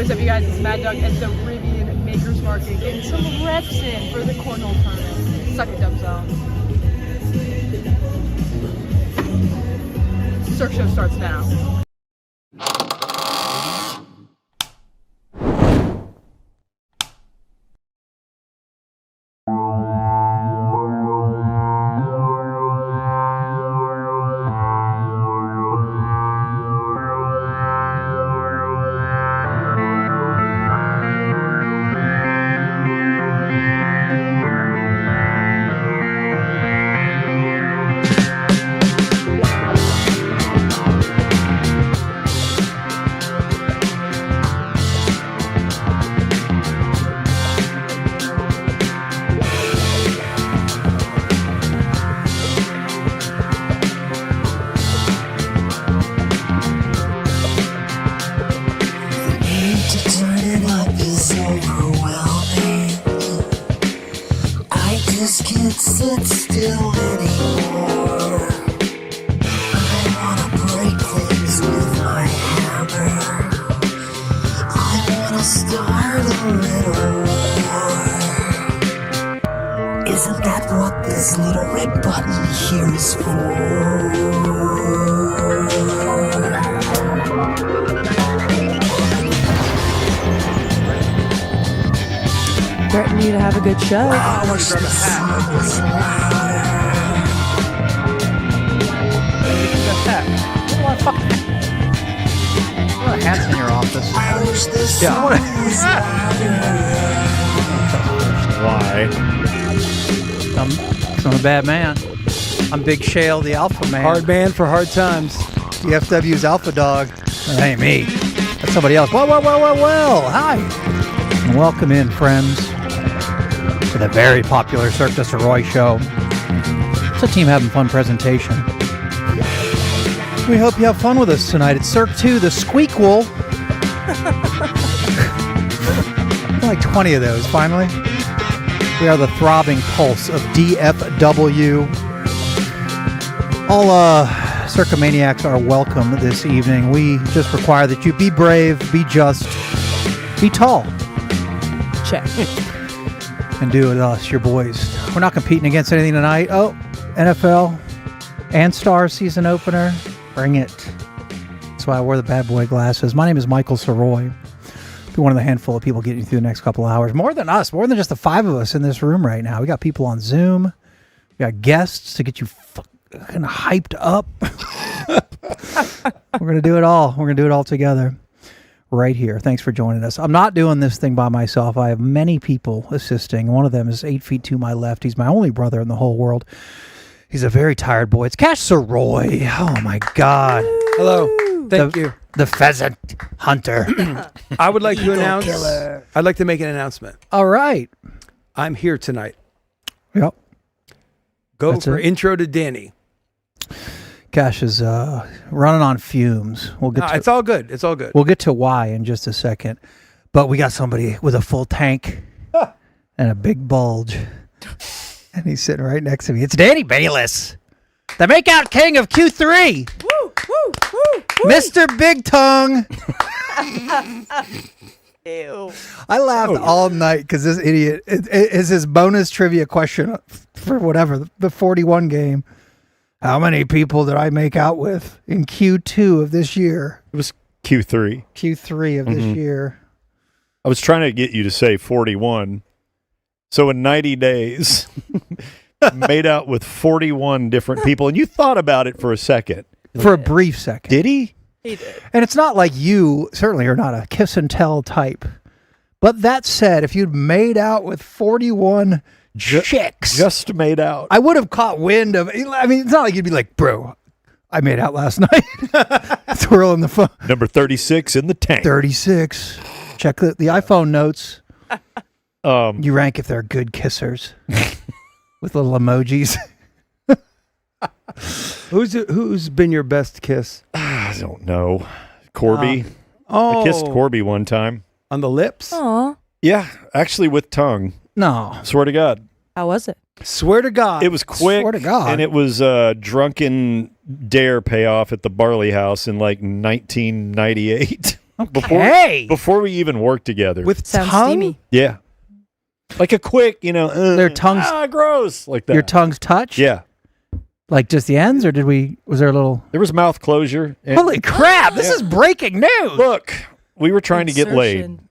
videos of you guys as Mad Dog at the Rivian Makers Market getting some reps in for the cornhole tournament. Suck it, Dumb Zone. Cirque show starts now. Sit still anymore. I wanna break things with my hammer. I wanna start a little war. Isn't that what this little red button here is for? Threaten you to have a good show. I wish the sun was louder. What hats in your office? I wish the sun was louder. Why? I'm a bad man. I'm Big Shale, the alpha man. Hard man for hard times. DFW's alpha dog. That ain't me. That's somebody else. Well. Hi. And welcome in, friends, to the very popular Cirque Du Sirois show. It's a team having fun presentation. We hope you have fun with us tonight. It's Cirque 2, the Squeakquel. Like 20 of those, finally. We are the throbbing pulse of DFW. All Cirque maniacs are welcome this evening. We just require that you be brave, be just, be tall. Check. And do it with us, your boys. We're not competing against anything tonight. Oh, NFL and Star season opener. Bring it. That's why I wore the bad boy glasses. My name is Michael Soroy. Be one of the handful of people getting you through the next couple of hours. More than us. More than just the five of us in this room right now. We got people on Zoom. We got guests to get you fucking hyped up. We're going to do it all. We're going to do it all together. Right here. Thanks for joining us. I'm not doing this thing by myself. I have many people assisting. One of them is 8 feet to my left. He's my only brother in the whole world. He's a very tired boy. It's Cash Soroy. Oh my God. Hello. Thank you. The pheasant hunter. I would like to announce. I'd like to make an announcement. All right. I'm here tonight. Yep. Go That's for it. intro to Danny. Cash is running on fumes. We'll get. It's all good. It's all good. We'll get to why in just a second. But we got somebody with a full tank and a big bulge. And he's sitting right next to me. It's Danny Bayless, the makeout king of Q3. Woo, woo, woo, woo. Mr. Big Tongue. Ew. I laughed all night because this idiot is his bonus trivia question for whatever, the 41 game. How many people did I make out with in Q2 of this year? It was Q3. Q3 of this year. I was trying to get you to say 41. So in 90 days, made out with 41 different people. And you thought about it for a second. For a brief second. Did he? He did. And it's not like you certainly are not a kiss and tell type. But that said, if you'd made out with 41 chicks, Just made out. I would have caught wind of. I mean, it's not like you'd be like, bro, I made out last night. Twirling the phone. Number 36 in the tank. 36. Check the iPhone notes. Um, You rank if they're good kissers with little emojis. Who's been your best kiss? I don't know. Corby. Oh, I kissed Corby one time. on the lips. Aw. Yeah, actually with tongue. No. Swear to God. How was it? Swear to God. It was quick. Swear to God. And it was drunken dare payoff at the Barley House in like 1998. Before we even worked together. With Sounds tongue? steamy. Yeah. Like a quick, Their tongues, gross, like that. your tongues touch? Yeah. Like just the ends, or was there a little? There was mouth closure. and- Holy crap! This is breaking news. Look, we were trying to get laid Insertion.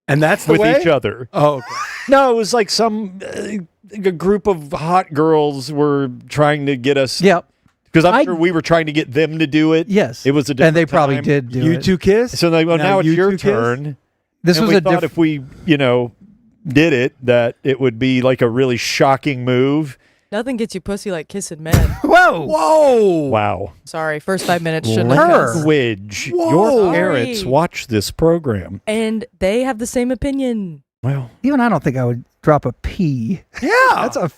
And that's the with way? each other. Oh, okay. No, it was like a group of hot girls were trying to get us. Yep. Because I'm I- sure we were trying to get them to do it. Yes. It was a different and they probably time. did do You it. two kiss? So like, well, now it's you your two kiss? turn. This And was we a thought different. if we, did it, that it would be like a really shocking move. Nothing gets you pussy like kissing men. Whoa! Whoa! Wow. Sorry, first 5 minutes shouldn't have cussed. Language. Whoa. Your parents Sorry. watch this program. And they have the same opinion. Well, Even I don't think I would drop a P. Yeah. That's a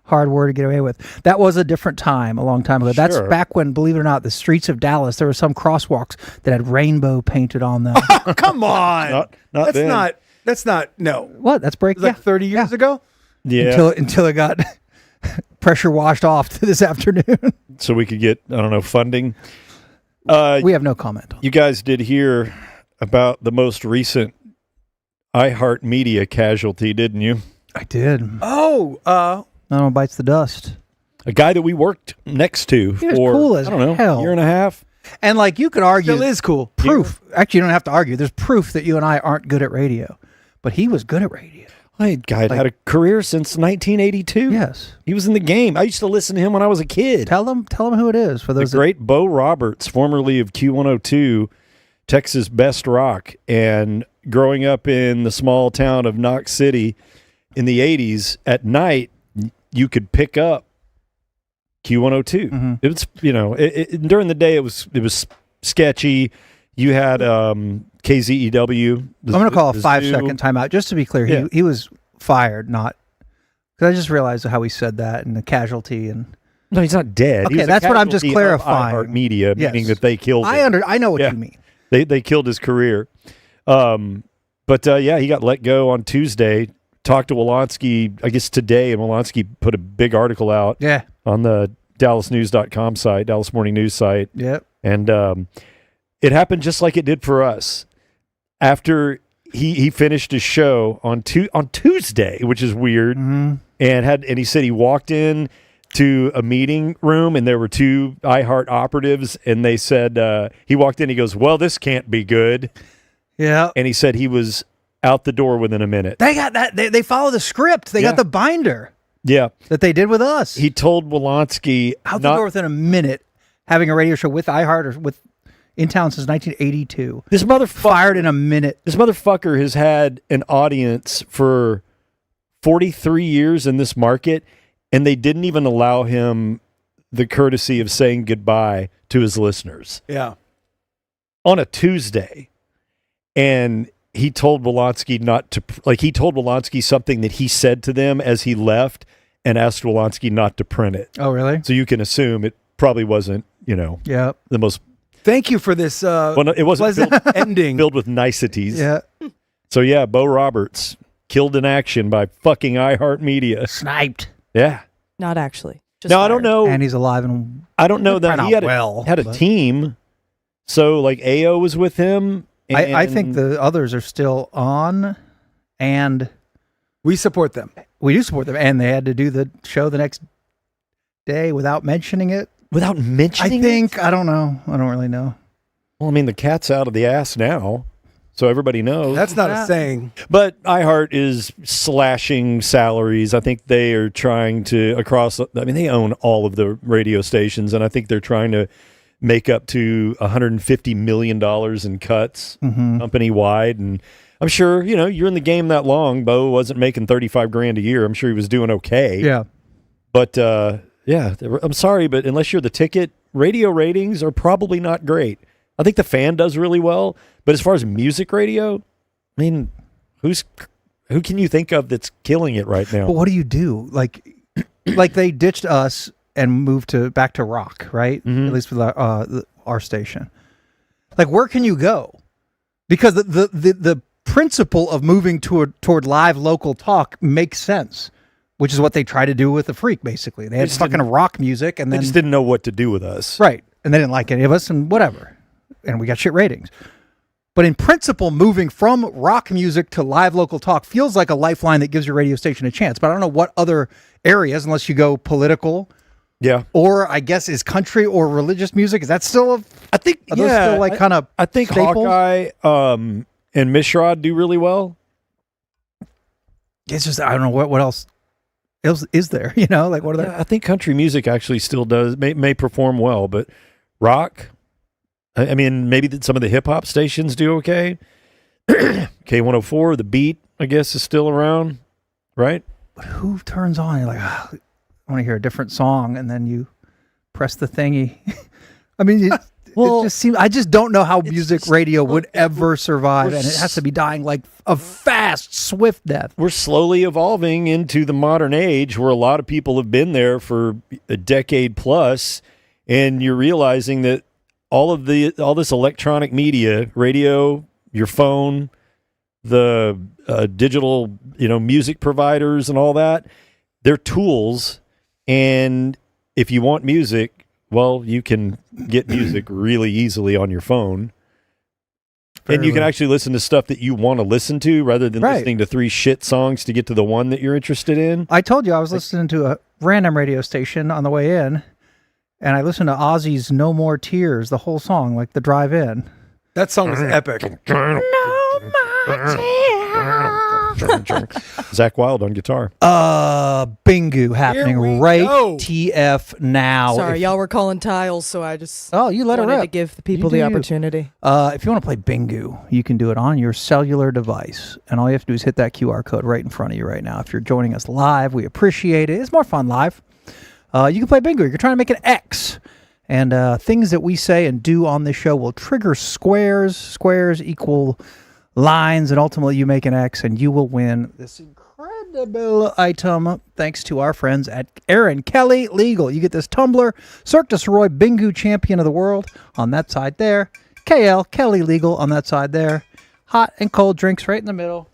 hard word to get away with. That was a different time, a long time ago. That's Sure. back when, believe it or not, the streets of Dallas, there were some crosswalks that had rainbow painted on them. Come on. not that's then. not, no. What? That's break. It was like 30 years ago? Yeah. Until it got pressure washed off this afternoon. So we could get, I don't know, funding. We have no comment on it. You guys did hear about the most recent iHeartMedia casualty, didn't you? I did. Oh, No one bites the dust. A guy that we worked next to He was for, cool as I don't know, hell. year and a half. And like you could argue, still is cool. proof. Actually, you don't have to argue. There's proof that you and I aren't good at radio, but he was good at radio. That guy had had a career since 1982. Yes. He was in the game. I used to listen to him when I was a kid. Tell them who it is for The those. great Bo Roberts, formerly of Q102, Texas Best Rock, and growing up in the small town of Knox City in the 80s, at night you could pick up Q102. Mhm. It was, during the day it was sketchy. You had KZEW. I'm going to call a the 5-second Zoo. timeout just to be clear. Yeah. He was fired, not because I just realized how he said that and the casualty and No, he's not dead. He Okay, was a that's what I'm just casualty of clarifying. iHeartMedia, Yes. meaning that they killed him. I know what Yeah. you mean. They killed his career. But he got let go on Tuesday. Talked to Wolanski, I guess today, and Wolanski put a big article out Yeah. on the DallasNews.com site, Dallas Morning News site. Yep. And it happened just like it did for us. After he finished his show on Tuesday, which is weird, Mm-hmm. and he said he walked in to a meeting room and there were two iHeart operatives, and they said he walked in, he goes, "Well, this can't be good," Yeah. and he said he was out the door within a minute. They got that. They follow the script. They Yeah. got the binder Yeah, that they did with us. he told Wolanski out the door within a minute, having a radio show with iHeart or with in town since 1982. This motherfucker Fired in a minute. This motherfucker has had an audience for 43 years in this market, and they didn't even allow him the courtesy of saying goodbye to his listeners Yeah. on a Tuesday. And he told Wolanski he told Wolanski something that he said to them as he left and asked Wolanski not to print it. Oh, really? So you can assume it probably wasn't, Yeah. the most, Thank you for this well, no, it wasn't pleasant ending. filled with niceties. Yeah. So yeah, Bo Roberts killed in action by fucking iHeartMedia. Sniped. Yeah. Not actually. Just Now I don't fired. know. And he's alive and I don't know that Probably he not had well, had a but- team. So like AO was with him. I think and- the others are still on, and We support them. we do support them. And they had to do the show the next day without mentioning it. without I mentioning. think. I don't know. I don't really know. Well, I mean, the cat's out of the ass now, so everybody knows. That's not Yeah. a saying. But iHeart is slashing salaries. I think they are trying to they own all of the radio stations, and I think they're trying to make up to $150 million in cuts Mm-hmm. company wide. And I'm sure, you're in the game that long. Bo wasn't making $35,000 a year. I'm sure he was doing okay. Yeah. But I'm sorry, but unless you're the ticket, radio ratings are probably not great. I think the Fan does really well, but as far as music radio, I mean, who can you think of that's killing it right now? But what do you do? Like they ditched us and moved back to rock, right? Mhm. At least with our station. Like, where can you go? Because the principle of moving toward live local talk makes sense, which is what they try to do with the Freak. Basically, they had just fucking rock music, and They then just didn't know what to do with us. right, and they didn't like any of us, and whatever, and we got shit ratings. But in principle, moving from rock music to live local talk feels like a lifeline that gives your radio station a chance. But I don't know what other areas, unless you go political. Yeah. Or I guess is country or religious music. Is that still I think are those still like kind of I think staples? Hawkeye and Mishrod do really well. It's just I don't know what else is there, you know, like what are there? I think country music actually still may perform well, but rock, I mean, maybe some of the hip hop stations do okay. K104, the Beat, I guess, is still around, right? But who turns on? You're like, I want to hear a different song, and then you press the thingy. I mean, it just seems. I just don't know how music radio would ever survive, and it has to be dying like a fast, swift death. We're slowly evolving into the modern age where a lot of people have been there for a decade plus, and you're realizing that all this electronic media, radio, your phone, the digital, music providers and all that, they're tools. And if you want music, well, you can get music really easily on your phone. And you can actually listen to stuff that you want to listen to rather than listening to 3 shit songs to get to the one that you're interested in. I told you I was listening to a random radio station on the way in, and I listened to Ozzy's No More Tears, the whole song, like the drive in. That song is epic. No more Zach Wilde on guitar. Bingo happening Here we right go. TF now. Sorry, If- y'all were calling tiles, so I just you let her wanted to rip. give the people You the do you. opportunity. If you want to play Bingo, you can do it on your cellular device. And all you have to do is hit that QR code right in front of you right now. If you're joining us live, we appreciate it. It's more fun live. You can play Bingo. You're trying to make an X. And things that we say and do on this show will trigger squares. Squares equal lines. And ultimately, you make an X and you will win this incredible item thanks to our friends at Aaron Kelly Legal. You get this tumbler, Cirque Du Sirois Bingo Champion of the World on that side there. KL, Kelly Legal on that side there. Hot and cold drinks right in the middle,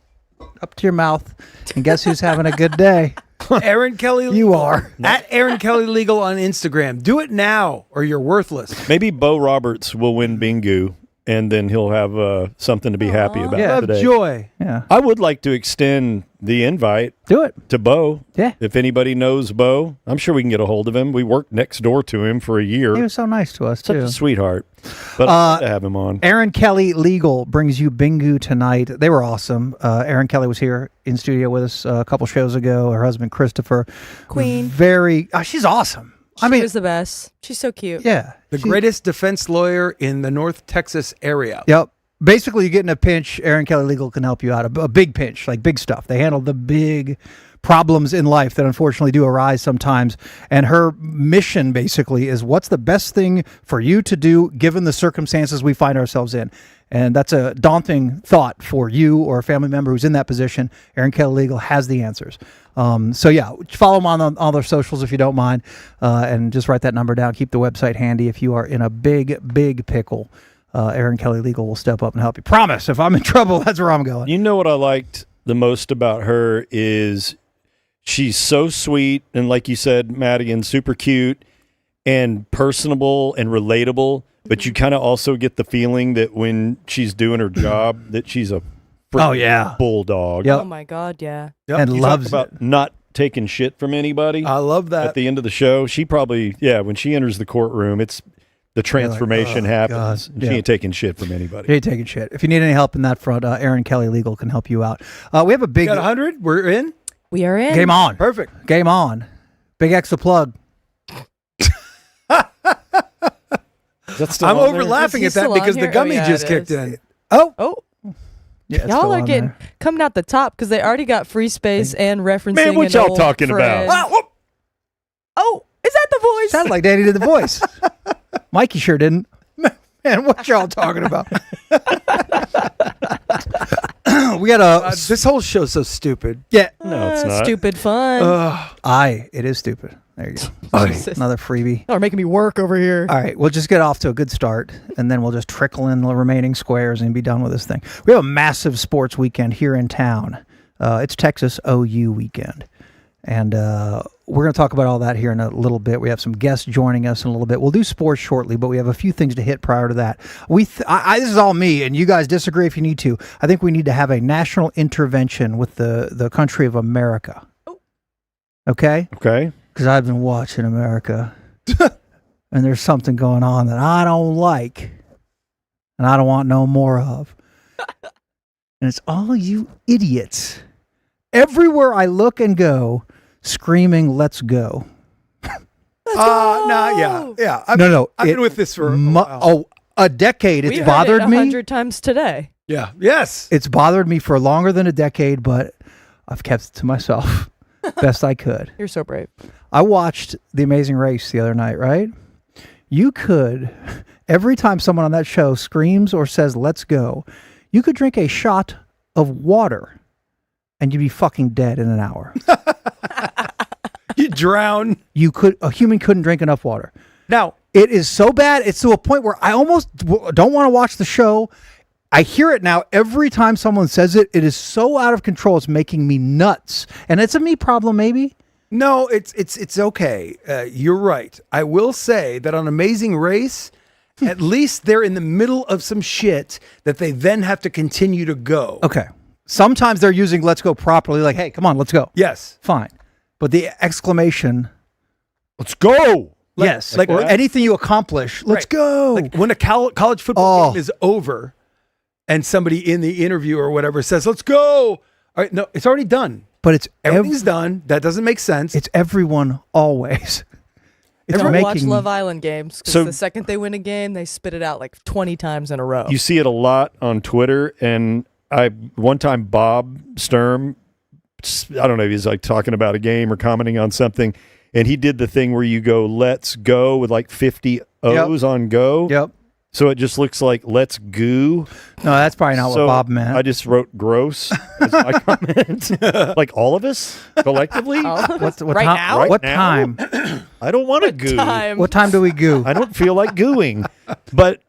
up to your mouth. And guess who's having a good day? Aaron Kelly Legal. You are. At Aaron Kelly Legal on Instagram. Do it now or you're worthless. Maybe Bo Roberts will win Bingo, and then he'll have something to be happy about Yeah. Have today. joy. Yeah. I would like to extend the invite Do it. to Bo. Yeah. If anybody knows Bo, I'm sure we can get a hold of him. We worked next door to him for a year. He was so nice to us, Such too. a sweetheart. But I'd love to have him on. Aaron Kelly Legal brings you Bingo tonight. They were awesome. Aaron Kelly was here in studio with us a couple shows ago. Her husband, Christopher. Queen. She's awesome. She was the best. She's so cute. Yeah. The greatest defense lawyer in the North Texas area. Yep. Basically, you get in a pinch, Aaron Kelly Legal can help you out. A big pinch, like big stuff. They handle the big problems in life that unfortunately do arise sometimes. And her mission basically is what's the best thing for you to do given the circumstances we find ourselves in. And that's a daunting thought for you or a family member who's in that position. Aaron Kelly Legal has the answers. So yeah, follow them on all their socials if you don't mind. And just write that number down. Keep the website handy if you are in a big pickle. Aaron Kelly Legal will step up and help you. Promise, if I'm in trouble, that's where I'm going. You know what I liked the most about her is she's so sweet and, like you said, Madigan, super cute and personable and relatable. But you kind of also get the feeling that when she's doing her job, that she's a bulldog. Yep. Oh my God, yeah. Yep. And You loves talk it. about not taking shit from anybody. I love that. At the end of the show, she probably, when she enters the courtroom, it's the transformation happens. God. And she Yeah. ain't taking shit from anybody. You ain't taking shit. If you need any help in that front, Aaron Kelly Legal can help you out. We have a big Got 100? We're in? We are in. game on. Perfect. Game on. Big X the plug. Is that still I'm on there? laughing Is at he that still because on the here? gummy Oh, yeah, just it kicked is. in. Oh. Oh, Yeah, it's y'all still are on getting there. coming out the top because they already got free space and referencing. Man, what an y'all old talking friend. about? Oh, is that the voice? Sounds like Danny did the voice. Mikey sure didn't. Man, what y'all talking about? We got This whole show's so stupid. yeah. No, it's not. Stupid fun. It is stupid. There you go. Jesus. Another freebie. Y'all are making me work over here. All right, we'll just get off to a good start, and then we'll just trickle in the remaining squares and be done with this thing. We have a massive sports weekend here in town. It's Texas OU weekend, and we're going to talk about all that here in a little bit. We have some guests joining us in a little bit. We'll do sports shortly, but we have a few things to hit prior to that. This is all me, and you guys disagree if you need to. I think we need to have a national intervention with the country of America. Okay? Okay. Because I've been watching America, and there's something going on that I don't like, and I don't want no more of. And it's all you idiots. Everywhere I look and go, screaming, "Let's go!" Yeah. I've been with this for a while. A decade. It's We bothered heard it me. 100 times today. Yeah. Yes. It's bothered me for longer than a decade, but I've kept it to myself best I could. You're so brave. I watched The Amazing Race the other night, right? You could, every time someone on that show screams or says, "Let's go," you could drink a shot of water and you'd be fucking dead in an hour. You drown. A human couldn't drink enough water. Now, It is so bad. It's to a point where I almost don't want to watch the show. I hear it now every time someone says it. It is so out of control. It's making me nuts. And it's a me problem, maybe. no, it's okay. You're right. I will say that on Amazing Race, at least they're in the middle of some shit that they then have to continue to go. Okay. Sometimes they're using "let's go" properly. Like, hey, come on, let's go. Yes. Fine. But the exclamation, Let's go. yes, like or what? anything you accomplish, let's Right. go. Like when a college football Oh. game is over and somebody in the interview or whatever says, "Let's go." All right, no, it's already done. But it's Everything's done. That doesn't make sense. it's everyone always. It's Don't watch making Love Island games because So- the second they win a game, they spit it out like 20 times in a row. You see it a lot on Twitter, and one time Bob Sturm, I don't know if he's like talking about a game or commenting on something, and he did the thing where you go "let's go" with like 50 O's on go. Yep. So it just looks like "let's goo." No, that's probably not So what Bob meant. I just wrote "gross" as my comment. Like all of us collectively. what Right time? now? Right What now? time? I don't want to goo. Time. What time do we goo? I don't feel like gooing. But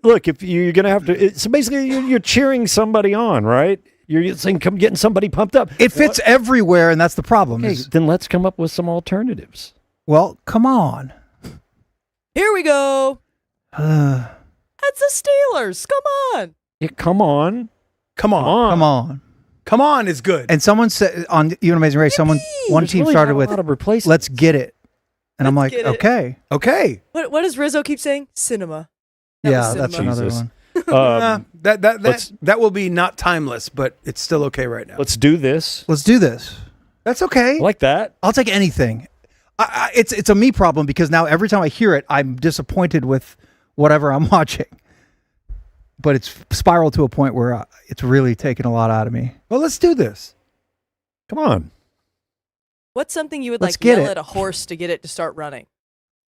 look, if you're going to have to, so basically you're cheering somebody on, right? You're saying, come getting somebody pumped up. It fits everywhere, and that's the problem. Okay, then let's come up with some alternatives. Well, come on. Here we go. That's the Steelers. Come on. Yeah, come on. Come on. Come on. Come on is good. And someone said on Even Amazing Race, one There's team really started not a with lot of replacements. "let's get it," and I'm like, Let's get it. okay, Okay. What does Rizzo keep saying? Cinema. That yeah, was that's cinema. another Jesus. one. That will be not timeless, but it's still okay right now. Let's do this. Let's do this. That's okay. I like that. I'll take anything. It's a me problem because now every time I hear it, I'm disappointed with whatever I'm watching. But it's spiraled to a point where it's really taken a lot out of me. Well, let's do this. Come on. What's something you would Let's like get yell it. at a horse to get it to start running?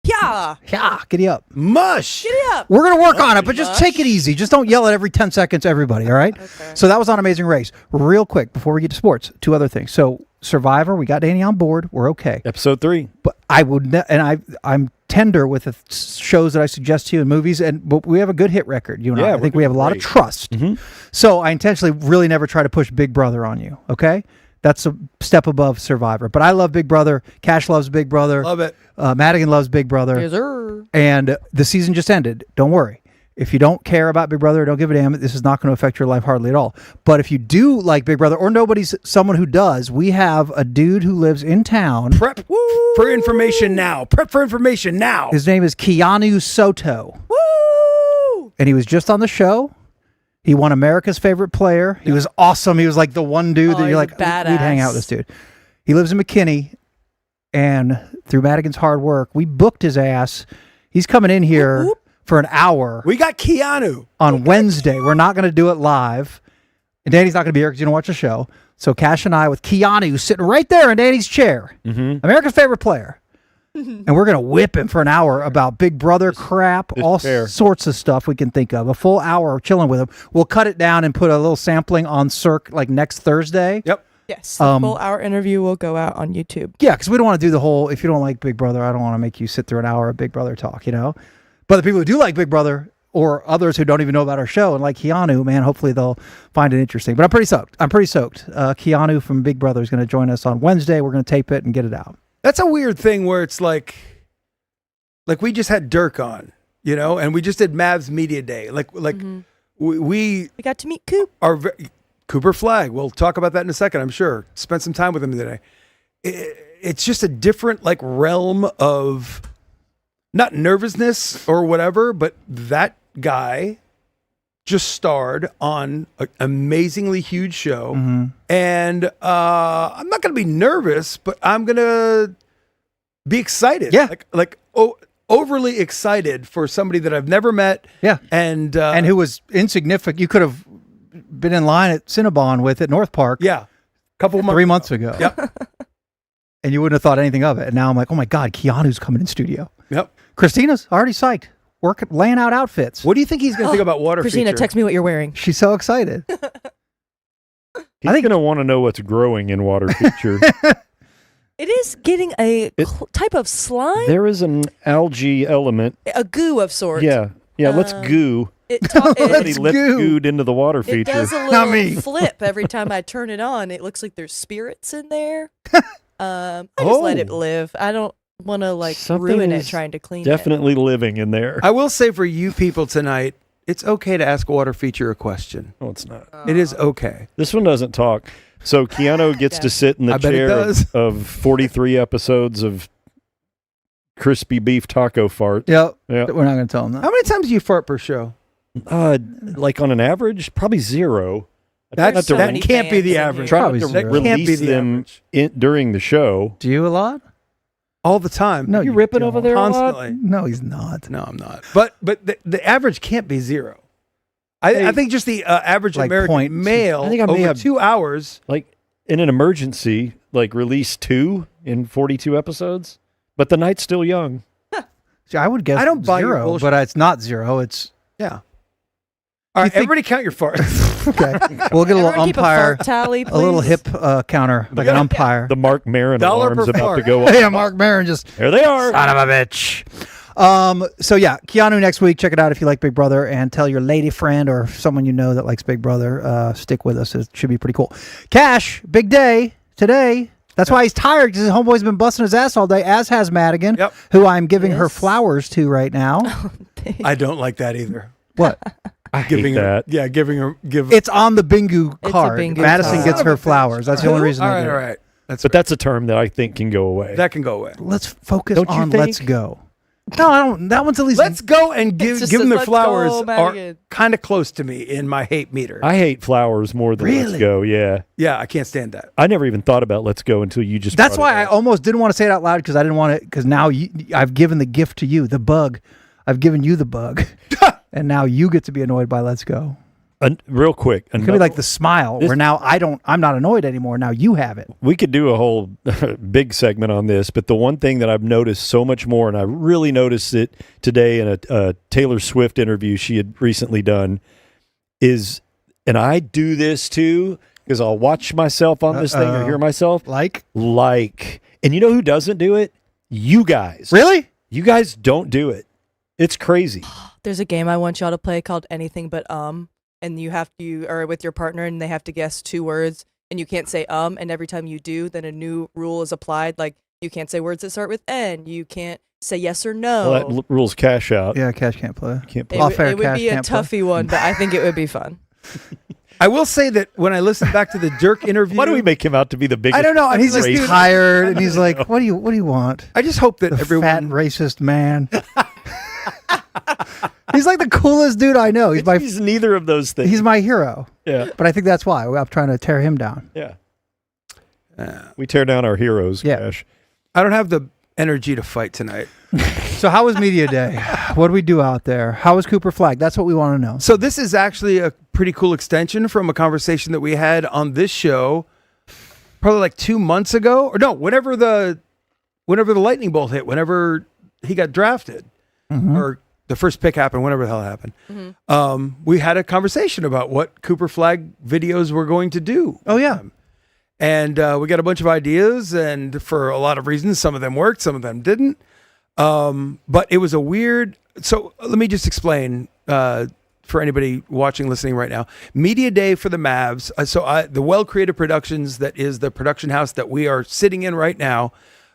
Yeah. Yeah, giddy up. Mush. Giddy up. We're gonna work on it, but just Mush. take it easy. Just don't yell at every 10 seconds, everybody. All right. Okay. So that was on Amazing Race. Real quick before we get to sports, two other things. So Survivor, we got Danny on board. We're okay. Episode 3. But I would, I'm tender with the shows that I suggest to you in movies, but we have a good hit record. You and Yeah, I we're think we have a lot of great. trust. So I intentionally really never try to push Big Brother on you. Okay, that's a step above Survivor. But I love Big Brother. Cash loves Big Brother. Love it. Madigan loves Big Brother. Yes, sir. And the season just ended. Don't worry. If you don't care about Big Brother, don't give a damn. This is not going to affect your life hardly at all. But if you do like Big Brother, or nobody's someone who does, we have a dude who lives in town. Prep for information now. Prep for information now. His name is Keanu Soto. Woo! And he was just on the show. He won America's Favorite Player. He was awesome. He was like the one dude Oh, that he's you're a like, we'd hang out with this badass. dude. He lives in McKinney. And through Madigan's hard work, we booked his ass. He's coming in here Whoop, whoop. for an hour We got Keanu. on Wednesday. We're not going to do it live. And Danny's not going to be here because you don't watch the show. So Cash and I with Keanu sitting right there in Danny's chair. America's Favorite Player. And we're going to whip him for an hour about Big Brother crap, it's all fair. sorts of stuff we can think of. A full hour of chilling with him. We'll cut it down and put a little sampling on Cirque like next Thursday. Yep. Yes, the full hour interview will go out on YouTube. Yeah, because we don't want to do the whole, if you don't like Big Brother, I don't want to make you sit through an hour of Big Brother talk, you know? But the people who do like Big Brother or others who don't even know about our show and like Keanu, man, hopefully they'll find it interesting. But I'm pretty soaked. Keanu from Big Brother is going to join us on Wednesday. We're going to tape it and get it out. That's a weird thing where it's like we just had Dirk on, and we just did Mavs Media Day. We got to meet Coop. Cooper Flagg. We'll talk about that in a second, I'm sure. Spent some time with him today. It's just a different realm of not nervousness or whatever, but that guy just starred on an amazingly huge show. And I'm not going to be nervous, but I'm going to be excited. Yeah. Overly excited for somebody that I've never met. Yeah. And who was insignificant. You could have been in line at Cinnabon with at North Park. Yeah. Couple months 3 months ago. Yep. And you wouldn't have thought anything of it. And now I'm like, oh my God, Keanu's coming in studio. Yep. Christina's already psyched. Laying out outfits. What do you think he's going to think about water Christina, feature? text me what you're wearing. She's so excited. He's going to want to know what's growing in water feature. It is getting a type of slime, There is an algae element. a goo of sorts. Yeah. Let's goo. It Let's gooed into the water It feature. does a Not me. little flip every time I turn it on. It looks like there's spirits in there. I just let it live. I don't want to Something ruin it is trying to clean Definitely living in there. I will say for you people tonight, it's okay to ask water feature a question. No, it's not. It is okay. This one doesn't talk. So Keanu gets to sit in the I bet it chair does. of 43 episodes of crispy beef taco fart. Yep. Yeah. We're not going to tell him that. How many times do you fart per show? Like on an average, probably 0. That so that many can't be fans the in average. here. Try Probably to zero. That can't be release the them average. during the show. Do you a lot? All the time. No, You ripping over there a lot? Constantly. No, he's not. No, I'm not. But the average can't be 0. I think just the average Like American point- male I think I may over have- 2 hours. Like in an emergency, release 2 in 42 episodes, but the night's still young. See, I would guess I don't buy your 0, bullshit. but it's not 0. It's Yeah. All right, think- everybody count your farts. okay. We'll get a little Everyone keep a umpire, fart tally, a little please. hip counter, like an umpire. The Mark Maron Dollar alarm's per about fart. to go off. Yeah, Mark Maron just There they are. son of a bitch. So yeah, Keanu next week. Check it out if you like Big Brother, and tell your lady friend or someone you know that likes Big Brother. Stick with us; it should be pretty cool. Cash, big day today. That's why he's tired because his homeboy's been busting his ass all day, as has Madigan, Yep. who I'm giving her Yes. flowers to right now. I don't like that either. What? I hate that. Giving her It's on the Bingo a card. bingo Madison card. gets Son her of a bitch. flowers. That's the only reason. All I right, do all it. right. That's a term that I think can go away. That can go away. Let's focus Don't you on think? Let's Go. No, I don't. That one's at least. Let's go and It just give them says, their "Let's flowers go, are Madigan." kind of close to me in my hate meter. I hate flowers more than Really? Let's Go. Yeah. Yeah, I can't stand that. I never even thought about Let's Go until you just That's brought it why I up. almost didn't want to say it out loud because I didn't want it because now I've given the gift to you, the bug. I've given you the bug, and now you get to be annoyed by Let's Go. Real quick. It could be like the smile, where now I'm not annoyed anymore. Now you have it. We could do a whole big segment on this, but the one thing that I've noticed so much more, and I really noticed it today in a Taylor Swift interview she had recently done, is, and I do this too, because I'll watch myself on this thing or hear myself. Like And you know who doesn't do it? You guys. really? You guys don't do it. It's crazy. There's a game I want y'all to play called Anything But and you are with your partner and they have to guess 2 words and you can't say and every time you do, then a new rule is applied. Like you can't say words that start with N. You can't say yes or no. Well, that rules cash out. Yeah, Cash can't play. Can't it, play. Off would- air it would Cash be a can't play. toughy one, but I think it would be fun. I will say that when I listened back to the Dirk interview, Why do we make him out to be the biggest? I don't know. And he's just racist? tired, and he's like, "What do you want?" I just hope that The everyone. fat racist man. He's like the coolest dude I know. He's neither of those things. He's my hero. Yeah. But I think that's why I'm trying to tear him down. Yeah. We tear down our heroes, Yeah. Cash. I don't have the energy to fight tonight. So how was media day? What do we do out there? How was Cooper Flag? That's what we want to know. So this is actually a pretty cool extension from a conversation that we had on this show, probably like 2 months ago, or no, whenever the lightning bolt hit, whenever he got drafted, or the first pick happened, whenever the hell it happened. We had a conversation about what Cooper Flag videos we're going to do. Oh yeah. And we got a bunch of ideas, and for a lot of reasons, some of them worked, some of them didn't. But it was a weird. So let me just explain for anybody watching, listening right now. Media Day for the Mavs. The Well Creative Productions, that is the production house that we are sitting in right now,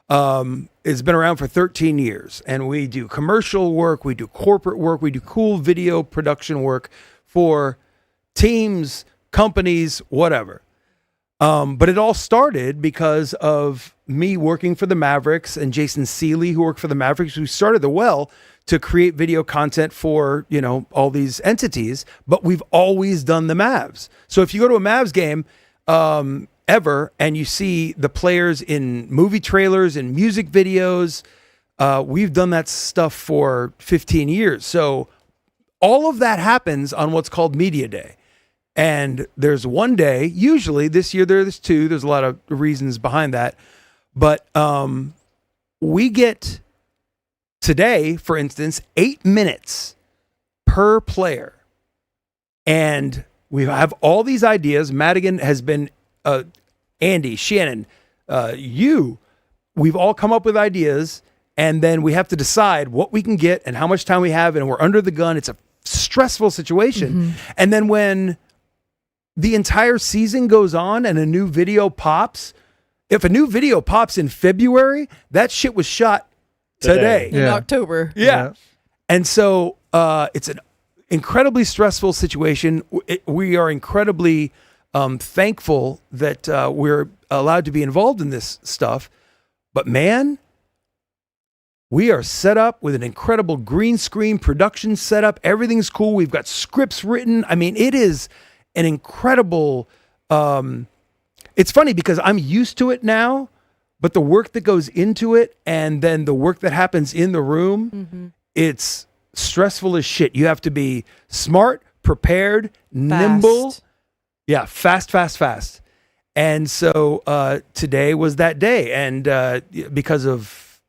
It's been around for 13 years, and we do commercial work, we do corporate work, we do cool video production work for teams, companies, whatever. But it all started because of me working for the Mavericks and Jason Seeley, who worked for the Mavericks, who started the Well to create video content for, all these entities. But we've always done the Mavs. So if you go to a Mavs game, ever, and you see the players in movie trailers and music videos, we've done that stuff for 15 years. So all of that happens on what's called Media Day. And there's one day, usually this year there's two, there's a lot of reasons behind that. But we get today, for instance, 8 minutes per player. And we have all these ideas. Madigan has been, Andy, Shannon, we've all come up with ideas. And then we have to decide what we can get and how much time we have. And we're under the gun. It's a stressful situation. Mm-hmm. And then when the entire season goes on and a new video pops, if a new video pops in February, that shit was shot today. In October. Yeah. And so it's an incredibly stressful situation. We are incredibly thankful that we're allowed to be involved in this stuff. But man, we are set up with an incredible green screen production setup. Everything's cool. We've got scripts written. I mean, it is an incredible, it's funny because I'm used to it now, but the work that goes into it and then the work that happens in the room, it's stressful as shit. You have to be smart, prepared, nimble. Yeah, fast. And so today was that day. And because of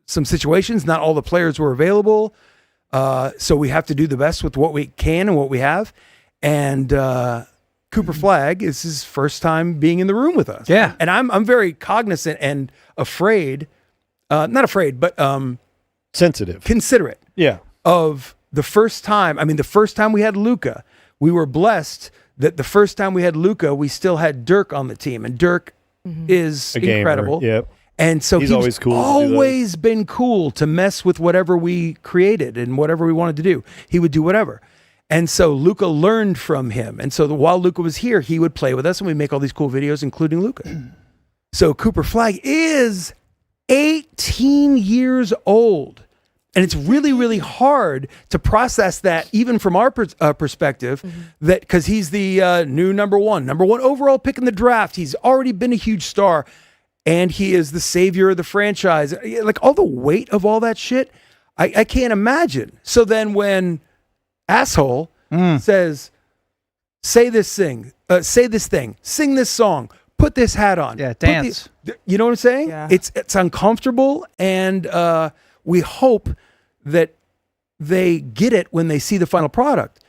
some situations, not all the players were available. So we have to do the best with what we can and what we have. And Cooper Flagg is his first time being in the room with us. Yeah. And I'm very cognizant and afraid, not afraid, but sensitive, considerate. Yeah. Of the first time. I mean, the first time we had Luka, we were blessed that the first time we had Luka, we still had Dirk on the team. And Dirk is incredible. Yep. And so he's always cool. Always been cool to mess with whatever we created and whatever we wanted to do. He would do whatever. And so Luka learned from him. And so while Luka was here, he would play with us and we'd make all these cool videos, including Luka. So Cooper Flagg is 18 years old. And it's really, really hard to process that, even from our perspective, that because he's the new number one overall pick in the draft. He's already been a huge star, and he is the savior of the franchise. Like all the weight of all that shit, I can't imagine. So then when asshole says, say this thing, sing this song, put this hat on, dance. You know what I'm saying? Yeah. It's uncomfortable, and we hope that they get it when they see the final product.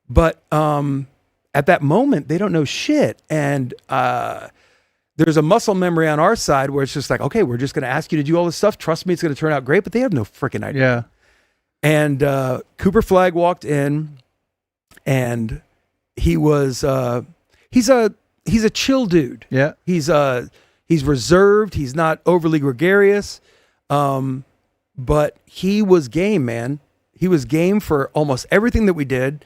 But at that moment, they don't know shit. And there's a muscle memory on our side where it's just like, okay, we're just going to ask you to do all this stuff. Trust me, it's going to turn out great. But they have no freaking idea. Yeah. And Cooper Flagg walked in, and he was he's a chill dude. Yeah. He's reserved. He's not overly gregarious. But he was game, man. He was game for almost everything that we did.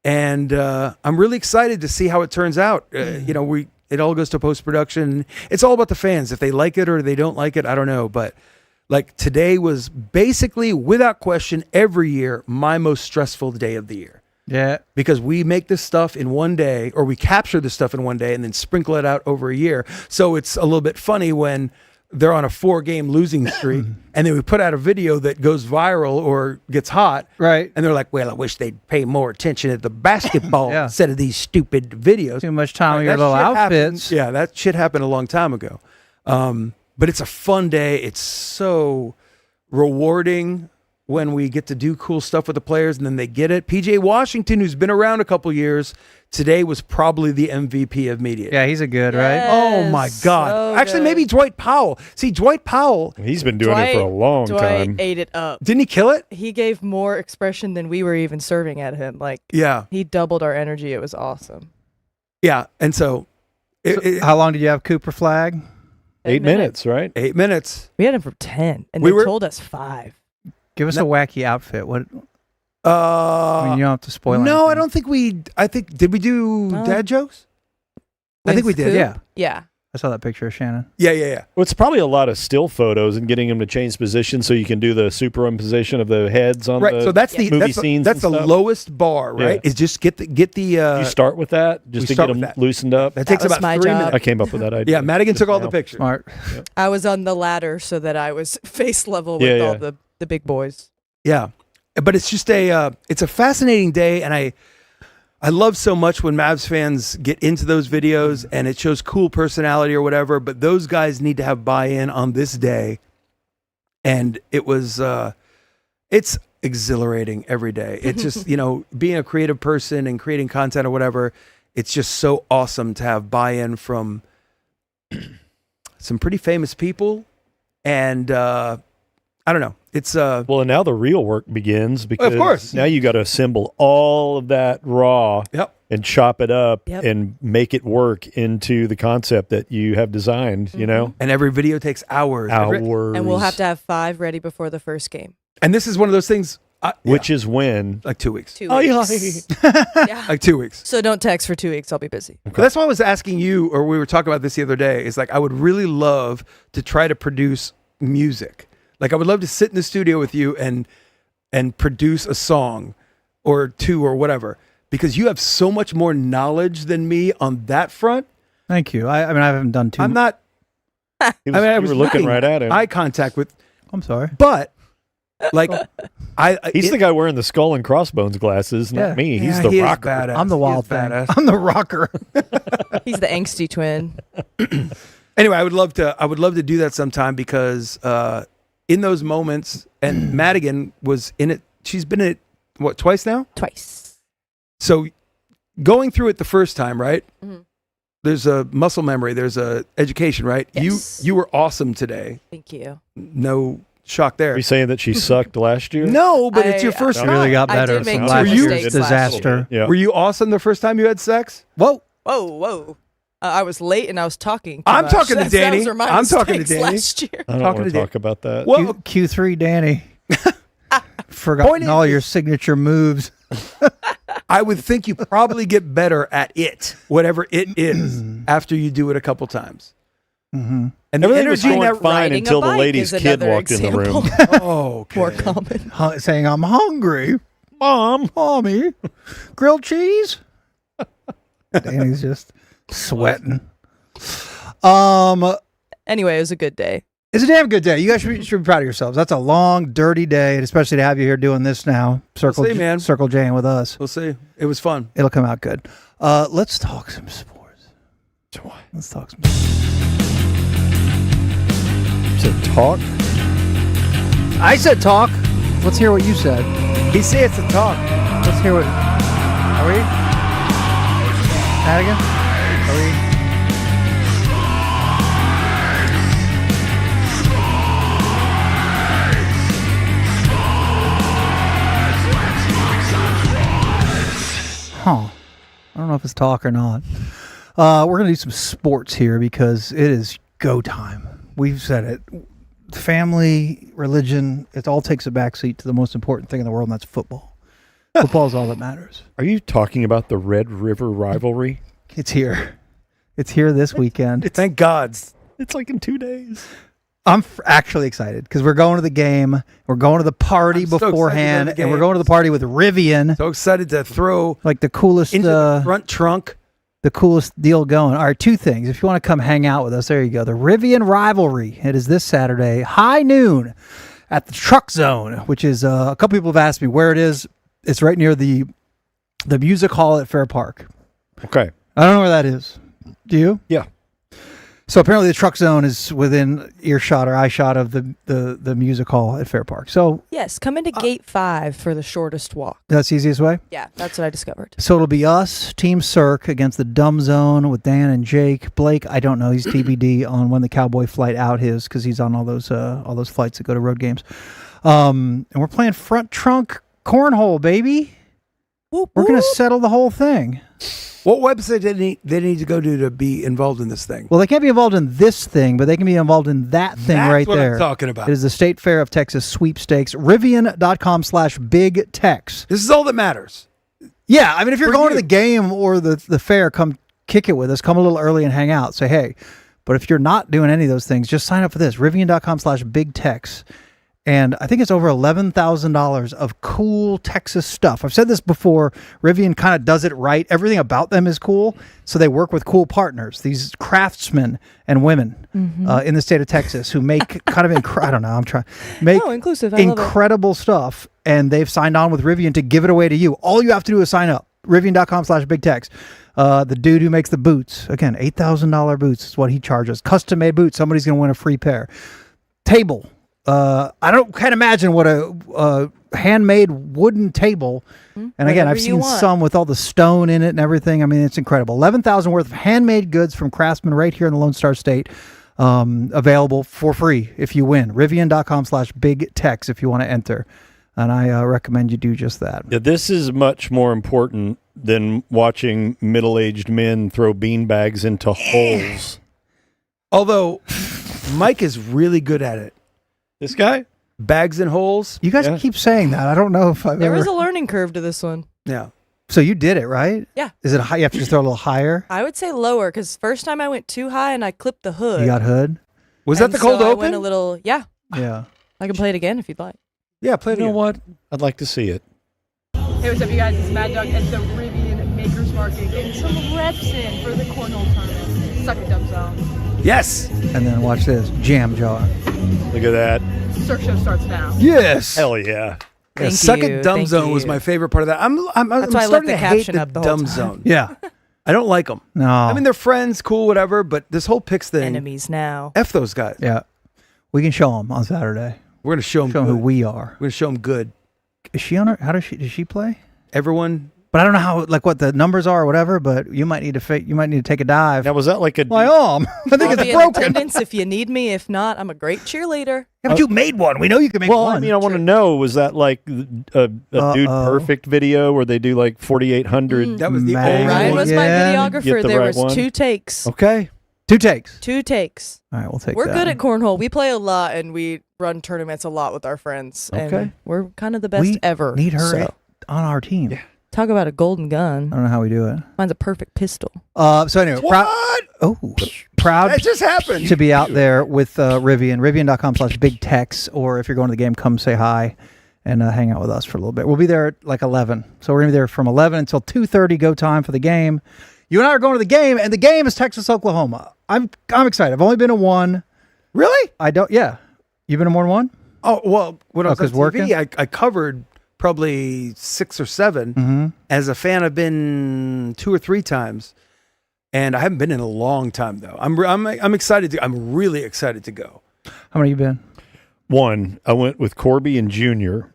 And I'm really excited to see how it turns out. It all goes to post-production. It's all about the fans. If they like it or they don't like it, I don't know. But like today was basically, without question, every year, my most stressful day of the year. Yeah. Because we make this stuff in one day, or we capture this stuff in one day and then sprinkle it out over a year. So it's a little bit funny when they're on a 4-game losing streak, and then we put out a video that goes viral or gets hot. Right. And they're like, well, I wish they'd pay more attention at the basketball instead of these stupid videos. Too much time on your That little shit outfits. happened. That shit happened a long time ago. But it's a fun day. It's so rewarding when we get to do cool stuff with the players and then they get it. PJ Washington, who's been around a couple years, today was probably the MVP of media. Yeah, he's a good, right? Oh my God. So Actually, good. maybe Dwight Powell. See, Dwight Powell, He's been doing it for a long Dwight time. ate it up. didn't he kill it? He gave more expression than we were even serving at him. Like, Yeah. he doubled our energy. It was awesome. Yeah. And so, How long did you have Cooper Flagg? 8 minutes, right? 8 minutes. We had him for 10, and We they were- told us 5. Give us a wacky outfit. What? I mean, you don't have to spoil. No, anything. I don't think we. I think did we do No. dad jokes? I think we did. Coop? Yeah. Yeah. I saw that picture of Shannon. Yeah. Well, it's probably a lot of still photos and getting them to change position so you can do the superimposition of the heads on Right. the So that's the movie that's scenes. that's the and stuff. lowest bar, right? Yeah. Is just get the. You start with that just we to start get with them that. loosened up. That takes was about my 3 job. minutes. I came up with that idea. Yeah, Madigan just took all the now. pictures. Smart. I was on the ladder so that I was face level with Yeah, all yeah. the big boys. Yeah, but it's just it's a fascinating day, and I love so much when Mavs fans get into those videos and it shows cool personality or whatever. But those guys need to have buy-in on this day, and it was it's exhilarating every day. It's just being a creative person and creating content or whatever. It's just so awesome to have buy-in from some pretty famous people, and I don't know. It's Well, and now the real work begins because course. now you got to assemble all of that raw Yep. and chop it up Yep. and make it work into the concept that you have designed, you know? and every video takes hours. Hours. And we'll have to have 5 ready before the first game. And this is one of those things. Which is when? like 2 weeks. 2 Aye, weeks. Yeah. Like 2 weeks. So don't text for 2 weeks. I'll be busy. But that's why I was asking you, or we were talking about this the other day. Is like I would really love to try to produce music. Like I would love to sit in the studio with you and produce a song or two or whatever, because you have so much more knowledge than me on that front. Thank you. I mean, I haven't done too. I'm not He was, I you was were looking making right at him. eye contact with, I'm sorry. but like He's the guy wearing the skull and crossbones glasses, not Yeah. me. He's yeah, the he is rocker. badass. I'm the He wild is thing. badass. I'm the rocker. He's the angsty twin. Anyway, I would love to do that sometime, because in those moments, and Madigan was in it. She's been in it, what, twice now? Twice. So going through it the first time, right? Mhm. There's a muscle memory. There's a education, right? Yes. You were awesome today. Thank you. No shock there. Are you saying that she sucked last year? No, but it's your I- first It time. really got I better did make from two last mistakes year's last disaster. Yeah. Were you awesome the first time you had sex? Whoa. Whoa. I was late and I was talking. Too I'm much. talking to Those Danny. were my I'm talking to mistakes Danny. Last year. I don't Talking want to to talk about that. Well, Q3 Danny. Point Forgotten all is- your signature moves. I would think you probably get better at it, whatever it is, after you do it a couple times. Mm-hmm. And Everything was energy going never. fine Riding a until the bike lady's is kid another walked in the room. example. Oh, okay. More common. Saying, I'm hungry. Mom. Mommy. Grilled cheese? Danny's just sweating. Anyway, it was a good day. It's a damn good day. You guys should be proud of yourselves. That's a long, dirty day, and especially to have you here doing this now. Circle, see, man. Circle Jane with us. We'll see. It was fun. It'll come out good. Let's talk some sports. Let's talk some sports. To talk? I said talk. Let's hear what you said. He said it's a talk. Let's hear what. Are we? Madigan? Are we? Huh. I don't know if it's talk or not. We're going to do some sports here because it is go time. We've said it. Family, religion, it all takes a backseat to the most important thing in the world, and that's football. Football is all that matters. Are you talking about the Red River rivalry? It's here. It's here this weekend. Thank God. It's like in 2 days. I'm actually excited because we're going to the game. We're going to the party I'm so excited to go to beforehand, the and we're game. going to the party with Rivian, So excited to throw like the coolest, into the front trunk. the coolest deal going. All right, 2 things. If you want to come hang out with us, there you go. The Rivian Rivalry. It is this Saturday, high noon, at the Truck Zone, which is a couple people have asked me where it is. It's right near the music hall at Fair Park. Okay. I don't know where that is. Do you? Yeah. So apparently the Truck Zone is within earshot or eyeshot of the music hall at Fair Park. So Yes, come into gate 5 for the shortest walk. that's the easiest way. Yeah, that's what I discovered. So it'll be us, Team Cirque, against the Dumb Zone with Dan and Jake. Blake, I don't know. He's TBD on when the Cowboy flight out is because he's on all those flights that go to road games. And we're playing front trunk cornhole, baby. Whoop, We're going to whoop. settle the whole thing. What website they need to go to be involved in this thing? Well, they can't be involved in this thing, but they can be involved in that thing That's right what there. I'm talking about. It is the State Fair of Texas sweepstakes. Rivian.com/bigtex. This is all that matters. Yeah, I mean, if you're For going you. to the game or the fair, come kick it with us. Come a little early and hang out. Say hey. But if you're not doing any of those things, just sign up for this. Rivian.com/bigtex. And I think it's over $11,000 of cool Texas stuff. I've said this before. Rivian kind of does it right. Everything about them is cool. So they work with cool partners, these craftsmen and women in the state of Texas who make kind of, I don't know, I'm trying, make No, inclusive. I love it. incredible stuff. And they've signed on with Rivian to give it away to you. All you have to do is sign up. Rivian.com/bigtex. The dude who makes the boots, again, $8,000 boots is what he charges. Custom made boots. Somebody's going to win a free pair. Table. I can't imagine what a handmade wooden table. And again, Whatever I've you seen want. some with all the stone in it and everything. I mean, it's incredible. 11,000 worth of handmade goods from craftsmen right here in the Lone Star State. Available for free if you win. Rivian.com/bigtex if you want to enter. And I recommend you do just that. Yeah, this is much more important than watching middle-aged men throw beanbags into holes. Although Mike is really good at it. This guy? Bags and holes. You guys Yeah. keep saying that. I don't know if I've There ever. was a learning curve to this one. Yeah. So you did it, right? Yeah. Is it high? You have to just throw a little higher? I would say lower because first time I went too high and I clipped the hood. You got hood? Was that And the cold so I open? went a little. Yeah, Yeah. I can play it again if you'd like. Yeah, play it You know again. what? I'd like to see it. Hey, what's up, you guys? It's Mad Dog at the Rivian Makers Market getting some reps in for the cornhole tournament. Suck it, dumb zone. Yes. And then watch this. Jam jar. Look at that. Cirque Show starts now. Yes. Hell yeah. Yeah, Thank Suck you, It Dumb thank Zone was you. my favorite part of that. I'm That's why I left starting the to hate caption the up the whole Dumb time. Zone. Yeah. I don't like them. No. I mean, they're friends, cool, whatever, but this whole Pix thing, Enemies now. F those guys. Yeah. We can show them on Saturday. We're going to show them Show them good. who we are. We're going to show them good. Is she on her? Does she play? Everyone, But I don't know how, like, what the numbers are or whatever. But you might need to you might need to take a dive. Now, was that like a... My arm. I think I'll it's be in broken. attendance if you need me. If not, I'm a great cheerleader. Yeah, but you made one. We know you can make Well, one. I mean, I want to know, was that like a Dude Perfect video where they do like 4,800? that was the Man. old Ryan one. was my Yeah. videographer. Get the There right was one. 2 takes. Okay. 2 takes. 2 takes. All right, we'll take We're that. good at cornhole. We play a lot and we run tournaments a lot with our friends. Okay. And we're kind of the best We ever. Need her So, on our team. Yeah. talk about a golden I gun. don't know how we do it. Mine's a perfect pistol. So anyway, What? proud That just happened. to be out there with Rivian. Rivian.com/bigtex. Or if you're going to the game, come say hi and hang out with us for a little bit. We'll be there at like 11. So we're going to be there from 11 until 2:30 go time for the game. You and I are going to the game, and the game is Texas, Oklahoma. I'm excited. I've only been to one. Really? Yeah. You've been to more than one? Oh, well, when I was on 'cause working? TV, I covered probably 6 or 7. Mm-hmm. As a fan, I've been 2 or 3 times, and I haven't been in a long time though. I'm excited I'm really excited to go. How many you been? One, I went with Corby and Junior,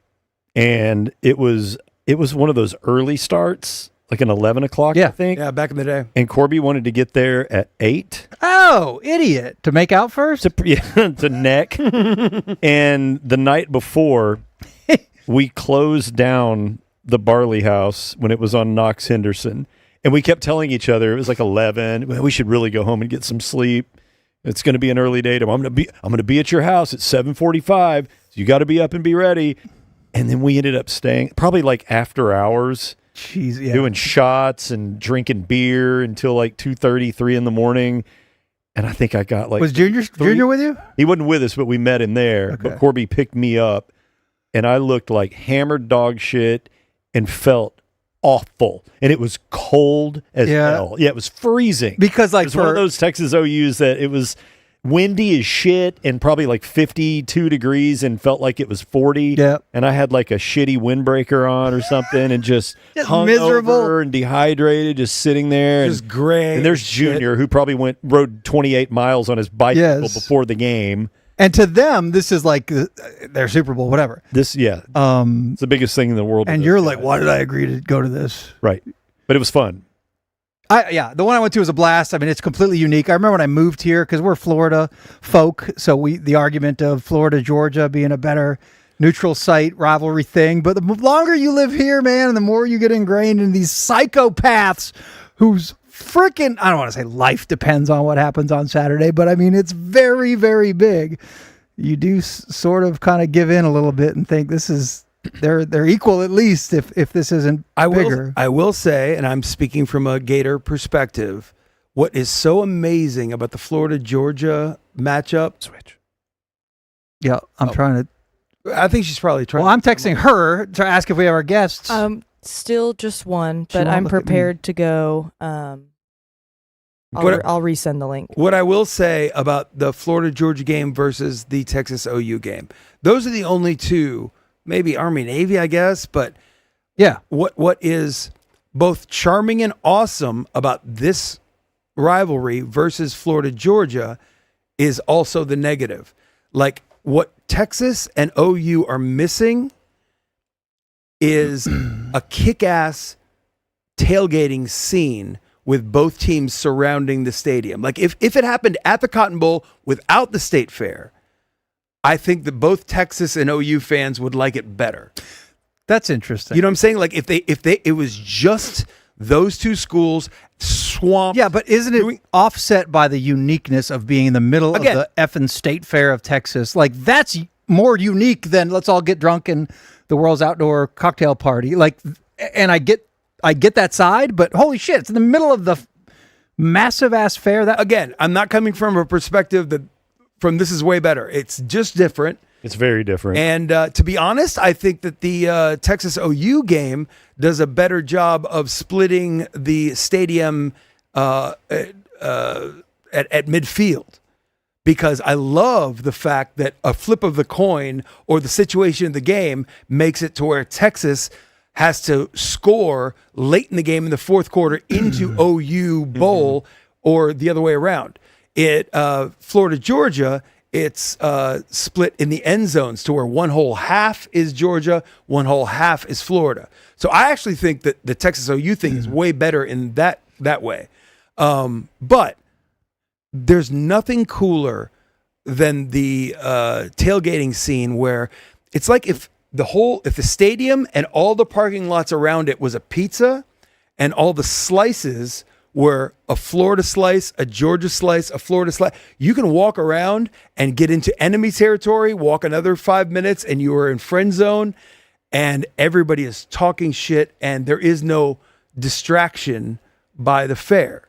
and it was one of those early starts, like an 11 o'clock, Yeah. I think. Yeah, back in the day. And Corby wanted to get there at 8 Oh, idiot. To make out first? to neck. And the night before, we closed down the Barley House when it was on Knox Henderson. And we kept telling each other, it was like 11, well, we should really go home and get some sleep. It's going to be an early day. I'm going to be at your house at 7:45. So you got to be up and be ready. And then we ended up staying probably like after hours, Jeez, yeah. doing shots and drinking beer until like 2:30, 3 in the morning. And I think I got like... Was Junior with you? He wasn't with us, but we met him there. Okay. But Corby picked me up, and I looked like hammered dog shit and felt awful. And it was cold as hell. Yeah, it was freezing. Because It was one of those Texas OUs that it was windy as shit and probably like 52 degrees and felt like it was 40. Yeah. And I had like a shitty windbreaker on or something and just hung miserable. over and dehydrated, just sitting there. Just gray. And there's Junior, who probably rode 28 miles on his bicycle Yes. before the game. And to them, this is like their Super Bowl, whatever. It's the biggest thing in the world. And to you're those like, guys. why did I agree to go to this? Right. But it was fun. The one I went to was a blast. I mean, it's completely unique. I remember when I moved here because we're Florida folk, so the argument of Florida, Georgia being a better neutral site rivalry thing. But the longer you live here, man, and the more you get ingrained in these psychopaths whose freaking, I don't want to say life depends on what happens on Saturday, but I mean, it's very, very big. You do sort of kind of give in a little bit and think this is, they're equal at least if this isn't bigger. I will say, and I'm speaking from a Gator perspective, what is so amazing about the Florida-Georgia matchup? Switch. Yeah, I'm trying to. I think she's probably trying. Well, I'm texting her to ask if we have our guests. Still just one, She but won't I'm look at me. prepared to go. I'll resend the link. What I will say about the Florida-Georgia game versus the Texas-OU game, those are the only two, maybe Army-Navy, I guess, but yeah, what is both charming and awesome about this rivalry versus Florida-Georgia is also the negative. Like, what Texas and OU are missing is a kick-ass tailgating scene with both teams surrounding the stadium. Like, if it happened at the Cotton Bowl without the State Fair, I think that both Texas and OU fans would like it better. that's interesting. You know what I'm saying? Like, if it was just those two schools swamped. Yeah, but isn't it offset by the uniqueness of being in the middle Again. of the effing State Fair of Texas? Like, that's more unique than let's all get drunk in the world's outdoor cocktail party. Like, and I get that side, but holy shit, it's in the middle of the massive ass fair. That Again, I'm not coming from a perspective that from this is way better. It's just different. It's very different. And to be honest, I think that the Texas OU game does a better job of splitting the stadium at midfield, because I love the fact that a flip of the coin or the situation of the game makes it to where Texas has to score late in the game in the fourth quarter into OU bowl or the other way around. Florida, Georgia, it's split in the end zones to where one whole half is Georgia, one whole half is Florida. So I actually think that the Texas OU thing is way better in that way. But there's nothing cooler than the tailgating scene where it's like if the stadium and all the parking lots around it was a pizza and all the slices were a Florida slice, a Georgia slice, a Florida slice. You can walk around and get into enemy territory, walk another 5 minutes, and you are in friend zone, and everybody is talking shit, and there is no distraction by the fair.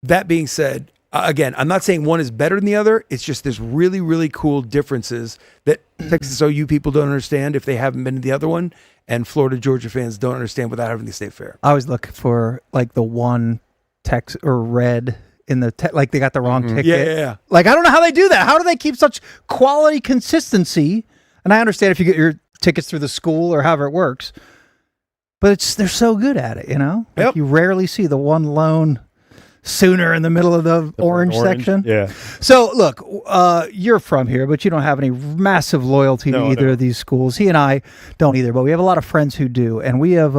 That being said, again, I'm not saying one is better than the other. It's just there's really, really cool differences that Texas OU people don't understand if they haven't been to the other one, and Florida Georgia fans don't understand without having the State Fair. I always look for like the one text or red in the like they got the wrong ticket. Yeah. Like, I don't know how they do that. How do they keep such quality consistency? And I understand if you get your tickets through the school or however it works, but they're so good at it, you know? Like, you rarely see the one lone Sooner in the middle of the orange section. Yeah. So look, you're from here, but you don't have any massive loyalty to either of these schools. He and I don't either, but we have a lot of friends who do, and we have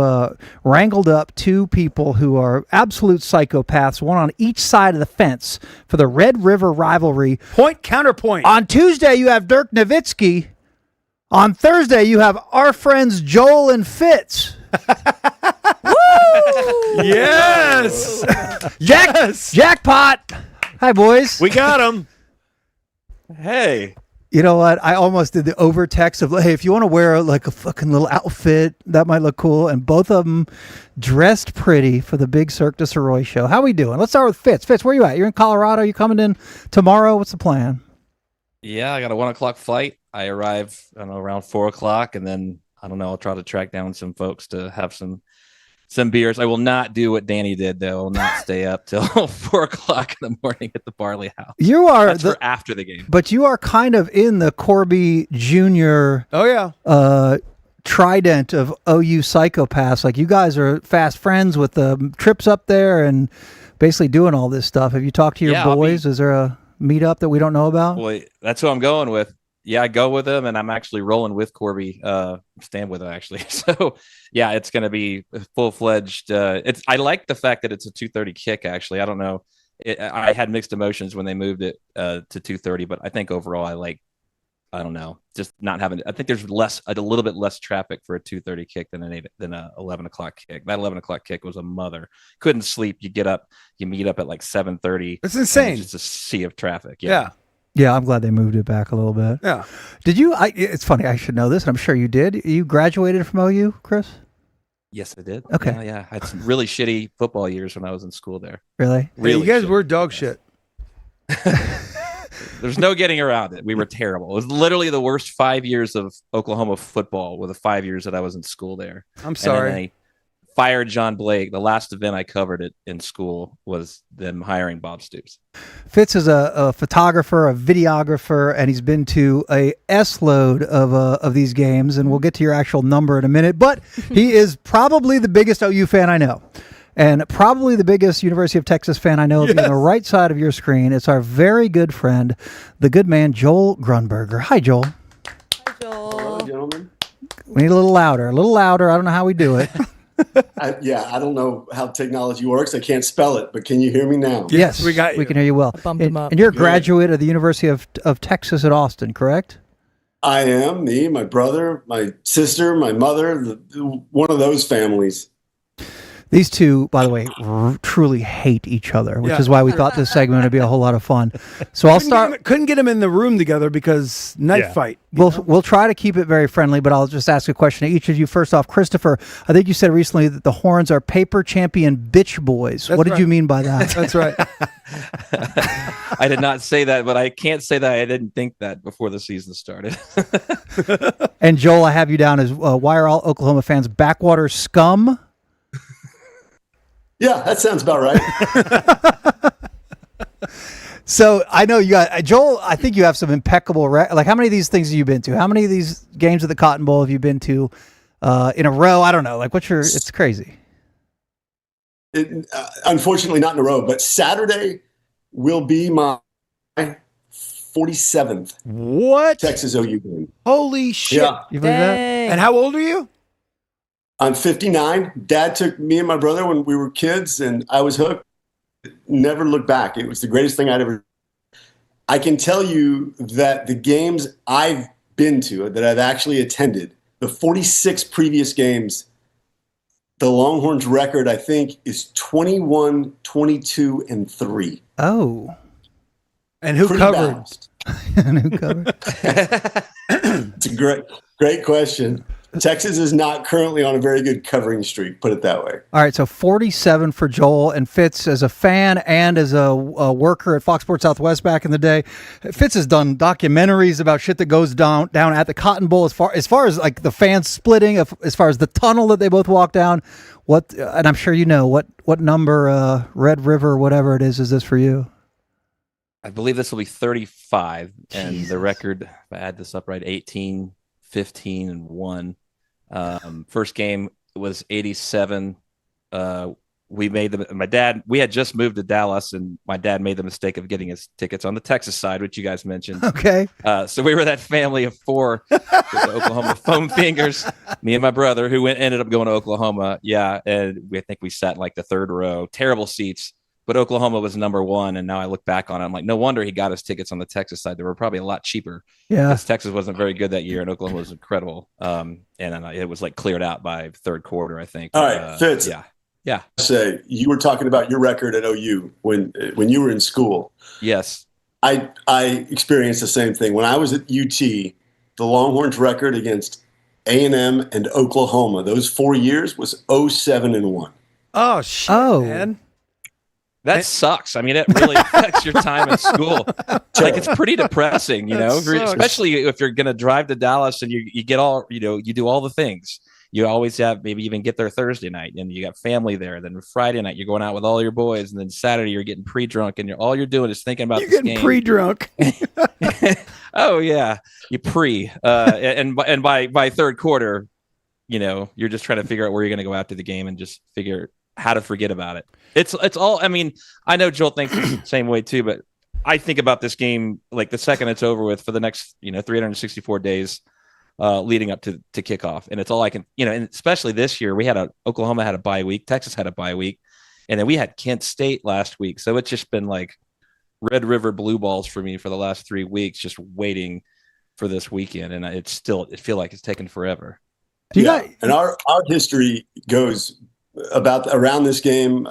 wrangled up two people who are absolute psychopaths, one on each side of the fence for the Red River rivalry. Point counterpoint. On Tuesday, you have Dirk Nowitzki. On Thursday, you have our friends Joel and Fitz. Yes. Jackpot. Hi, boys. We got him. Hey. You know what? I almost did the over text of, hey, if you want to wear like a fucking little outfit, that might look cool. And both of them dressed pretty for the big Cirque Du Sirois show. How we doing? Let's start with Fitz. Fitz, where you at? You're in Colorado. You coming in tomorrow? What's the plan? Yeah, I got a 1 o'clock flight. I arrive, I don't know, around 4 o'clock, and then I don't know. I'll try to track down some folks to have some beers. I will not do what Danny did, though. I will not stay up till 4 o'clock in the morning at the Barley House. You are That's for after the game. But you are kind of in the Corby Jr. Oh yeah. Trident of OU psychopaths. Like, you guys are fast friends with the trips up there and basically doing all this stuff. Have you talked to your boys? Is there a meetup that we don't know about? Well, that's who I'm going with. Yeah, I go with him, and I'm actually rolling with Corby. Stand with him, actually. So, yeah, it's going to be full-fledged. I like the fact that it's a 2:30 kick, actually. I don't know. I had mixed emotions when they moved it to 2:30, but I think overall I like I don't know, just not having. I think there's a little bit less traffic for a 2:30 kick than a 11 o'clock kick. That 11 o'clock kick was a mother. Couldn't sleep. You get up, you meet up at like 7:30. It's insane. It's just a sea of traffic. Yeah. Yeah, I'm glad they moved it back a little bit. Yeah. Did you? It's funny. I should know this, and I'm sure you did. You graduated from OU, Chris? Yes, I did. Okay. Yeah. I had some really shitty football years when I was in school there. Really? Really, you guys shitty. were dog shit. There's no getting around it. We were terrible. It was literally the worst 5 years of Oklahoma football were the 5 years that I was in school there. I'm sorry. And then they fired John Blake. The last event I covered it in school was them hiring Bob Stoops. Fitz is a photographer, a videographer, and he's been to a S-load of these games, and we'll get to your actual number in a minute. But he is probably the biggest OU fan I know, and probably the biggest University of Texas fan I know. Yes. On the right side of your screen, it's our very good friend, the good man, Joel Grunberger. Hi, Joel. Hi, Joel. Hello, gentlemen. We need a little louder. I don't know how we do it. I don't know how technology works. I can't spell it, but can you hear me now? Yes, we got you. We can hear you well. I bumped him up. And you're a graduate of the University of Texas at Austin, correct? I am. Me, my brother, my sister, my mother, one of those families. These two, by the way, truly hate each other, which Yeah. is why we thought this segment would be a whole lot of fun. So I'll start. Couldn't get them in the room together because knife fight. We'll try to keep it very friendly, but I'll just ask a question to each of you. First off, Christopher, I think you said recently that the Horns are paper champion bitch boys. That's What did right. you mean by that? That's right. I did not say that, but I can't say that I didn't think that before the season started. And Joel, I have you down as why are all Oklahoma fans backwater scum? Yeah, that sounds about right. So I know you got Joel. I think you have some impeccable. Like, how many of these things have you been to? How many of these games at the Cotton Bowl have you been to in a row? I don't know. Like, what's your? It's crazy. Unfortunately, not in a row, but Saturday will be my 47th What? Texas OU game. Holy shit. Yeah, You believe that? Dang. And how old are you? I'm 59. Dad took me and my brother when we were kids, and I was hooked. Never looked back. It was the greatest thing I'd ever. I can tell you that the games I've been to, that I've actually attended, the 46 previous games, the Longhorns record, I think, is 21, 22, and 3. Oh, And who Pretty covered? balanced. and who covered? It's a great question. Texas is not currently on a very good covering streak, put it that way. All right, so 47 for Joel and Fitz as a fan and as a worker at Fox Sports Southwest back in the day. Fitz has done documentaries about shit that goes down at the Cotton Bowl as far as like the fans splitting, as far as the tunnel that they both walk down. What and I'm sure you know what number Red River, whatever it is this for you? I believe this will be 35, and the record, if I add this up right, 18, 15, and 1. First game was 87. We had just moved to Dallas, and my dad made the mistake of getting his tickets on the Texas side, which you guys mentioned. Okay. So we were that family of 4 with the Oklahoma foam fingers, me and my brother, who ended up going to Oklahoma. Yeah, and I think we sat in like the third row. Terrible seats. But Oklahoma was number 1, and now I look back on it, I'm like, no wonder he got his tickets on the Texas side. They were probably a lot cheaper. Yeah. Because Texas wasn't very good that year, and Oklahoma was incredible. And then it was like cleared out by third quarter, I think. All right, Fitz. Yeah. Say, you were talking about your record at OU when you were in school. Yes. I experienced the same thing. When I was at UT, the Longhorns record against A&M and Oklahoma, those 4 years was 07-1. Oh shit, Oh. man. That sucks. I mean, it really affects your time in school. Like, it's pretty depressing, especially if you're going to drive to Dallas and you get all, you do all the things. You always have, maybe even get there Thursday night, and you got family there. Then Friday night, you're going out with all your boys. And then Saturday, you're getting pre-drunk, and all you're doing is thinking about You're this getting game. pre-drunk. Oh, yeah. You and by third quarter, you're just trying to figure out where you're going to go after the game and just figure how to forget about it. It's all, I mean, I know Joel thinks the same way too, but I think about this game like the second it's over with for the next, 364 days leading up to kickoff. And it's all I can, and especially this year, Oklahoma had a bye week, Texas had a bye week, and then we had Kent State last week. So it's just been like Red River blue balls for me for the last 3 weeks, just waiting for this weekend, and it feel like it's taken forever. And our history goes around this game,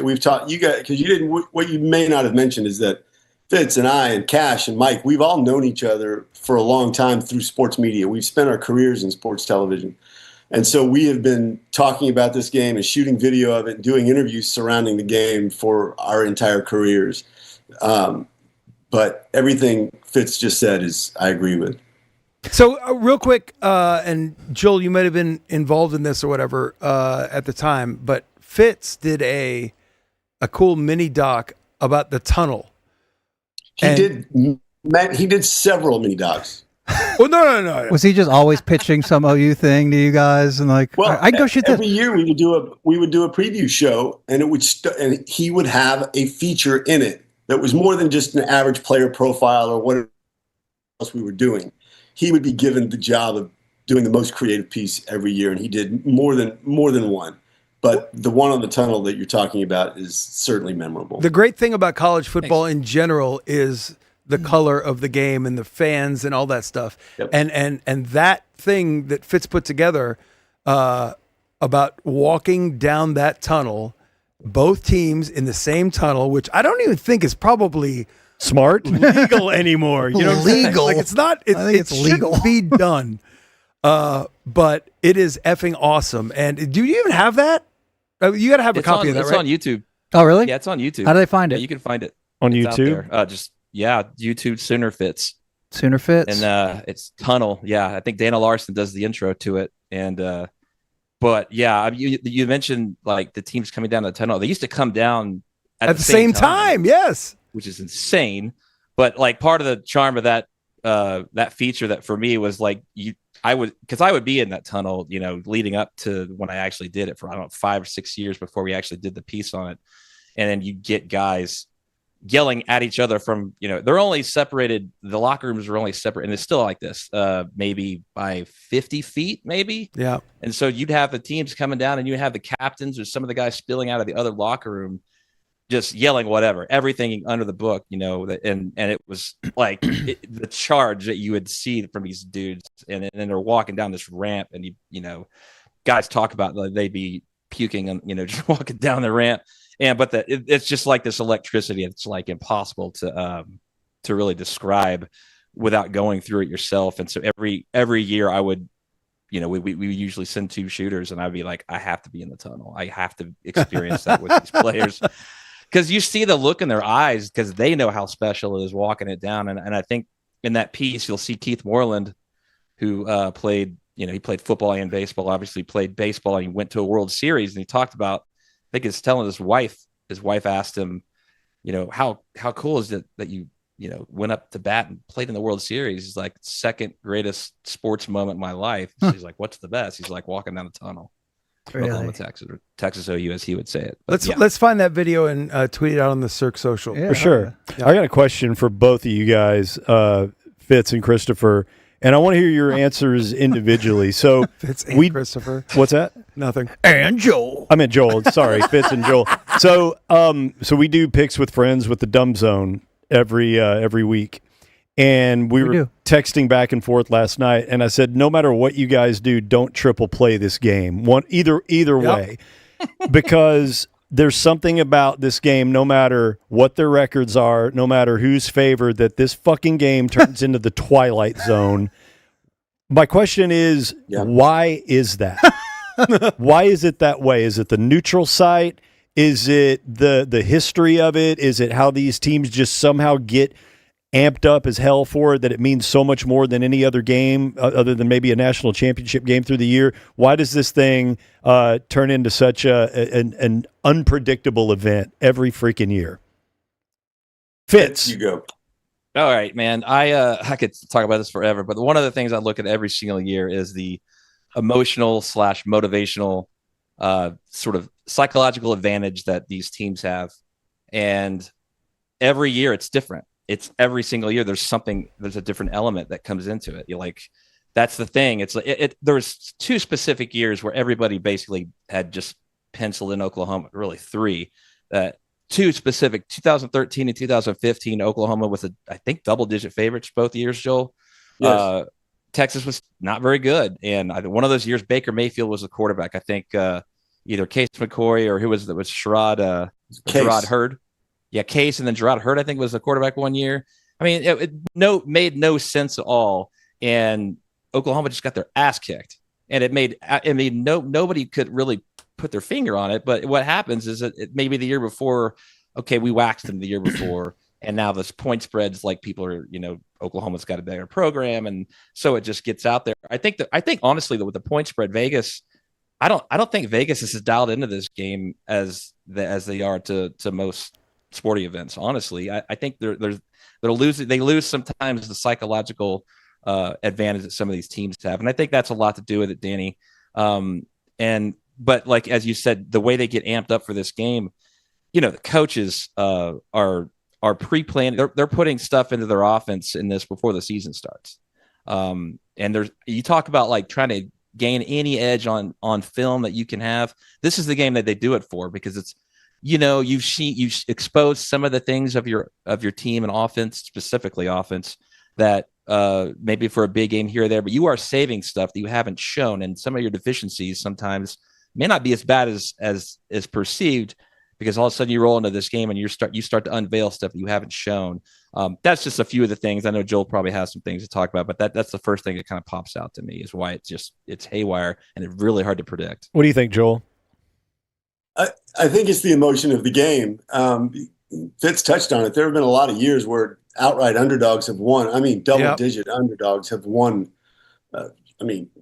We've taught you guys, because what you may not have mentioned is that Fitz and I and Cash and Mike, we've all known each other for a long time through sports media. We've spent our careers in sports television. And so we have been talking about this game and shooting video of it and doing interviews surrounding the game for our entire careers. But everything Fitz just said I agree with. So real quick, and Joel, you might have been involved in this or whatever at the time, but Fitz did a cool mini doc about the tunnel. He did several mini docs. Well, no. Was he just always pitching some OU thing to you guys and like, well, I can go shoot every this? year we would do a preview show, and and he would have a feature in it that was more than just an average player profile or what else we were doing. He would be given the job of doing the most creative piece every year, and he did more than one. But the one on the tunnel that you're talking about is certainly memorable. The great thing about college football in general is the color of the game and the fans and all that stuff. Yep. And that thing that Fitz put together about walking down that tunnel, both teams in the same tunnel, which I don't even think is probably smart legal anymore. You know, what I'm saying? Legal? Like it's not. I think it's legal. Shouldn't be done. But it is effing awesome. And do you even have that? You got to have a copy of that, it's right? on YouTube. Oh, really? Yeah, it's on YouTube. How do they find Yeah, it? you can find it on It's out YouTube. there. YouTube Sooner Fits. Sooner Fits. And it's Tunnel. Yeah, I think Dana Larson does the intro to it. And but yeah, you mentioned like the teams coming down the tunnel. They used to come down at the same time. Yes, which is insane. But like part of the charm of that feature that for me was like I would be in that tunnel, you know, leading up to when I actually did it for, I don't know, 5 or 6 years before we actually did the piece on it. And then you get guys yelling at each other from, you know, they're only separated. The locker rooms are only separate. And it's still like this, maybe by 50 feet, maybe. Yeah. And so you'd have the teams coming down and you'd have the captains or some of the guys spilling out of the other locker room, just yelling whatever, everything under the book, you know, and it was like the charge that you would see from these dudes, and then they're walking down this ramp, and you know, guys talk about like, they'd be puking and, you know, just walking down the ramp, but it's just like this electricity. It's like impossible to really describe without going through it yourself. And so every year I would, you know, we usually send 2 shooters, and I'd be like, I have to be in the tunnel. I have to experience that with these players. Because you see the look in their eyes, because they know how special it is walking it down. And I think in that piece, you'll see Keith Moreland, who played, you know, he played football and baseball, obviously played baseball, and he went to a World Series. And he talked about, I think he's telling his wife asked him, you know, how cool is it that you know, went up to bat and played in the World Series? He's like, second greatest sports moment in my life. She's like, what's the best? He's like, walking down the tunnel. Really? Oklahoma, Texas, or Texas OU, as he would say it. But Let's find that video and tweet it out on the Cirque social. Yeah. For sure. Yeah. I got a question for both of you guys, Fitz and Christopher, and I want to hear your answers individually. So Fitz and Christopher. What's that? Nothing. And Joel. I meant Joel. Sorry, Fitz and Joel. So we do picks with friends with the Dumb Zone every week. And we were texting back and forth last night, and I said, no matter what you guys do, don't triple play this game. Either way, because there's something about this game, no matter what their records are, no matter who's favored, that this fucking game turns into the Twilight Zone. My question is, why is that? Why is it that way? Is it the neutral site? Is it the history of it? Is it how these teams just somehow get amped up as hell for it, that it means so much more than any other game other than maybe a national championship game through the year? Why does this thing turn into such an unpredictable event every freaking year? Fitz. You go. All right, man. I could talk about this forever, but one of the things I look at every single year is the emotional / motivational sort of psychological advantage that these teams have. And every year it's different. It's every single year there's a different element that comes into it. You're like, that's the thing. It's like there's 2 specific years where everybody basically had just penciled in Oklahoma, really 3. 2 specific, 2013 and 2015, Oklahoma was I think double-digit favorites both years, Joel. Yes. Texas was not very good. And one of those years, Baker Mayfield was the quarterback. I think either Case McCoy or who was that? Was Sherrod Hurd? Yeah, Case, and then Sherrod Hurd, I think, was the quarterback one year. I mean, it made no sense at all. And Oklahoma just got their ass kicked. And nobody could really put their finger on it. But what happens is that maybe the year before, okay, we waxed them the year before. And now this point spreads, like people are, Oklahoma's got a better program, and so it just gets out there. I think honestly that with the point spread, Vegas, I don't think Vegas is as dialed into this game as they are to most sporting events. Honestly, I think they lose sometimes the psychological advantage that some of these teams have, and I think that's a lot to do with it, Danny. But like as you said, the way they get amped up for this game, the coaches are pre-planned. They're putting stuff into their offense in this before the season starts. And you talk about like trying to gain any edge on film that you can have. This is the game that they do it for, because it's, you've exposed some of the things of your team and offense, specifically offense, that maybe for a big game here or there, but you are saving stuff that you haven't shown. And some of your deficiencies sometimes may not be as bad as perceived, because all of a sudden you roll into this game and you start to unveil stuff that you haven't shown. That's just a few of the things. I know Joel probably has some things to talk about, but that's the first thing that kind of pops out to me, is why it's haywire and it's really hard to predict. What do you think, Joel? I think it's the emotion of the game. Fitz touched on it. There have been a lot of years where outright underdogs have won. I mean, double-digit underdogs have won.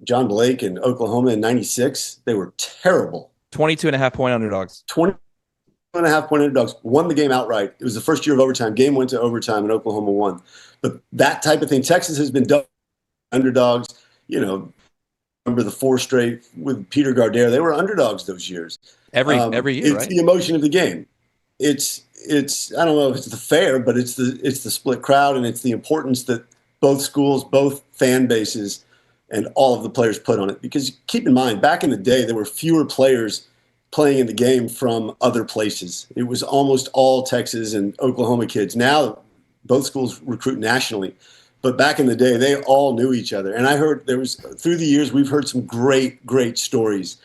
John Blake and Oklahoma in '96, they were terrible. 22.5-point underdogs. 20.5-point underdogs won the game outright. It was the first year of overtime. Game went to overtime, and Oklahoma won. But that type of thing, Texas has been double underdogs. Remember the 4 straight with Peter Gardere. They were underdogs those years. Every year, it's right? The emotion of the game. It's I don't know if it's the fair, but it's the split crowd, and it's the importance that both schools, both fan bases, and all of the players put on it. Because keep in mind, back in the day, there were fewer players playing in the game from other places. It was almost all Texas and Oklahoma kids. Now, both schools recruit nationally. But back in the day, they all knew each other. And I heard through the years, we've heard some great, great stories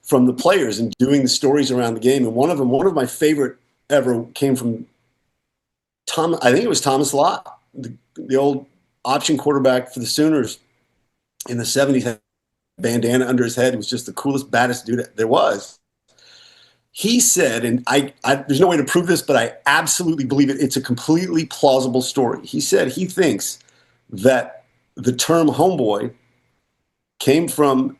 from the players and doing the stories around the game. And one of my favorite ever came from I think it was Thomas Lott, the old option quarterback for the Sooners in the 70s. Bandana under his head. He was just the coolest, baddest dude there was. He said, and I there's no way to prove this, but I absolutely believe it. It's a completely plausible story. He said he thinks that the term homeboy came from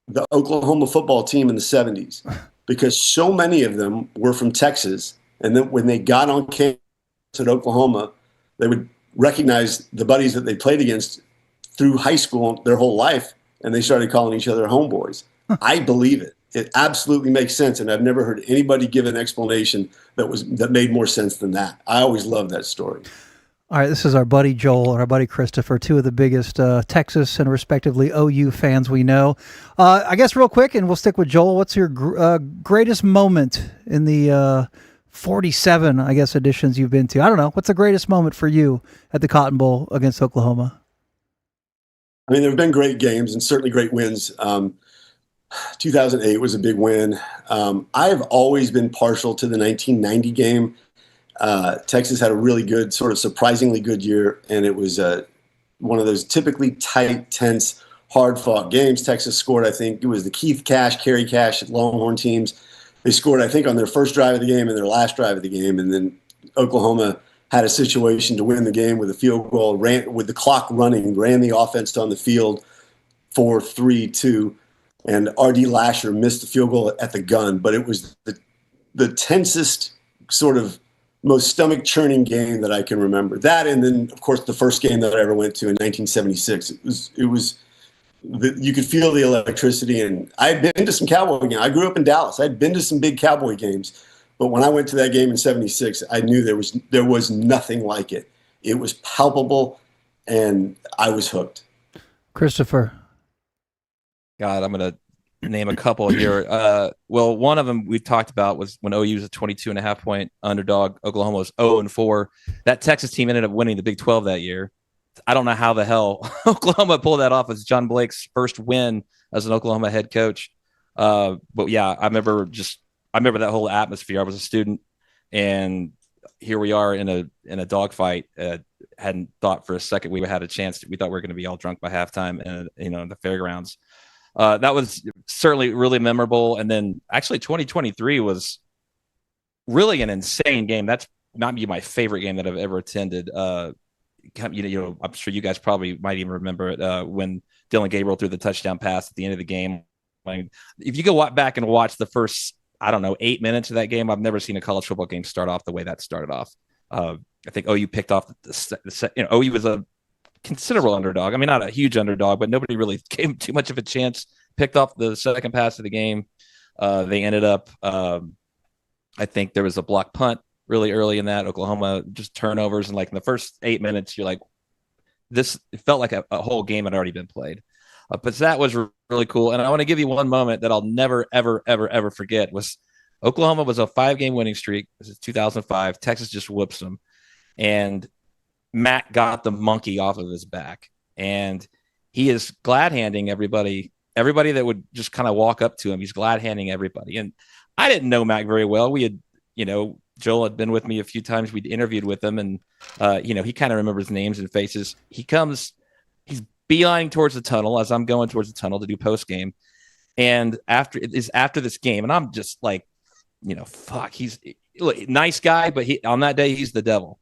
the Oklahoma football team in the 70s, because so many of them were from Texas. And then when they got on campus at Oklahoma, they would recognize the buddies that they played against through high school their whole life, and they started calling each other homeboys. I believe it. It absolutely makes sense, and I've never heard anybody give an explanation that made more sense than that. I always loved that story. All right, this is our buddy Joel and our buddy Christopher, two of the biggest Texas and respectively OU fans we know. I guess real quick, and we'll stick with Joel, what's your greatest moment in the 47, I guess, editions you've been to? I don't know. What's the greatest moment for you at the Cotton Bowl against Oklahoma? I mean, there have been great games and certainly great wins. 2008 was a big win. I've always been partial to the 1990 game. Texas had a really good, sort of surprisingly good year, and it was one of those typically tight, tense, hard-fought games. Texas scored, I think, it was the Keith Cash, Kerry Cash Longhorn teams. They scored, I think, on their first drive of the game and their last drive of the game, and then Oklahoma had a situation to win the game with a field goal, ran with the clock running, ran the offense on the field 4-3-2. And R.D. Lasher missed the field goal at the gun, but it was the tensest, sort of most stomach-churning game that I can remember. That, and then, of course, the first game that I ever went to in 1976. You could feel the electricity, and I had been to some Cowboy games. I grew up in Dallas. I had been to some big Cowboy games, but when I went to that game in '76, I knew there was nothing like it. It was palpable, and I was hooked. Christopher. God, I'm going to name a couple here. Well, one of them we talked about was when OU was a 22.5-point underdog. Oklahoma was 0-4. That Texas team ended up winning the Big 12 that year. I don't know how the hell Oklahoma pulled that off as John Blake's first win as an Oklahoma head coach. But yeah, I remember that whole atmosphere. I was a student, and here we are in a dogfight. Hadn't thought for a second we had a chance. We thought we were going to be all drunk by halftime, and in the fairgrounds. That was certainly really memorable. And then actually 2023 was really an insane game. That's not my favorite game that I've ever attended. I'm sure you guys probably might even remember it when Dylan Gabriel threw the touchdown pass at the end of the game. If you go back and watch the first, 8 minutes of that game, I've never seen a college football game start off the way that started off. I think OU picked off OU was a considerable underdog. I mean, not a huge underdog, but nobody really gave him too much of a chance. Picked off the second pass of the game. They ended up, I think there was a block punt really early in that. Oklahoma just turnovers. And like in the first 8 minutes, you're like, it felt like a whole game had already been played. But that was really cool. And I want to give you one moment that I'll never, ever, ever, ever forget was Oklahoma was a 5-game winning streak. This is 2005. Texas just whoops them. And Matt got the monkey off of his back. And he is glad-handing everybody that would just kind of walk up to him. He's glad-handing everybody. And I didn't know Mac very well. We had, Joel had been with me a few times. We'd interviewed with him, and, he kind of remembers names and faces. He's beelining towards the tunnel as I'm going towards the tunnel to do post-game. And after this game, and I'm just like, fuck, he's a nice guy, but on that day, he's the devil.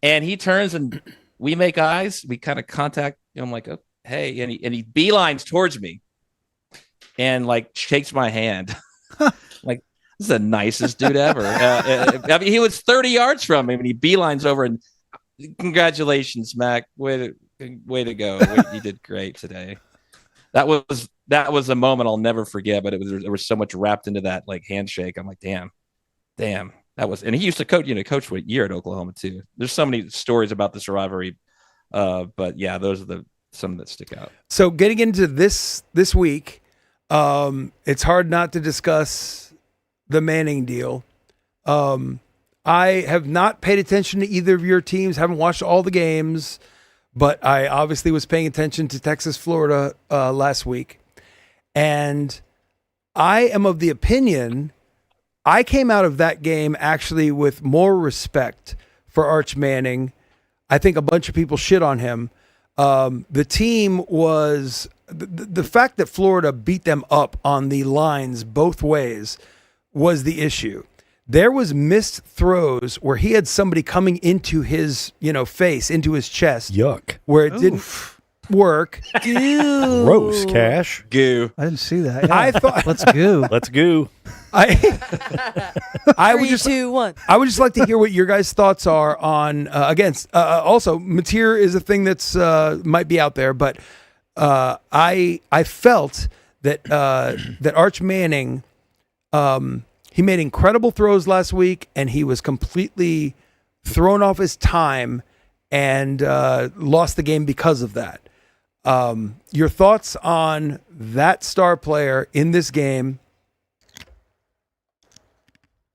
And he turns and we make eyes. We kind of contact. I'm like, oh, hey, and he beelines towards me, and like shakes my hand. Like, this is the nicest dude ever. I mean, he was 30 yards from me, and he beelines over and congratulations, Mac. Way to go. You did great today. That was a moment I'll never forget. But there was so much wrapped into that like handshake. I'm like, damn. That was, and he used to coach for a year at Oklahoma too. There's so many stories about this rivalry, but yeah, those are some that stick out. So getting into this week, it's hard not to discuss the Manning deal. I have not paid attention to either of your teams. Haven't watched all the games, but I obviously was paying attention to Texas, Florida last week, and I am of the opinion. I came out of that game actually with more respect for Arch Manning. I think a bunch of people shit on him. The team was the fact that Florida beat them up on the lines both ways was the issue. There was missed throws where he had somebody coming into his, face, into his chest. Yuck. Where it didn't work. Gross, Cash. Goo. I didn't see that. Yeah. I thought Let's go. Let's go. I would 3, just 2, 1. I would just like to hear what your guys' thoughts are on also Mateer is a thing that's might be out there, but I felt that Arch Manning he made incredible throws last week, and he was completely thrown off his time and lost the game because of that. Your thoughts on that star player in this game?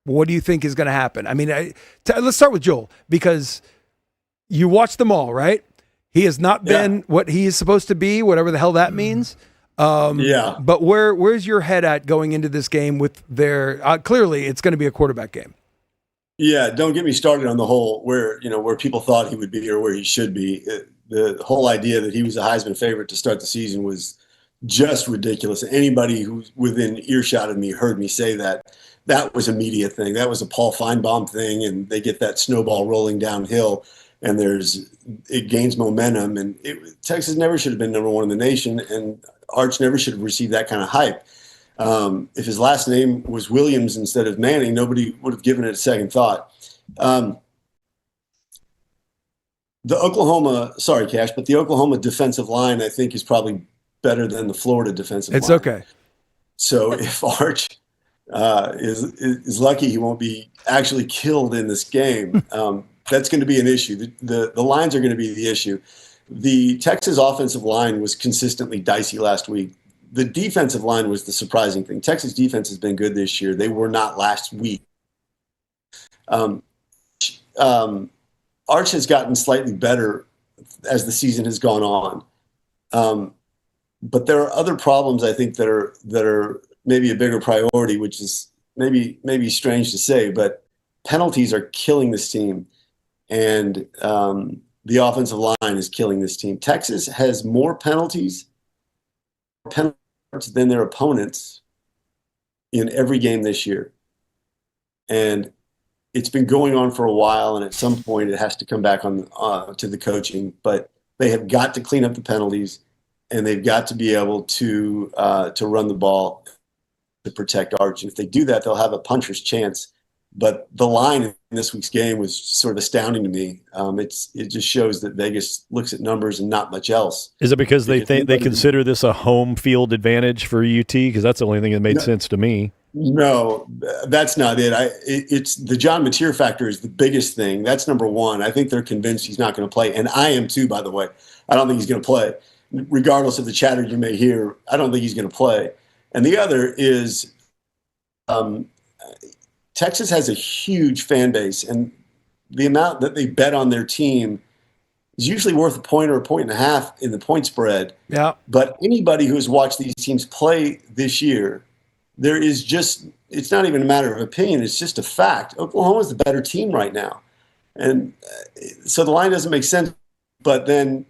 What do you think is going to happen? I mean, let's start with Joel, because you watched them all, right? He has not been what he is supposed to be, whatever the hell that means. But where's your head at going into this game with their clearly it's going to be a quarterback game. Yeah, don't get me started on the whole where people thought he would be or where he should be. The whole idea that he was a Heisman favorite to start the season was just ridiculous. Anybody who's within earshot of me heard me say that. That was a media thing. That was a Paul Feinbaum thing, and they get that snowball rolling downhill, and it gains momentum. And Texas never should have been number one in the nation, and Arch never should have received that kind of hype. If his last name was Williams instead of Manning, nobody would have given it a second thought. The Oklahoma defensive line, I think, is probably better than the Florida defensive line. It's okay. So if Arch is lucky he won't be actually killed in this game, that's going to be an issue. The lines are going to be the issue. The Texas offensive line was consistently dicey last week. The defensive line was the surprising thing. Texas defense has been good this year. They were not last week. Arch has gotten slightly better as the season has gone on. But there are other problems I think that are maybe a bigger priority, which is maybe strange to say, but penalties are killing this team, and the offensive line is killing this team. Texas has more penalties than their opponents in every game this year, and it's been going on for a while. And at some point, it has to come back on to the coaching. But they have got to clean up the penalties, and they've got to be able to run the ball to protect Arch. And if they do that, they'll have a puncher's chance. But the line in this week's game was sort of astounding to me. It just shows that Vegas looks at numbers and not much else. Is it because they consider this a home field advantage for UT? Because that's the only thing that made sense to me. No, that's not it. It's the John Mateer factor is the biggest thing. That's number one. I think they're convinced he's not going to play, and I am too. By the way, I don't think he's going to play, regardless of the chatter you may hear. I don't think he's going to play. And the other is, Texas has a huge fan base, and the amount that they bet on their team is usually worth a point or a point and a half in the point spread. Yeah. But anybody who has watched these teams play this year, it's not even a matter of opinion. It's just a fact. Oklahoma's the better team right now. And so the line doesn't make sense, but then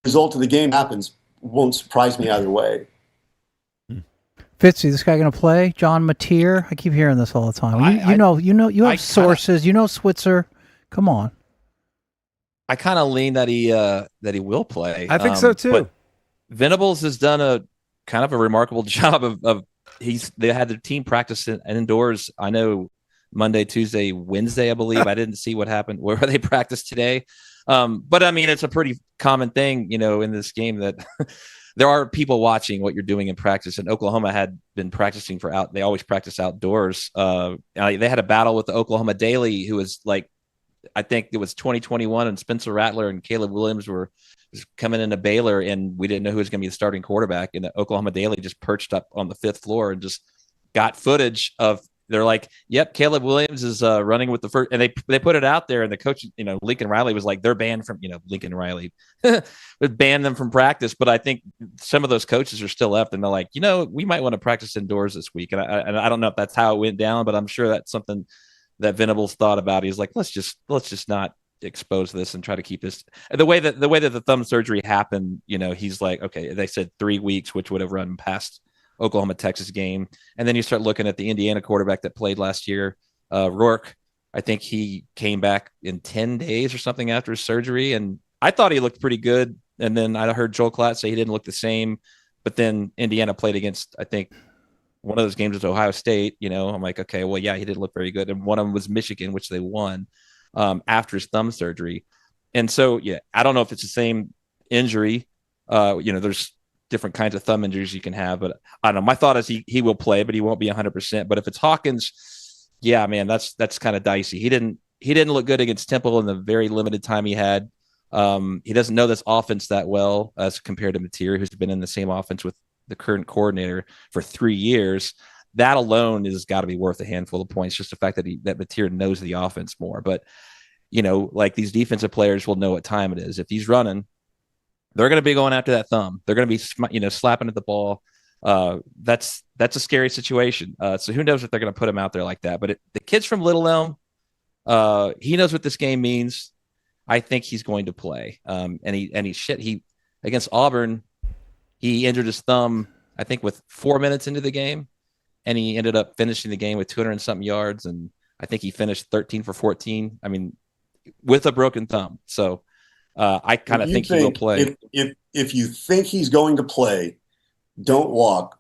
the result of the game happens. Won't surprise me either way. Fitzy, this guy going to play? John Mateer? I keep hearing this all the time. You have sources. You know Switzer. Come on. I kind of lean that he will play. I think so too. But Venables has done a kind of a remarkable job of they had their team practice indoors. I know Monday, Tuesday, Wednesday, I believe. I didn't see what happened where they practiced today. But I mean, it's a pretty common thing, in this game that there are people watching what you're doing in practice. And Oklahoma had been practicing they always practice outdoors. They had a battle with the Oklahoma Daily, who was like, I think it was 2021, and Spencer Rattler and Caleb Williams was coming into Baylor, and we didn't know who was going to be the starting quarterback. And the Oklahoma Daily just perched up on the 5th floor and just got footage of. They're like, "Yep, Caleb Williams is running with the first," and they put it out there. And the coach, Lincoln Riley was like, "They're banned from," Lincoln Riley would ban them from practice. But I think some of those coaches are still left, and they're like, we might want to practice indoors this week. And I don't know if that's how it went down, but I'm sure that's something that Venables thought about. He's like, let's just not expose this and try to keep this the way that the thumb surgery happened. He's like, okay, they said 3 weeks, which would have run past Oklahoma Texas game. And then you start looking at the Indiana quarterback that played last year, Rourke. I think he came back in 10 days or something after his surgery, and I thought he looked pretty good. And then I heard Joel Klatt say he didn't look the same. But then Indiana played against, I think, one of those games was Ohio State. I'm like, okay, well, yeah, he didn't look very good. And one of them was Michigan, which they won after his thumb surgery. And so, yeah, I don't know if it's the same injury. There's different kinds of thumb injuries you can have, but I don't know. My thought is he will play, but he won't be 100%. But if it's Hawkins, yeah, man, that's kind of dicey. He didn't look good against Temple in the very limited time he had. He doesn't know this offense that well as compared to Mateer, who's been in the same offense with the current coordinator for 3 years. That alone has got to be worth a handful of points. Just the fact that Mateer knows the offense more. But like these defensive players will know what time it is. If he's running, they're going to be going after that thumb. They're going to be, slapping at the ball. That's a scary situation. So who knows if they're going to put him out there like that? But the kid's from Little Elm. He knows what this game means. I think he's going to play. He against Auburn, he injured his thumb, I think, with 4 minutes into the game, and he ended up finishing the game with 200 and something yards. And I think he finished 13 for 14. I mean, with a broken thumb. So I kind of think he will play. If you think he's going to play, don't walk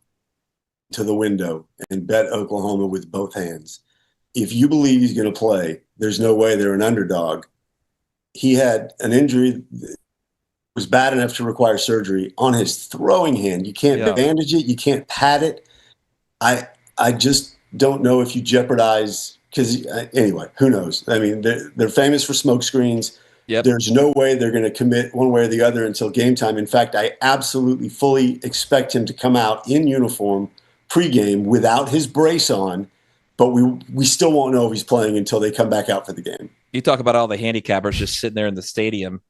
to the window and bet Oklahoma with both hands. If you believe he's going to play, there's no way they're an underdog. He had an injury that was bad enough to require surgery on his throwing hand. You can't bandage it. You can't pad it. I just don't know if you jeopardize – because anyway, who knows? I mean, they're famous for smoke screens. Yep. There's no way they're going to commit one way or the other until game time. In fact, I absolutely fully expect him to come out in uniform pregame without his brace on, but we still won't know if he's playing until they come back out for the game. You talk about all the handicappers just sitting there in the stadium,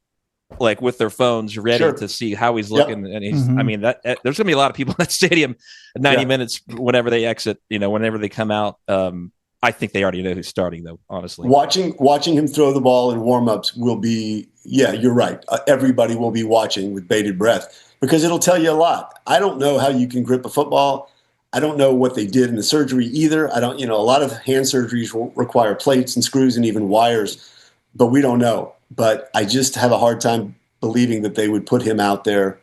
like with their phones ready Sure. to see how he's looking. And he's, I mean, that there's gonna be a lot of people in that stadium at 90 minutes whenever they exit, whenever they come out. I think they already know who's starting, though, honestly. Watching him throw the ball in warm-ups will be, you're right. Everybody will be watching with bated breath because it'll tell you a lot. I don't know how you can grip a football. I don't know what they did in the surgery either. I don't, a lot of hand surgeries will require plates and screws and even wires, but we don't know. But I just have a hard time believing that they would put him out there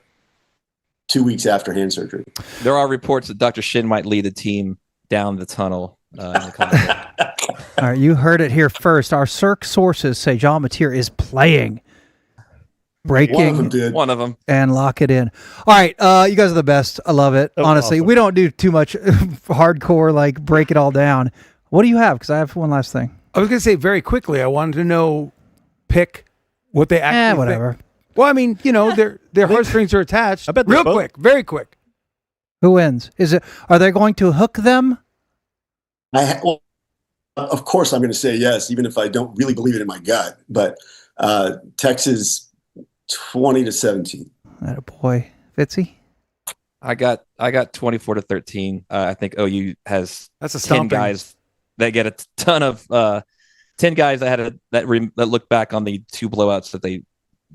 2 weeks after hand surgery. There are reports that Dr. Shin might lead the team down the tunnel. All right, you heard it here first. Our Cirque sources say John Mateer is playing. Breaking one of them and lock it in. All right, you guys are the best. I love it. Honestly, awesome. We don't do too much hardcore, like break it all down. What do you have? Because I have one last thing. I was going to say very quickly, I wanted to know, pick what they actually whatever. think. Well, I mean, their heartstrings are attached. I bet real both. quick, very quick. Who wins? Are they going to hook them? Well, of course, I'm going to say yes, even if I don't really believe it in my gut. But Texas 20-17. That boy, Fitzy. I got 24-13. I think OU has That's a 10 stomping. guys that get a ton of 10 guys that look back on the two blowouts that they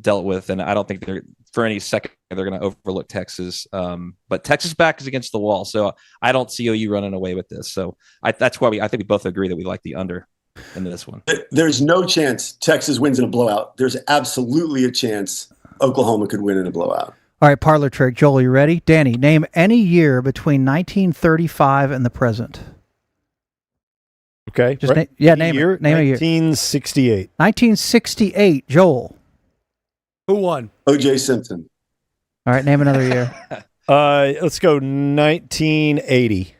dealt with, and I don't think they're for any second they're going to overlook Texas. But Texas back is against the wall, so I don't see OU running away with this. So that's why I think we both agree that we like the under in this one. There's no chance Texas wins in a blowout. There's absolutely a chance Oklahoma could win in a blowout. All right, parlor trick. Joel, you ready? Danny, name any year between 1935 and the present. Okay. Just name a year. 1968. 1968. Joel. Who won? O.J. Simpson. All right, name another year. Let's go 1980.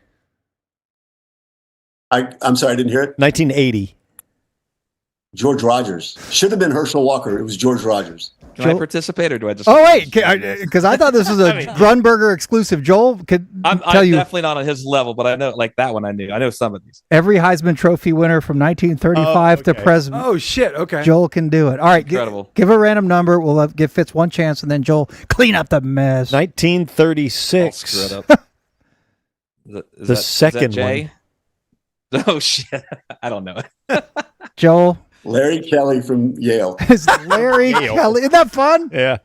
I'm sorry, I didn't hear it. 1980. George Rogers. Should have been Herschel Walker. It was George Rogers. Can I participate or do I just? Oh wait, because I thought this was a Grunberger exclusive. Joel could I'm tell you definitely not on his level, but I know like that one. I know some of these. every Heisman Trophy winner from 1935 to present. Oh shit! Okay. Joel can do it. All right, Incredible. give a random number. We'll give Fitz one chance, and then Joel clean up the mess. 1936. I'll screw it up. Is that second Jay? Oh shit! I don't know. Joel. Larry Kelly from Yale. It's Larry Kelly. Isn't that fun? Yeah.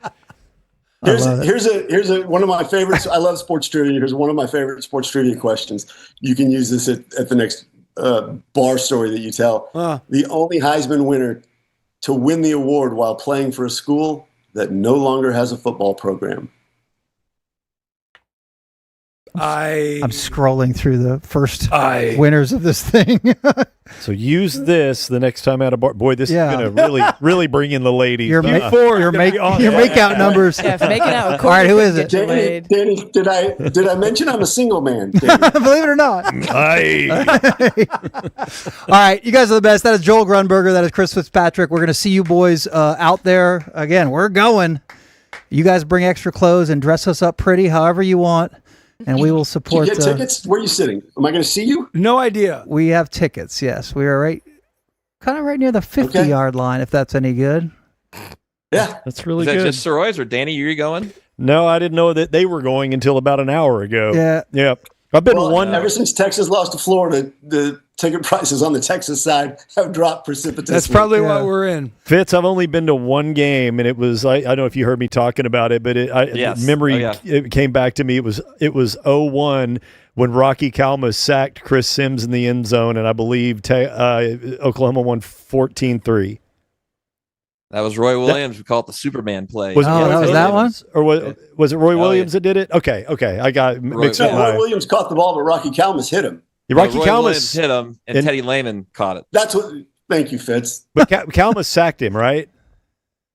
Here's a one of my favorites. I love sports trivia. Here's one of my favorite sports trivia questions. You can use this at the next bar story that you tell. The only Heisman winner to win the award while playing for a school that no longer has a football program. I'm scrolling through the first winners of this thing. So use this the next time at a bar. Boy, this is going to really bring in the ladies. Your make out numbers. Yeah, if making out with All right, who is it? Danny, did I mention I'm a single man? Believe it or not. All right, you guys are the best. That is Joel Grunberger. That is Chris Fitzpatrick. We're going to see you boys out there. Again, we're going. You guys bring extra clothes and dress us up pretty however you want. And we will support. Did you get tickets? Where are you sitting? Am I going to see you? No idea. We have tickets. Yes, we are kind of right near the 50-yard line. If that's any good. Yeah, that's really good. Is that good. just Soroy's or Danny? You're going? No, I didn't know that they were going until about an hour ago. Yeah. I've been one. Ever since Texas lost to Florida, the ticket prices on the Texas side have dropped precipitously. That's probably what we're in. Fitz, I've only been to one game, and it was I don't know if you heard me talking about it, but memory it came back to me. It was 0-1 when Rocky Kalma sacked Chris Sims in the end zone, and I believe Oklahoma won 14-3. That was Roy Williams. We call it the Superman play. Was that one? Or was it Roy Williams that did it? Okay. I got mixed up. Roy Williams caught the ball, but Rocky Kalmas hit him. Rocky Roy Kalmas Williams hit him, and Teddy Lehman caught it. That's what. Thank you, Fitz. But Kalmas sacked him, right?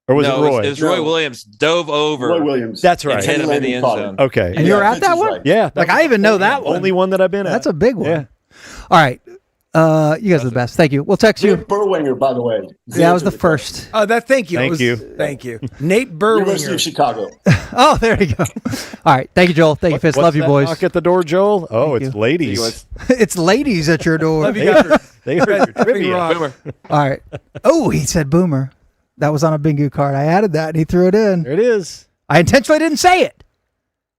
Or was it Roy? It was Roy Williams dove over. Roy Williams. That's right. And hit him in the end zone. Okay. And you were at that one? Right. Yeah. I even know that one. Only one that I've been at. That's a big one. Yeah. All right. You guys are the best. Thank you. We'll text you. Nate Burwinger, by the way. Yeah, that was the first. Thank you. Thank you. Thank you. Nate University of Burwinger. Chicago. Oh, there you go. All right. Thank you, Joel. Thank you, Fitz. What's Love you, that boys. knock at the door, Joel? Oh, Thank it's you. ladies. It's ladies at your door. They heard your trivia. Boomer. All right. Oh, he said boomer. That was on a bingo card. I added that, and he threw it in. There it is. I intentionally didn't say it.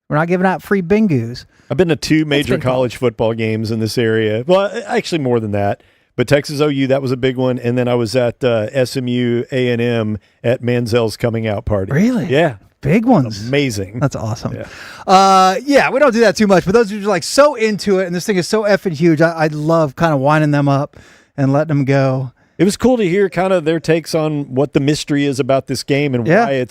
We're not giving out free bingos. I've been to 2 major been college football games in this area. Well, actually more than that. But Texas OU, that was a big one. And then I was at SMU A&M at Manziel's coming out party. Really? Yeah. Big ones. Amazing. That's awesome. Yeah. We don't do that too much, but those who are like so into it, and this thing is so effing huge, I love kind of winding them up and letting them go. It was cool to hear kind of their takes on what the mystery is about this game and why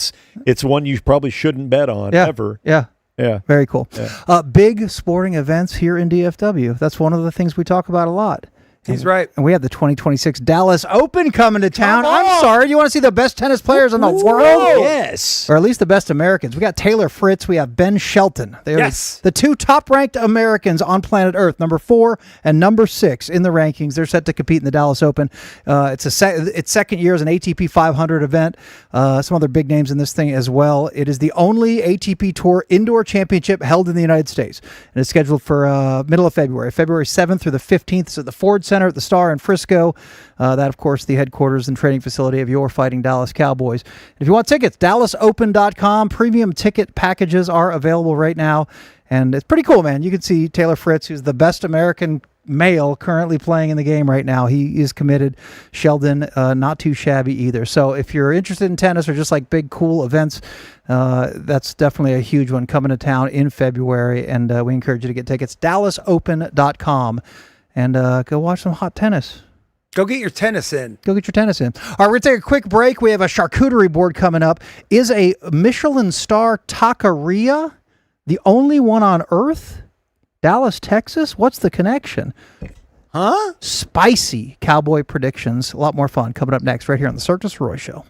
it's one you probably shouldn't bet on ever. Yeah. Yeah. Very cool. Yeah. Big sporting events here in DFW. That's one of the things we talk about a lot. He's right. And we have the 2026 Dallas Open coming to town. I'm sorry. You want to see the best tennis players in the world? Yes. Or at least the best Americans. We got Taylor Fritz. We have Ben Shelton. They are the 2 top-ranked Americans on planet Earth, number 4 and number 6 in the rankings. They're set to compete in the Dallas Open. It's second year as an ATP 500 event. Some other big names in this thing as well. It is the only ATP Tour indoor championship held in the United States. And it's scheduled for middle of February. February 7th through the 15th. It's at the Ford Center at the Star in Frisco. That, of course, the headquarters and training facility of your Fighting Dallas Cowboys. If you want tickets, DallasOpen.com. Premium ticket packages are available right now. And it's pretty cool, man. You can see Taylor Fritz, who's the best American male currently playing in the game right now. He is committed. Sheldon, not too shabby either. So if you're interested in tennis or just like big, cool events, that's definitely a huge one coming to town in February. And we encourage you to get tickets. DallasOpen.com. And go watch some hot tennis. Go get your tennis in. Go get your tennis in. All right, we're going to take a quick break. We have a charcuterie board coming up. Is a Michelin star taqueria the only one on Earth? Dallas, Texas? What's the connection? Huh? Spicy cowboy predictions. A lot more fun coming up next right here on the Cirque Du Sirois Show.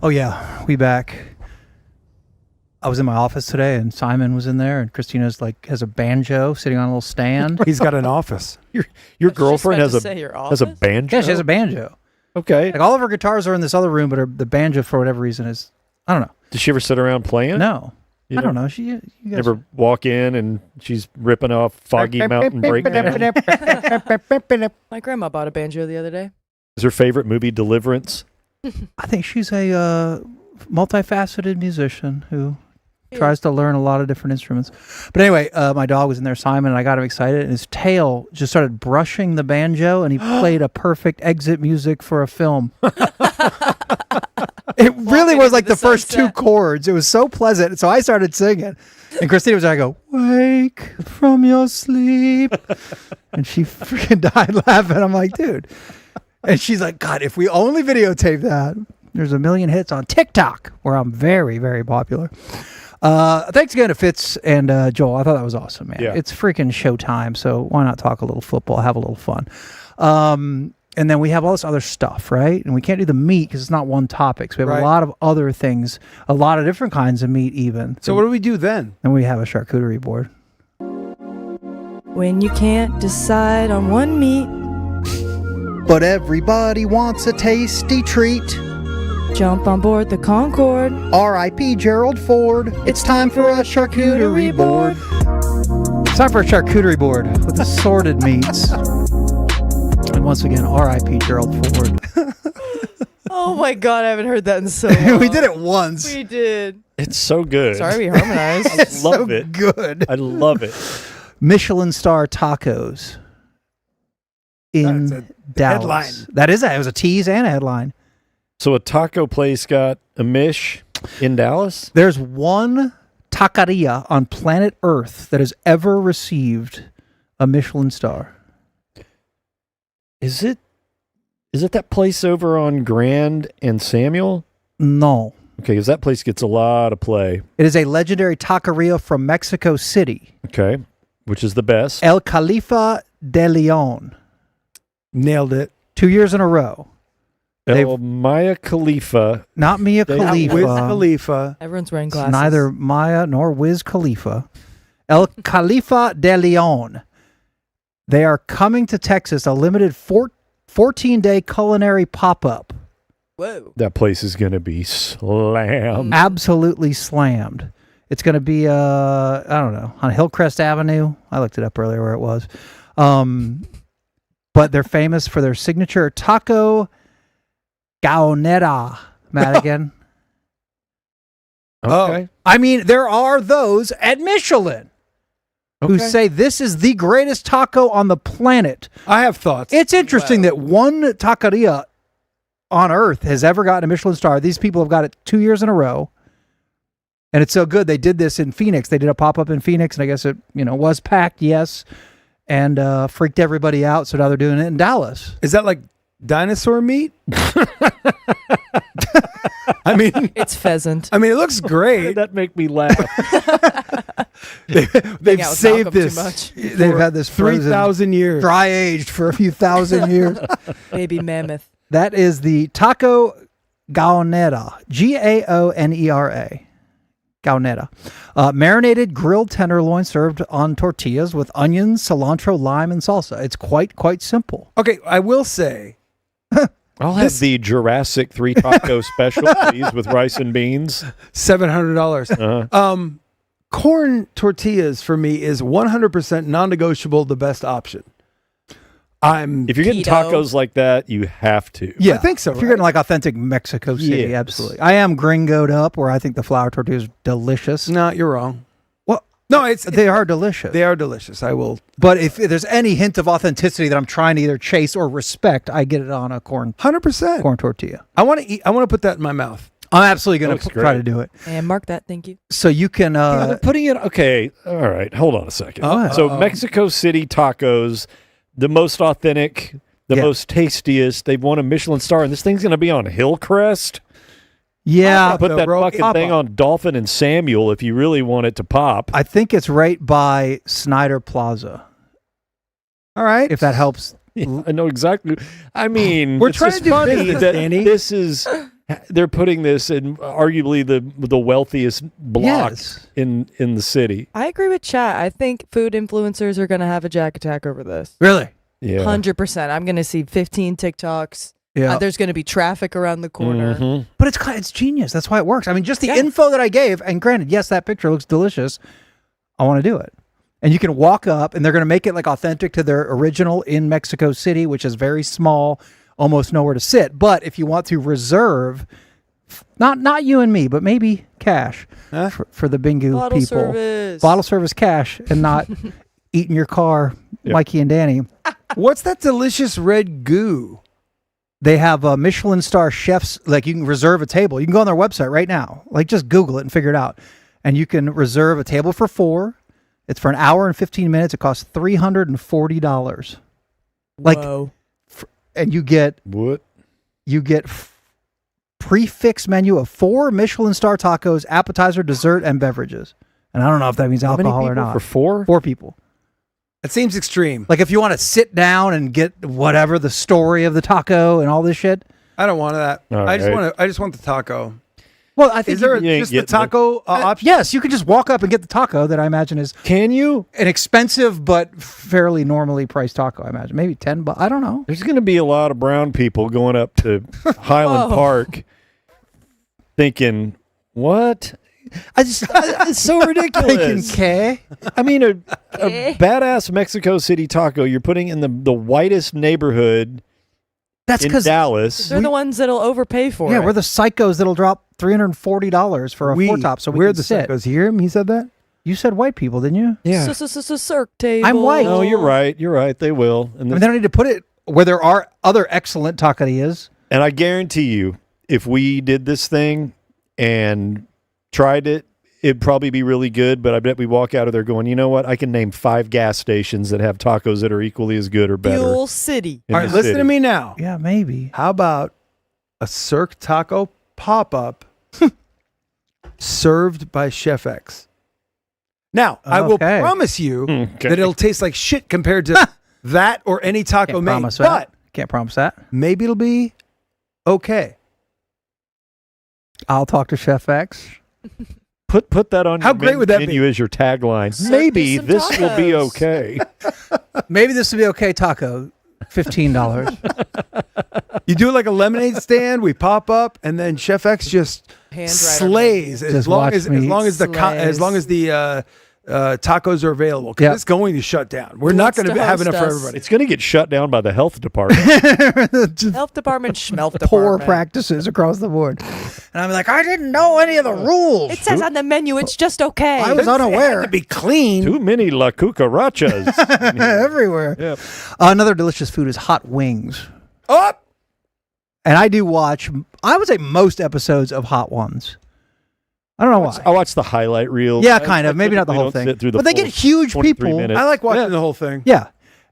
Oh yeah, we back. I was in my office today, and Simon was in there, and Christina's like has a banjo sitting on a little stand. He's got an office. Your girlfriend has say your has a office? banjo. Yeah, she has a banjo. Okay. Like all of her guitars are in this other room, but the banjo for whatever reason is I don't know. Does she ever sit around playing? No, You I don't know. You guys Ever walk in and she's ripping off Foggy Mountain Breakdown? My grandma bought a banjo the other day. Is her favorite movie Deliverance? I think she's a multifaceted musician who tries to learn a lot of different instruments. But anyway, my dog was in there, Simon, and I got him excited, and his tail just started brushing the banjo, and he played a perfect exit music for a film. It really was like the first two chords. It was so pleasant. So I started singing, and Christina was like, I go, wake from your sleep. And she freaking died laughing. I'm like, dude. And she's like, God, if we only videotape that, there's a million hits on TikTok, where I'm very, very popular. Thanks again to Fitz and Joel. I thought that was awesome, man. Yeah. It's freaking showtime, so why not talk a little football, have a little fun. And then we have all this other stuff, right? And we can't do the meat because it's not one topic. So we have a lot of other things, a lot of different kinds of meat even. So what do we do then? And we have a charcuterie board. When you can't decide on one meat, But everybody wants a tasty treat. jump on board the Concorde. R.I.P. Gerald Ford. It's time for a charcuterie board. It's time for a charcuterie board with assorted meats. And once again, R.I.P. Gerald Ford. Oh my God, I haven't heard that in so long. We did it once. We did. It's so good. Sorry, we harmonized. I love it. Good. I love it. Michelin star tacos in That's a Dallas. headline. That is it was a tease and a headline. So a taco place got a mish in Dallas? There's one taqueria on planet Earth that has ever received a Michelin star. Is it that place over on Grand and Samuel? No. Okay, because that place gets a lot of play. It is a legendary taqueria from Mexico City. Okay, which is the best? El Califa de Leon. Nailed it. 2 years in a row. El Maya Khalifa. Not Mia They- Khalifa. Wiz Khalifa. Everyone's wearing It's glasses. neither Maya nor Wiz Khalifa. El Califa de Leon. They are coming to Texas, a limited 14-day culinary pop-up. Whoa. That place is going to be slammed. Absolutely slammed. It's going to be, I don't know, on Hillcrest Avenue. I looked it up earlier where it was. But they're famous for their signature taco gaoneta, Madigan. Okay. I mean, there are those at Michelin who Okay. say this is the greatest taco on the planet. I have thoughts. It's interesting that one taqueria on earth has ever gotten a Michelin star. These people have got it 2 years in a row. And it's so good. They did this in Phoenix. They did a pop-up in Phoenix, and I guess it, was packed, yes, and freaked everybody out. So now they're doing it in Dallas. Is that like dinosaur meat? I mean, It's pheasant. it looks great. That make me laugh. They've Hang out with saved Malcolm too this. much. They've had this frozen, 3,000 years. dry aged for a few thousand years. Baby mammoth. That is the taco gaoneta, Gaonera. Gaoneta. Marinated grilled tenderloin served on tortillas with onions, cilantro, lime, and salsa. It's quite simple. Okay, I will say, I'll have the Jurassic 3 taco special, please, with rice and beans. $700. Uh-huh. Corn tortillas for me is 100% non-negotiable, the best option. If you're getting Keto. tacos like that, you have to. Yeah, I think so, If you're getting like authentic Mexico City, Yes. absolutely. I am gringoed up where I think the flour tortilla is delicious. No, you're wrong. Well, No, they are delicious. they are delicious. I will. But if there's any hint of authenticity that I'm trying to either chase or respect, I get it on a corn 100%. tortilla. I want to eat. I want to put that in my mouth. I'm absolutely going Looks to try great. to do it. And mark that, thank you. So you can. They're putting it. Okay. All right. Hold on a second. So Mexico City tacos, the most authentic, the Yeah. most tastiest. They've won a Michelin star, and this thing's going to be on Hillcrest. Yeah, Put that bro. fucking Pop thing up. on Dolphin and Samuel if you really want it to pop. I think it's right by Snyder Plaza. All right. If that helps. I know exactly. I mean, We're it's trying just to do funny business, that Danny. this is they're putting this in arguably the wealthiest block Yes. in the city. I agree with chat. I think food influencers are going to have a jack attack over this. Really? Yeah. 100%. I'm going to see 15 TikToks. Yeah. There's going to be traffic around the corner. Mhm. But it's genius. That's why it works. I mean, just the Yeah. info that I gave, and granted, yes, that picture looks delicious. I want to do it. And you can walk up, and they're going to make it like authentic to their original in Mexico City, which is very small, almost nowhere to sit. But if you want to reserve, not you and me, but maybe cash for the Bingu Bottle people, service. bottle service cash, and not eat in your car, Mikey and Danny. What's that delicious red goo? They have Michelin star chefs. Like, you can reserve a table. You can go on their website right now. Like, just Google it and figure it out. And you can reserve a table for 4. It's for an hour and 15 minutes. It costs $340. Like, Whoa. and you get What? prefix menu of 4 Michelin star tacos, appetizer, dessert, and beverages. And I don't know if that means How many alcohol or people not. for 4? 4 people. That seems extreme. Like, if you want to sit down and get whatever the story of the taco and all this shit. I don't want that. All I just right. want. I just want the taco. Well, I think Is there you ain't just the getting taco option? yes, you can just walk up and get the taco that I imagine is Can you? an expensive but fairly normally priced taco. I imagine maybe $10. I don't know. There's going to be a lot of brown people going up to Highland Whoa. Park thinking, what? It's so Thinking ridiculous. K. I mean, a badass Mexico City taco you're putting in the whitest neighborhood That's in because Dallas. They're the ones that'll overpay for yeah, it. we're the psychos that'll drop $340 for a 4-top. So we're can the sit. psychos. Hear him? He said that. You said white people, didn't you? Yeah. Cirque table. I'm white. No, you're right. You're right. They will. And, I mean, they don't need to put it where there are other excellent taquerias. and I guarantee you, if we did this thing and tried it, it'd probably be really good. But I bet we walk out of there going, you know what? I can name 5 gas stations that have tacos that are equally as good or better. Fuel City. in All right, the listen city. to me now. Yeah, maybe. How about a Cirque taco pop-up served by Chef X? Now, I will Okay. promise you Okay. that it'll taste like shit compared to that or any taco Can't made. promise But that. Can't promise that. maybe it'll be okay. I'll talk to Chef X. Put that on How your great would that menu be? as your tagline. Serve Maybe me some this will be tacos. okay. Maybe this will be okay taco. $15. You do it like a lemonade stand. We pop up, and then Chef X just Hand slays Just as long watch as me as long as the tacos are available. 'Cause Yep. it's going to shut down. We're Who not wants going to to have host enough for us? everybody. It's going to get shut down by the health department. Health department, schmelf Poor department. practices across the board. And I'm like, I didn't know any of the rules. It says on the menu, it's just okay. I was unaware. To be clean. Too many La Cucarachas. Everywhere. Yep. Another delicious food is hot wings. Up. And I do watch, I would say most episodes of Hot Ones. I don't know why. I watched the highlight reel. Yeah, kind of. Maybe not the typically whole don't thing. sit through the But they full get huge 23 people. minutes. I like watching the whole thing. Yeah.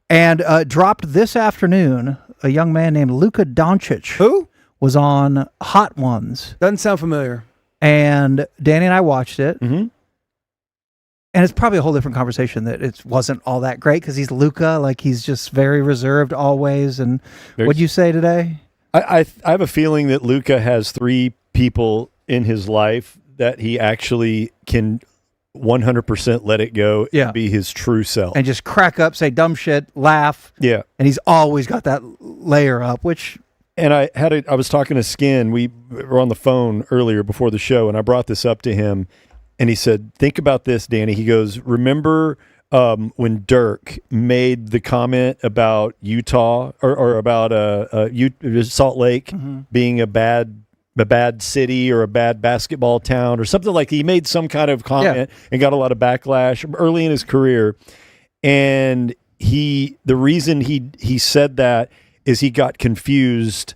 And dropped this afternoon, a young man named Luka Doncic Who? was on Hot Ones. Doesn't sound familiar. And Danny and I watched it. Mhm. And it's probably a whole different conversation that it wasn't all that great because he's Luka. Like, he's just very reserved always. And what'd you say today? I have a feeling that Luka has 3 people in his life that he actually can 100% let it go Yeah. and be his true self. And just crack up, say dumb shit, laugh. Yeah. And he's always got that layer up, which And I was talking to Skin. We were on the phone earlier before the show, and I brought this up to him, and he said, "Think about this, Danny." He goes, "Remember when Dirk made the comment about Utah or about Salt Lake being a bad city or a bad basketball town or something like that?" He made some kind of comment and got a lot of backlash early in his career, and the reason he said that is he got confused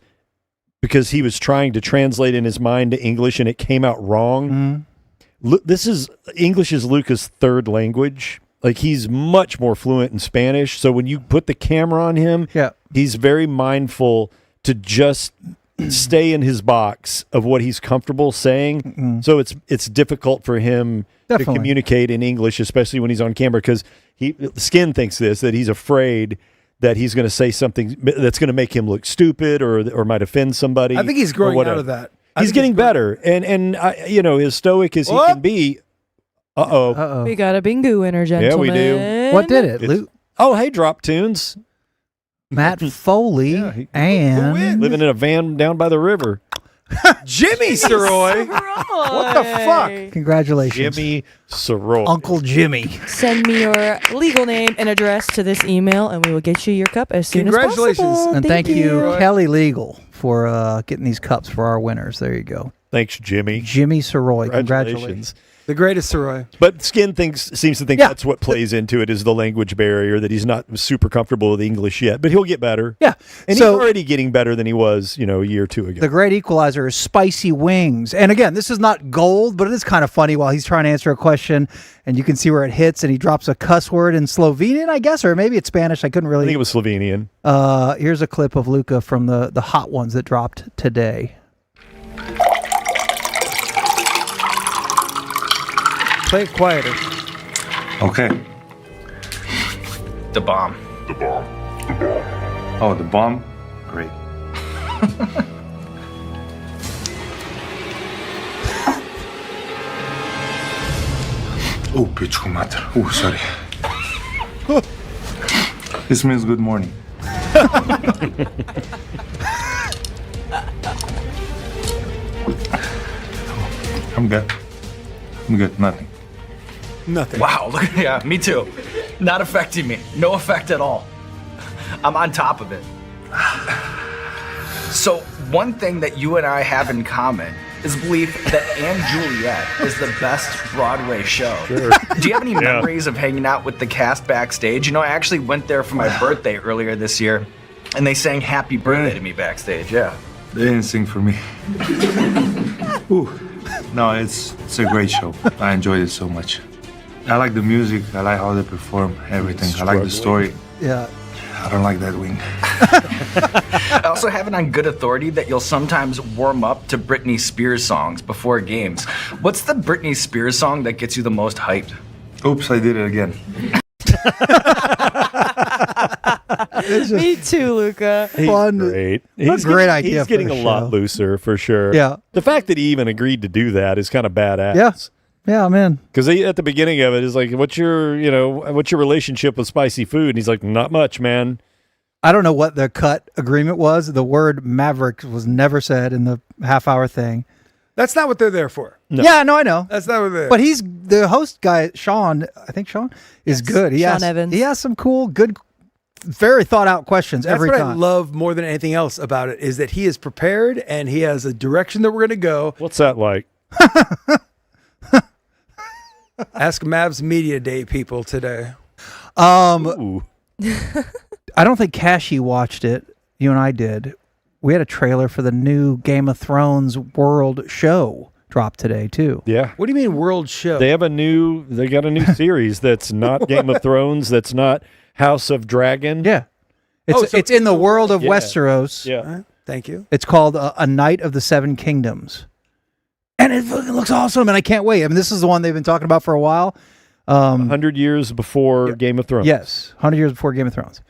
because he was trying to translate in his mind to English and it came out wrong. English is Luka's 3rd language. Like, he's much more fluent in Spanish. So when you put the camera on him, he's very mindful to just stay in his box of what he's comfortable saying. So it's difficult for him to communicate in English, especially when he's on camera, because Skin thinks that he's afraid that he's going to say something that's going to make him look stupid or might offend somebody. I think he's growing out of that. He's getting better, and as stoic as he can be. Uh-oh. We got a bingo winner, gentlemen. Yeah, we do. What did it? Oh, hey, Drop Tunes. Matt Foley and living in a van down by the river. Jimmy Sirois. What the fuck? Congratulations. Jimmy Sirois. Uncle Jimmy. Send me your legal name and address to this email, and we will get you your cup as soon as possible. Congratulations. And thank you, Kelly Legal, for getting these cups for our winners. There you go. Thanks, Jimmy. Jimmy Sirois. Congratulations. The greatest Sirois. But Skin seems to think that's what plays into it, is the language barrier, that he's not super comfortable with English yet, but he'll get better. Yeah. And he's already getting better than he was, a year or two ago. The great equalizer is spicy wings. And again, this is not gold, but it is kind of funny while he's trying to answer a question, and you can see where it hits, and he drops a cuss word in Slovenian, I guess, or maybe it's Spanish. I couldn't really. I think it was Slovenian. Here's a clip of Luka from the hot ones that dropped today. Play it quieter. Okay. The bomb. Oh, the bomb? Great. Oh, pičku mater. Oh, sorry. This means good morning. I'm good. Nothing. Wow, look, yeah, me too. Not affecting me. No effect at all. I'm on top of it. So, one thing that you and I have in common is belief that Anne Juliet is the best Broadway show. Sure. Do you have any memories of hanging out with the cast backstage? I actually went there for my birthday earlier this year, and they sang Happy Birthday to me backstage, yeah. They didn't sing for me. Ooh. No, it's a great show. I enjoyed it so much. I like the music. I like how they perform everything. I like the story. Yeah. I don't like that wing. I also have it on good authority that you'll sometimes warm up to Britney Spears songs before games. What's the Britney Spears song that gets you the most hyped? Oops, I did it again. Me too, Luka. He's great. He's a great idea. He's getting for a the lot show. looser for sure. Yeah. The fact that he even agreed to do that is kind of badass. Yeah. Yeah, I'm in. Because at the beginning of it is like, what's your relationship with spicy food? And he's like, not much, man. I don't know what the cut agreement was. The word Mavericks was never said in the half-hour thing. That's not what they're there for. No. Yeah, no, I know. That's not what they're. But he's the host guy, Sean. I think Sean is good. Sean Evans. He has some cool, good, very thought out questions That's every what time. I love more than anything else about it, is that he is prepared and he has a direction that we're going to go. What's that like? Ask Mavs Media Day people today. Ooh. I don't think Cashy watched it. You and I did. We had a trailer for the new Game of Thrones World show drop today too. Yeah. What do you mean world show? They got a new series that's not Game of Thrones, that's not House of Dragon. Yeah. It's in the world of Westeros. Yeah. Thank you. It's called A Night of the Seven Kingdoms. And it fucking looks awesome, and I can't wait. I mean, this is the one they've been talking about for a while. 100 years before Game of Thrones. Yes, 100 years before Game of Thrones.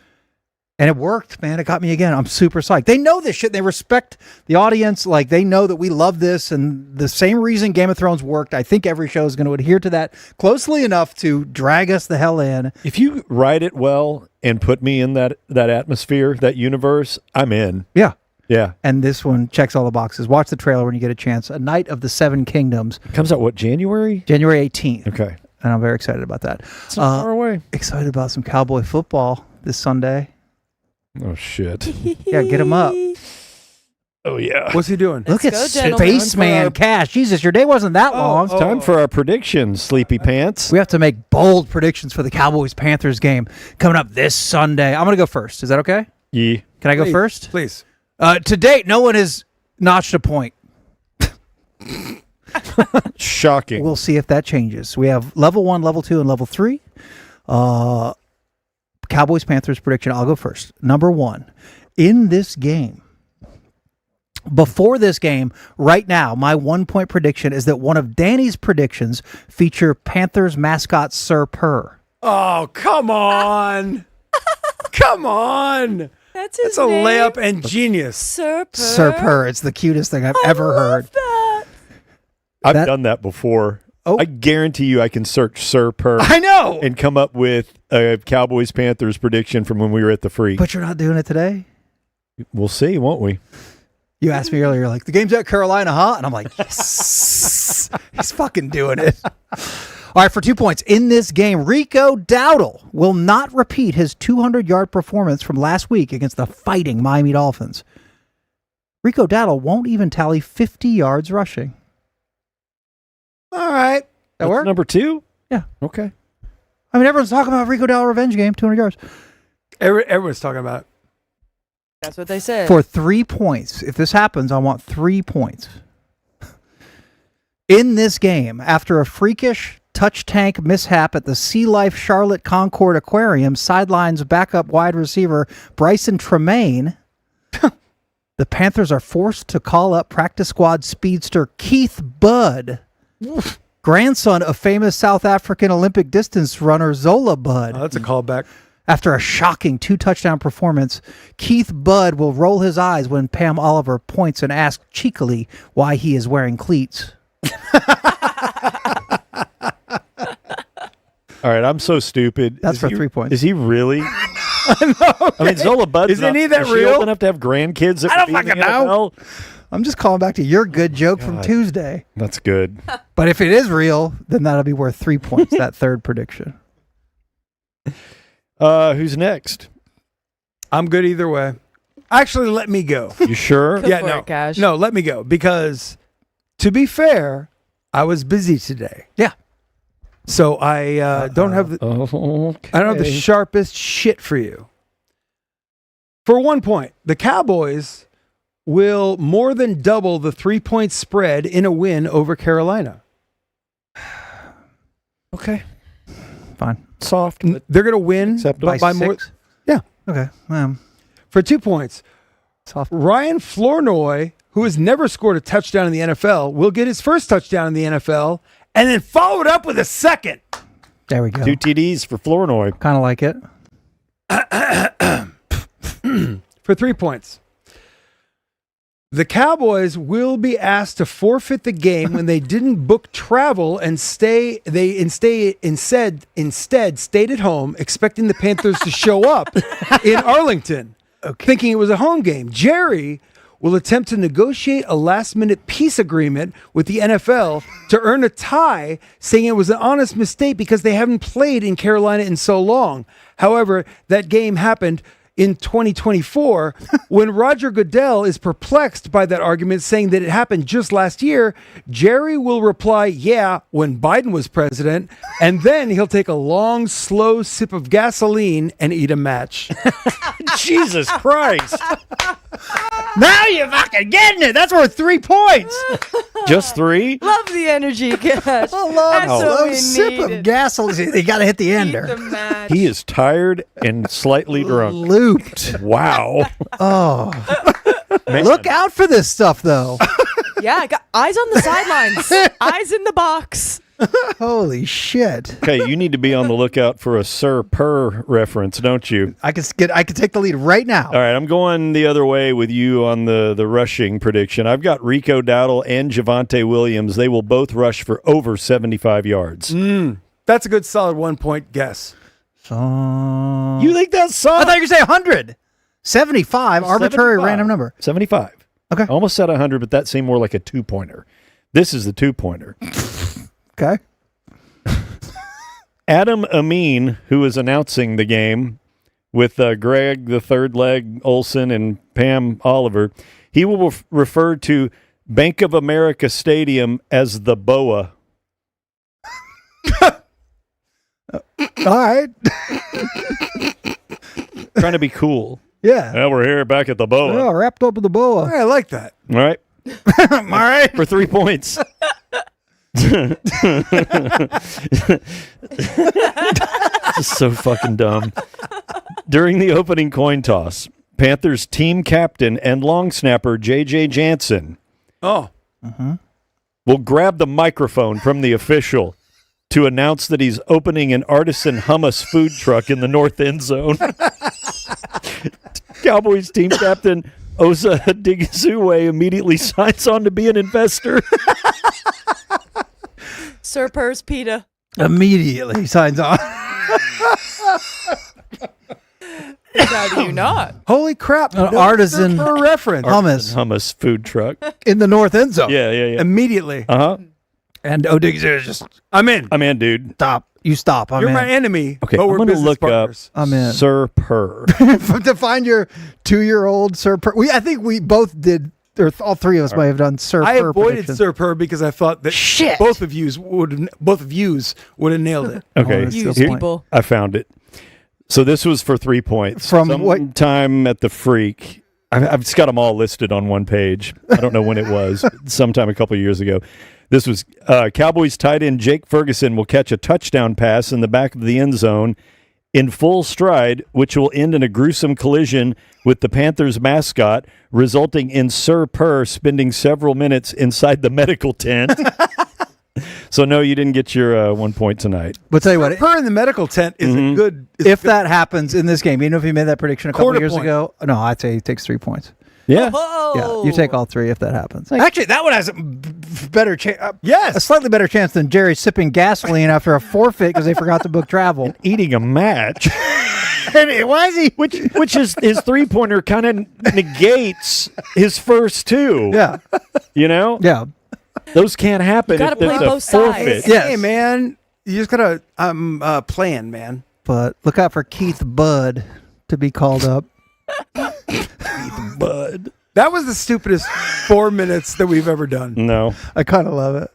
And it worked, man. It got me again. I'm super psyched. They know this shit. They respect the audience. Like, they know that we love this. And the same reason Game of Thrones worked, I think every show is going to adhere to that closely enough to drag us the hell in. If you write it well and put me in that atmosphere, that universe, I'm in. Yeah. Yeah. And this one checks all the boxes. Watch the trailer when you get a chance. A Night of the Seven Kingdoms. Comes out, what, January? January 18th. Okay. And I'm very excited about that. It's not far away. Excited about some Cowboy football this Sunday. Oh, shit. Yeah, get him up. Oh, yeah. What's he doing? Look at go, gentlemen. Spaceman Cash. Jesus, your day wasn't that long. It's time for our predictions, Sleepy Pants. We have to make bold predictions for the Cowboys-Panthers game coming up this Sunday. I'm going to go first. Is that okay? Yeah. Can I go Please, first? Please. To date, no one has notched a point. Shocking. We'll see if that changes. We have level 1, level 2, and level 3. Cowboys-Panthers prediction. I'll go first. Number 1, in this game, before this game, right now, my 1-point prediction is that one of Danny's predictions feature Panthers mascot Sir Purr. Oh, come on. Come on. That's his That's a name. layup and genius. Sir Purr. Sir Purr. It's the cutest thing I've ever heard. That. I've That- done that before. Oh. I guarantee you I can search Sir Purr I know. and come up with a Cowboys-Panthers prediction from when we were at the Freak. But you're not doing it today? We'll see, won't we? You asked me earlier, like, the game's at Carolina, huh? And I'm like, yes. He's fucking doing it. All right, for 2 points. In this game, Rico Dowdle will not repeat his 200-yard performance from last week against the fighting Miami Dolphins. Rico Dowdle won't even tally 50 yards rushing. All right. That That's work? number 2? Yeah. Okay. I mean, everyone's talking about Rico Dowdle revenge game, 200 yards. Everyone's talking about it. That's what they said. For 3 points. If this happens, I want 3 points. In this game, after a freakish touch tank mishap at the Sea Life Charlotte Concord Aquarium, sidelines backup wide receiver Bryson Tremaine, the Panthers are forced to call up practice squad speedster Keith Budd, grandson of famous South African Olympic distance runner Zola Budd. Oh, that's a callback. After a shocking 2-touchdown performance, Keith Budd will roll his eyes when Pam Oliver points and asks cheekily why he is wearing cleats. All right, I'm so stupid. That's Is for he- 3 points. Is he really? I mean, Zola Budd's Isn't he that is she real? old enough to have grandkids? That I don't would be in the fucking know. NFL? I'm just calling back to your good joke from Tuesday. That's good. But if it is real, then that'll be worth 3 points, that third prediction. Who's next? I'm good either way. Actually, let me go. You sure? Go Yeah, for no. it, Cash. No, let me go. Because to be fair, I was busy today. Yeah. So I don't have the, Okay. I don't have the sharpest shit for you. For 1 point, the Cowboys will more than double the 3-point spread in a win over Carolina. Okay. Fine. Soft. But They're going to win Acceptable. by more. 6? Yeah. Okay. For 2 points, Soft. Ryan Flournoy, who has never scored a touchdown in the NFL, will get his first touchdown in the NFL and then follow it up with a second. There we go. 2 TDs for Flournoy. Kind of like it. For 3 points, the Cowboys will be asked to forfeit the game when they didn't book travel and instead stayed at home, expecting the Panthers to show up in Arlington, thinking it was a home game. Jerry will attempt to negotiate a last-minute peace agreement with the NFL to earn a tie, saying it was an honest mistake because they haven't played in Carolina in so long. However, that game happened in 2024, when Roger Goodell is perplexed by that argument, saying that it happened just last year, Jerry will reply, yeah, when Biden was president, and then he'll take a long, slow sip of gasoline and eat a match. Jesus Christ. Now you're fucking getting it. That's worth 3 points. Just 3? Love the energy, Cash. That's Slow what we sip of needed. gasoline. They got to hit the Eat ender. the match. He is tired and slightly drunk. Looped. Wow. Oh. Man. Look out for this stuff, though. Yeah, I got eyes on the sidelines. Eyes in the box. Holy shit. Okay, you need to be on the lookout for a Sir Purr reference, don't you? I could take the lead right now. All right, I'm going the other way with you on the rushing prediction. I've got Rico Dowdle and Javonte Williams. They will both rush for over 75 yards. That's a good solid 1 point guess. So... You think that's I soft? thought you were going to say 100. 75, arbitrary 75. random number. 75. Okay. I almost said 100, but that seemed more like a 2-pointer. This is the 2-pointer. Okay. Adam Amin, who is announcing the game with Greg, the third leg, Olson, and Pam Oliver, he will refer to Bank of America Stadium as the BOA. All right. Trying to be cool. Yeah. Well, we're here back at the BOA. Oh, wrapped up with the boa. I like that. All right. All right. For 3 points. This is so fucking dumb. During the opening coin toss, Panthers team captain and long snapper J.J. Jansen Oh, will grab the microphone from the official to announce that he's opening an artisan hummus food truck in the north end zone. Cowboys team captain Osa Odigizue immediately signs on to be an investor. Sir Purse PETA. Immediately signs on. How do you not? Holy crap! An artisan for reference. Hummus food truck. in the north end zone. Yeah. Immediately. And Odiggs is just, I'm in. I'm in, dude. stop. You stop. I'm You're in. my enemy. Okay, but I'm we're going to business look partners. up I'm in. Sir Purr. To find your 2-year-old Sir Purr. I think we both did, or all three of us might have done Sir I Purr avoided prediction. Sir Purr because I thought that Shit. both of yous would have nailed it. Okay, that's Use the point. people. I found it. So this was for 3 points. From what- Sometime at the Freak. I've just got them all listed on one page. I don't know when it was. Sometime a couple of years ago. This was Cowboys tight end Jake Ferguson will catch a touchdown pass in the back of the end zone in full stride, which will end in a gruesome collision with the Panthers mascot, resulting in Sir Purr spending several minutes inside the medical tent. So, no, you didn't get your 1 point tonight. But tell you what, Purr in the medical tent is a good. is if good. that happens in this game, even if he made that prediction a couple Quarter years point. ago, no, I'd say he takes 3 points. Yeah. Whoa. Yeah, you take all three if that happens. Actually, that one has a better chance. Yes. A slightly better chance than Jerry sipping gasoline after a forfeit because they forgot to book travel. Eating a match. Why is he? Which is his 3-pointer kind of negates his first two. Yeah, You know? yeah. Those can't happen. You gotta if there's play a both sides. forfeit. Yes. Hey, man, you just gotta plan, man. But look out for Keith Budd to be called up. Bud. That was the stupidest 4 minutes that we've ever done. No. I kind of love it.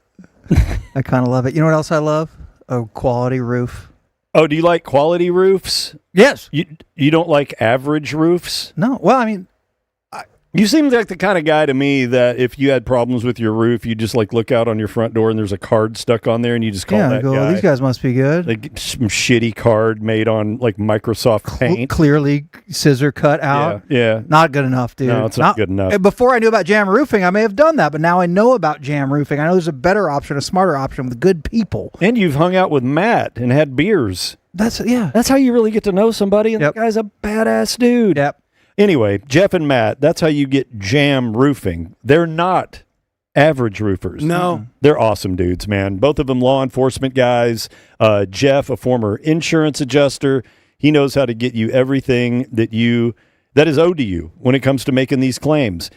I kind of love it. You know what else I love? A quality roof. Oh, do you like quality roofs? Yes. You don't like average roofs? No. Well, I mean, You seem like the kind of guy to me that if you had problems with your roof, you just like look out on your front door and there's a card stuck on there and you just call yeah. that Go, guy. these guys must be good. Like some shitty card made on like Microsoft Paint. Clearly scissor cut out. Yeah. Not good enough, dude. No, it's not good enough. Before I knew about Jam Roofing, I may have done that, but now I know about Jam Roofing. I know there's a better option, a smarter option with good people. And you've hung out with Matt and had beers. That's That's how you really get to know somebody, and Yep. that guy's a badass dude. Yep. Anyway, Jeff and Matt, that's how you get Jam Roofing. They're not average roofers. No. They're awesome dudes, man. Both of them law enforcement guys. Jeff, a former insurance adjuster. He knows how to get you everything that is owed to you when it comes to making these claims.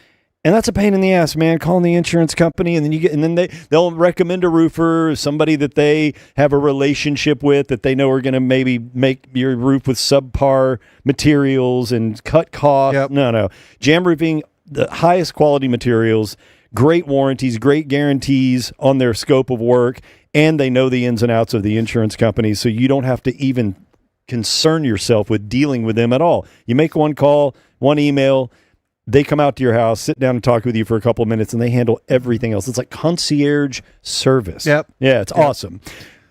And that's a pain in the ass, man, calling the insurance company, and then they'll recommend a roofer, somebody that they have a relationship with that they know are going to maybe make your roof with subpar materials and cut costs. Yep. No. Jam Roofing, the highest quality materials, great warranties, great guarantees on their scope of work, and they know the ins and outs of the insurance company, so you don't have to even concern yourself with dealing with them at all. You make one call, one email, they come out to your house, sit down and talk with you for a couple of minutes, and they handle everything else. It's like concierge service. Yep. Yeah, it's awesome.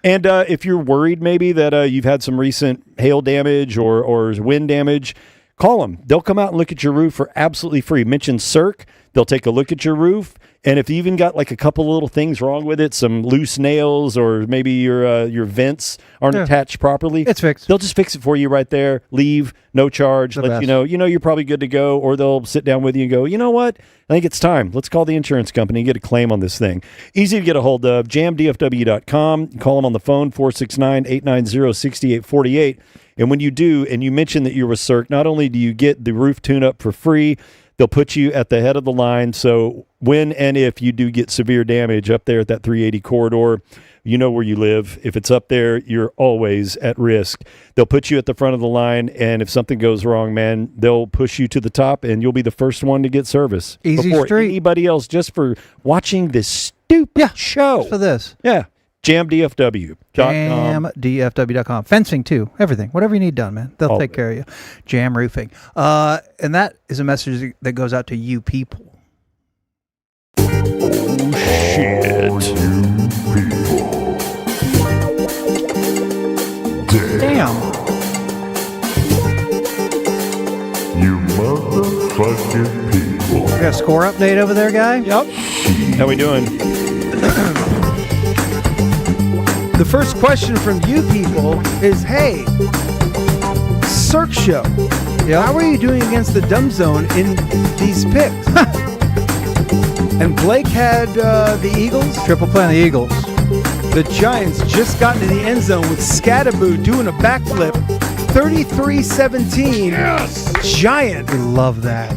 And if you're worried maybe that you've had some recent hail damage or wind damage, call them. They'll come out and look at your roof for absolutely free. Mention Cirque. They'll take a look at your roof. And if you even got like a couple little things wrong with it, some loose nails or maybe your vents aren't attached properly, It's fixed. they'll just fix it for you right there. Leave, no charge. The Let best. you know you're probably good to go. Or they'll sit down with you and go, you know what? I think it's time. Let's call the insurance company and get a claim on this thing. Easy to get a hold of. jamdfw.com. Call them on the phone, 469-890-6848. And when you do, and you mention that you're with Cirque, not only do you get the roof tune-up for free, they'll put you at the head of the line. So when and if you do get severe damage up there at that 380 corridor, you know where you live. If it's up there, you're always at risk. They'll put you at the front of the line, and if something goes wrong, man, they'll push you to the top, and you'll be the first one to get service. Easy before street. anybody else, just for watching this stupid show. Just for this. Yeah. JamDFW.com. JamDFW.com. Fencing, too. Everything. Whatever you need done, man. They'll All take of care of you. Jam Roofing. And that is a message that goes out to you people. Damn. You motherfucking people. We got a score update over there, guy? Yep. How we doing? The first question from you people is, hey, Cirque show. Yeah. How are you doing against the dumb zone in these picks? And Blake had the Eagles. Triple play on the Eagles. The Giants just got into the end zone with Scatterboo doing a backflip. 33-17. Yes! Giant. We love that.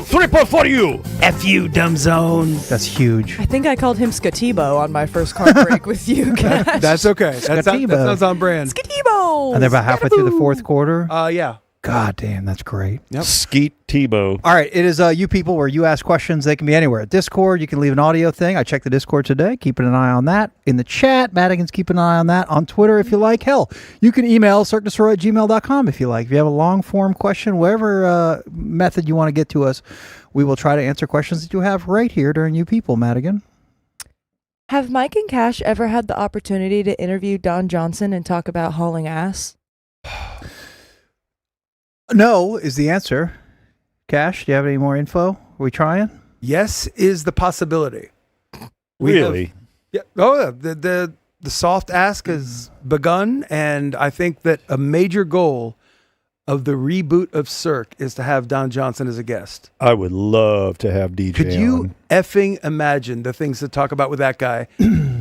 Triple for you. F you, dumb zone. That's huge. I think I called him Skatibo on my first car break with you, Cash. That's okay. That sounds on brand. Skatibo! And they're about halfway through the fourth quarter. Yeah. God damn, that's great. Yep. Skeet Tebow. All right, it is you people where you ask questions. They can be anywhere. Discord, you can leave an audio thing. I checked the Discord today. Keeping an eye on that. In the chat, Madigan's keeping an eye on that. On Twitter, if you like. Hell, you can email cirquedusroy@gmail.com if you like. If you have a long-form question, whatever method you want to get to us, we will try to answer questions that you have right here during You People, Madigan. Have Mike and Cash ever had the opportunity to interview Don Johnson and talk about hauling ass? No is the answer. Cash, do you have any more info? Are we trying? Yes is the possibility. Really? Yeah. Oh, the soft ask has begun, and I think that a major goal of the reboot of Cirque is to have Don Johnson as a guest. I would love to have DJ Could you on. effing imagine the things to talk about with that guy,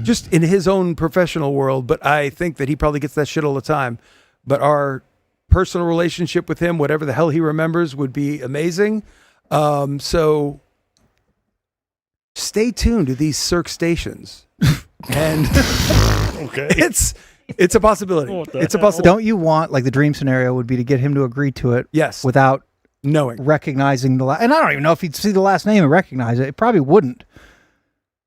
just in his own professional world? But I think that he probably gets that shit all the time. But our personal relationship with him, whatever the hell he remembers, would be amazing. So stay tuned to these Cirque stations. And Okay. it's a possibility. It's a possibility. Don't you want, like the dream scenario would be to get him to agree to it Yes. without Knowing. recognizing the and I don't even know if he'd see the last name and recognize it. It probably wouldn't.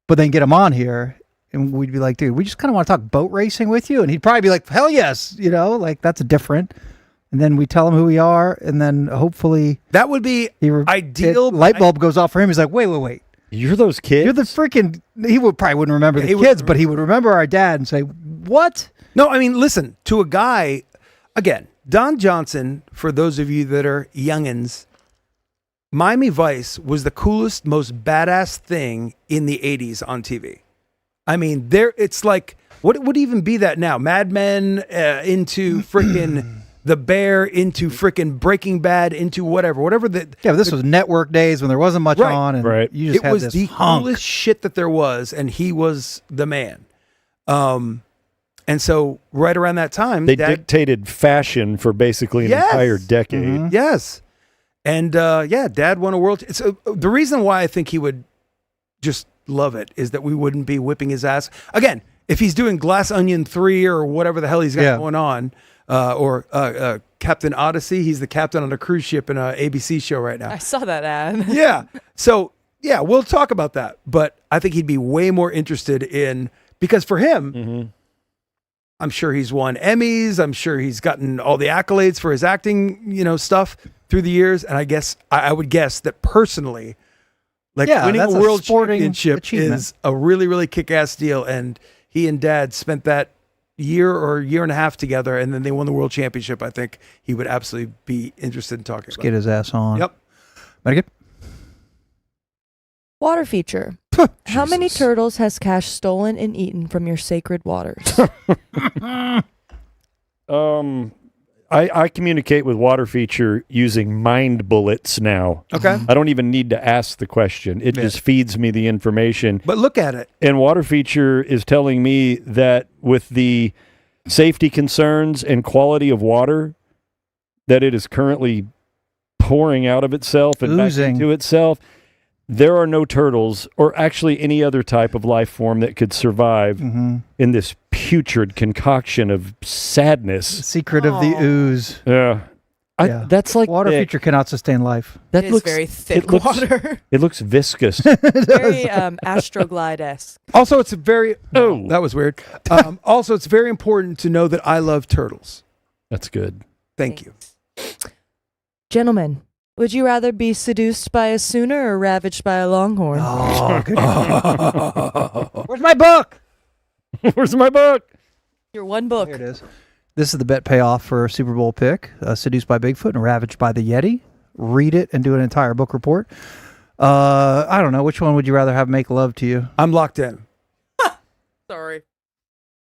But then get him on here and we'd be like, dude, we just kind of want to talk boat racing with you. And he'd probably be like, hell yes. You know, like that's different. And then we tell him who we are. And then hopefully That would be ideal. light bulb goes off for him. He's like, wait. You're those kids? You're the freaking, probably wouldn't remember the kids, but he would remember our dad and say, what? No, I mean, listen, to a guy, again, Don Johnson, for those of you that are youngins, Miami Vice was the coolest, most badass thing in the 80s on TV. I mean, it's like, what would even be that now? Mad Men into freaking The Bear, into freaking Breaking Bad, into whatever. Yeah, but this was network days when there wasn't much on. And you just it had was this the hunk. coolest shit that there was, and he was the man. And so right around that time, they dictated fashion for basically an entire decade. Mm-hmm. Yes. And Dad won a world. So the reason why I think he would just love it is that we wouldn't be whipping his ass. Again, if he's doing Glass Onion 3 or whatever the hell he's got going on, or Captain Odyssey, he's the captain on a cruise ship in an ABC show right now. I saw that ad. Yeah. So, yeah, we'll talk about that. But I think he'd be way more interested in, because for him, I'm sure he's won Emmys. I'm sure he's gotten all the accolades for his acting, stuff through the years. And I would guess that personally, winning a world championship is a really, really kick-ass deal. And he and Dad spent that year or year and a half together, and then they won the world championship. I think he would absolutely be interested in talking about Get his ass on. Yep. Very good. Water feature. How many turtles has Cash stolen and eaten from your sacred waters? I communicate with Water Feature using mind bullets now. Okay. I don't even need to ask the question. It just feeds me the information. But look at it. And Water Feature is telling me that with the safety concerns and quality of water that it is currently pouring out of itself and back into itself, there are no turtles or actually any other type of life form that could survive in this putrid concoction of sadness. Secret of the ooze. Yeah. That's like Water Feature cannot sustain life. It is very thick water. It looks viscous. Very Astroglide-esque. Also, it's that was weird. Also, it's very important to know that I love turtles. That's good. Thank you. Gentlemen, would you rather be seduced by a Sooner or ravaged by a Longhorn? Oh, good. Where's my book? Where's my book? Your one book. Here it is. This is the bet payoff for a Super Bowl pick. Seduced by Bigfoot and ravaged by the Yeti. Read it and do an entire book report. I don't know. Which one would you rather have make love to you? I'm locked in. Sorry.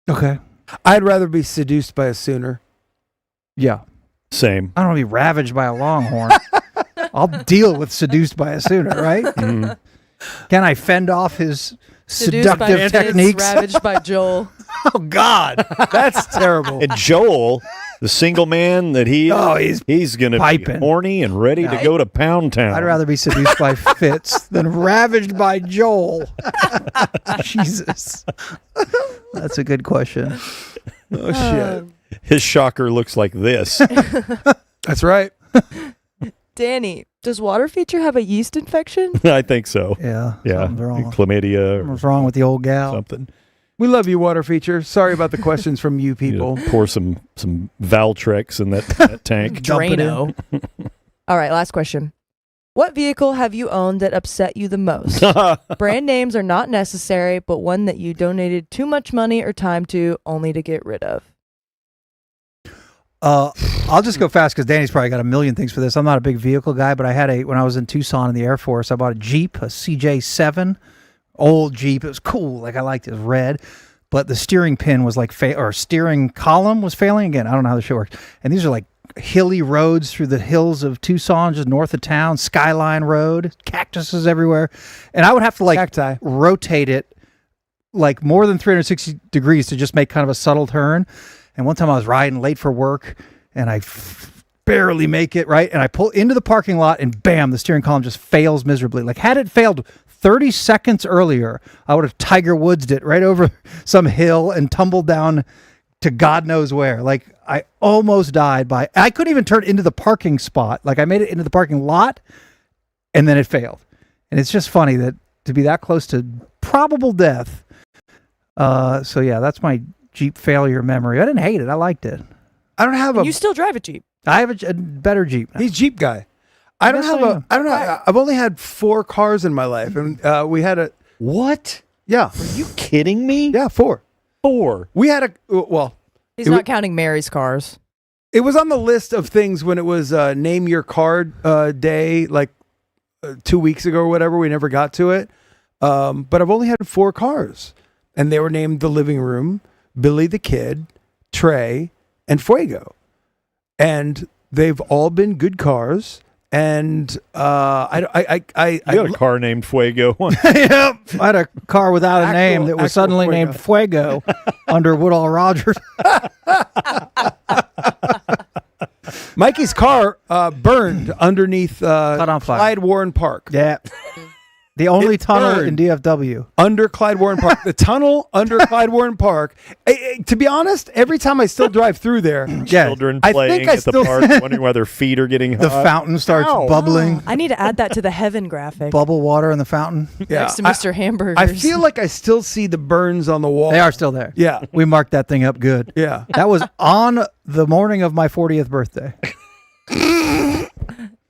Okay. I'd rather be seduced by a Sooner. Yeah. Same. I don't want to be ravaged by a longhorn. I'll deal with seduced by a Sooner, right? Mm. Can I fend off his Seduced by seductive Fitz, techniques? ravaged by Joel. Oh God, that's terrible. And Joel, the single man that he is, he's going to be piping. horny and ready to go to Pound Town. I'd rather be seduced by Fitz than ravaged by Joel. Jesus. That's a good question. Oh, shit. His shocker looks like this. That's right. Danny, does water feature have a yeast infection? I think so. Yeah. Yeah. Something's wrong. Chlamydia. What's wrong with the old gal? Something. We love you, Water Feature. Sorry about the questions from you people. Pour some Valtrex in that tank. Drano. All right, last question. What vehicle have you owned that upset you the most? Brand names are not necessary, but one that you donated too much money or time to only to get rid of. I'll just go fast because Danny's probably got a million things for this. I'm not a big vehicle guy, but I had when I was in Tucson in the Air Force, I bought a Jeep, a CJ7, old Jeep. It was cool. Like I liked it. It was red, but the steering pin was like, or steering column was failing again. I don't know how the shit works. And these are like hilly roads through the hills of Tucson, just north of town, Skyline Road, cactuses everywhere. And I would have to like rotate it like more than 360 degrees to just make kind of a subtle turn. And one time I was riding late for work and I barely make it, right? And I pull into the parking lot and bam, the steering column just fails miserably. Like had it failed 30 seconds earlier, I would have Tiger Woods'd it right over some hill and tumbled down to God knows where. Like I almost died I couldn't even turn into the parking spot. Like I made it into the parking lot and then it failed. And it's just funny that to be that close to probable death. So yeah, that's my Jeep failure memory. I didn't hate it. I liked it. I don't have You still drive a Jeep. I have a better Jeep now. He's Jeep guy. I don't know. I've only had 4 cars in my life, and we had a what? Yeah. Are you kidding me? Yeah, 4. 4. We had well. He's not counting Mary's cars. It was on the list of things when it was name your car day, like 2 weeks ago or whatever. We never got to it, but I've only had 4 cars, and they were named the Living Room, Billy the Kid, Trey, and Fuego. And they've all been good cars. And I got a car named Fuego. Yep. I had a car without a name that was suddenly Fuego. named Fuego under Woodall Rogers. Mikey's car burned underneath Caught on fire. Clyde Warren Park. Yeah. The only It tunnel burned. in DFW. Under Clyde Warren Park. The tunnel under Clyde Warren Park. To be honest, every time I still drive through there, Children I playing think I at the still- park, wondering why their feet are getting The hot. fountain starts bubbling. I need to add that to the heaven graphic. Bubble water in the fountain. Next to Mr. Hamburgers. I feel like I still see the burns on the wall. They are still there. Yeah. We marked that thing up good. Yeah. That was on the morning of my 40th birthday.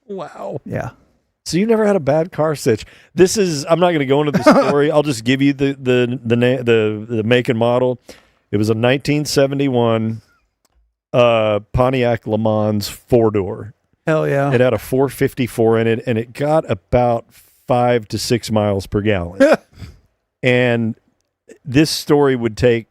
Wow. Yeah. So you never had a bad car stitch. This is. I'm not going to go into the story. I'll just give you the make and model. It was a 1971 Pontiac Le Mans 4-door. Hell yeah. It had a 454 in it, and it got about 5 to 6 miles per gallon. And this story would take.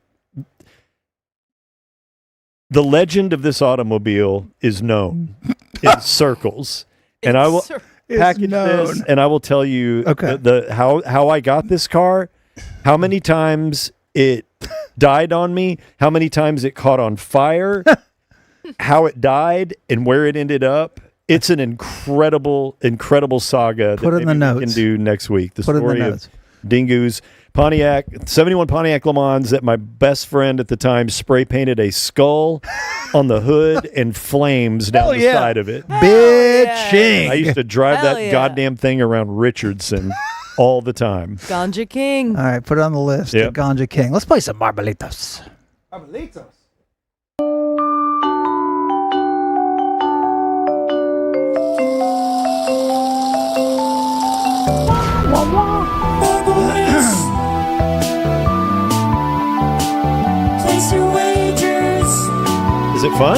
The legend of this automobile is known in circles, and I will package this, and I will tell you how I got this car, how many times it died on me, how many times it caught on fire, how it died, and where it ended up. It's an incredible saga. Put it in the we notes. can do next week. The Put it in the story notes. of Dingo's Pontiac 71 Pontiac Le Mans that my best friend at the time spray painted a skull on the hood and flames down the side of it. Bitching. I used to drive Hell that yeah. goddamn thing around Richardson all the time. Ganja King. All right, put it on the list. Yep. Ganja King. Let's play some Marblitos. Place your wagers. Is it fun?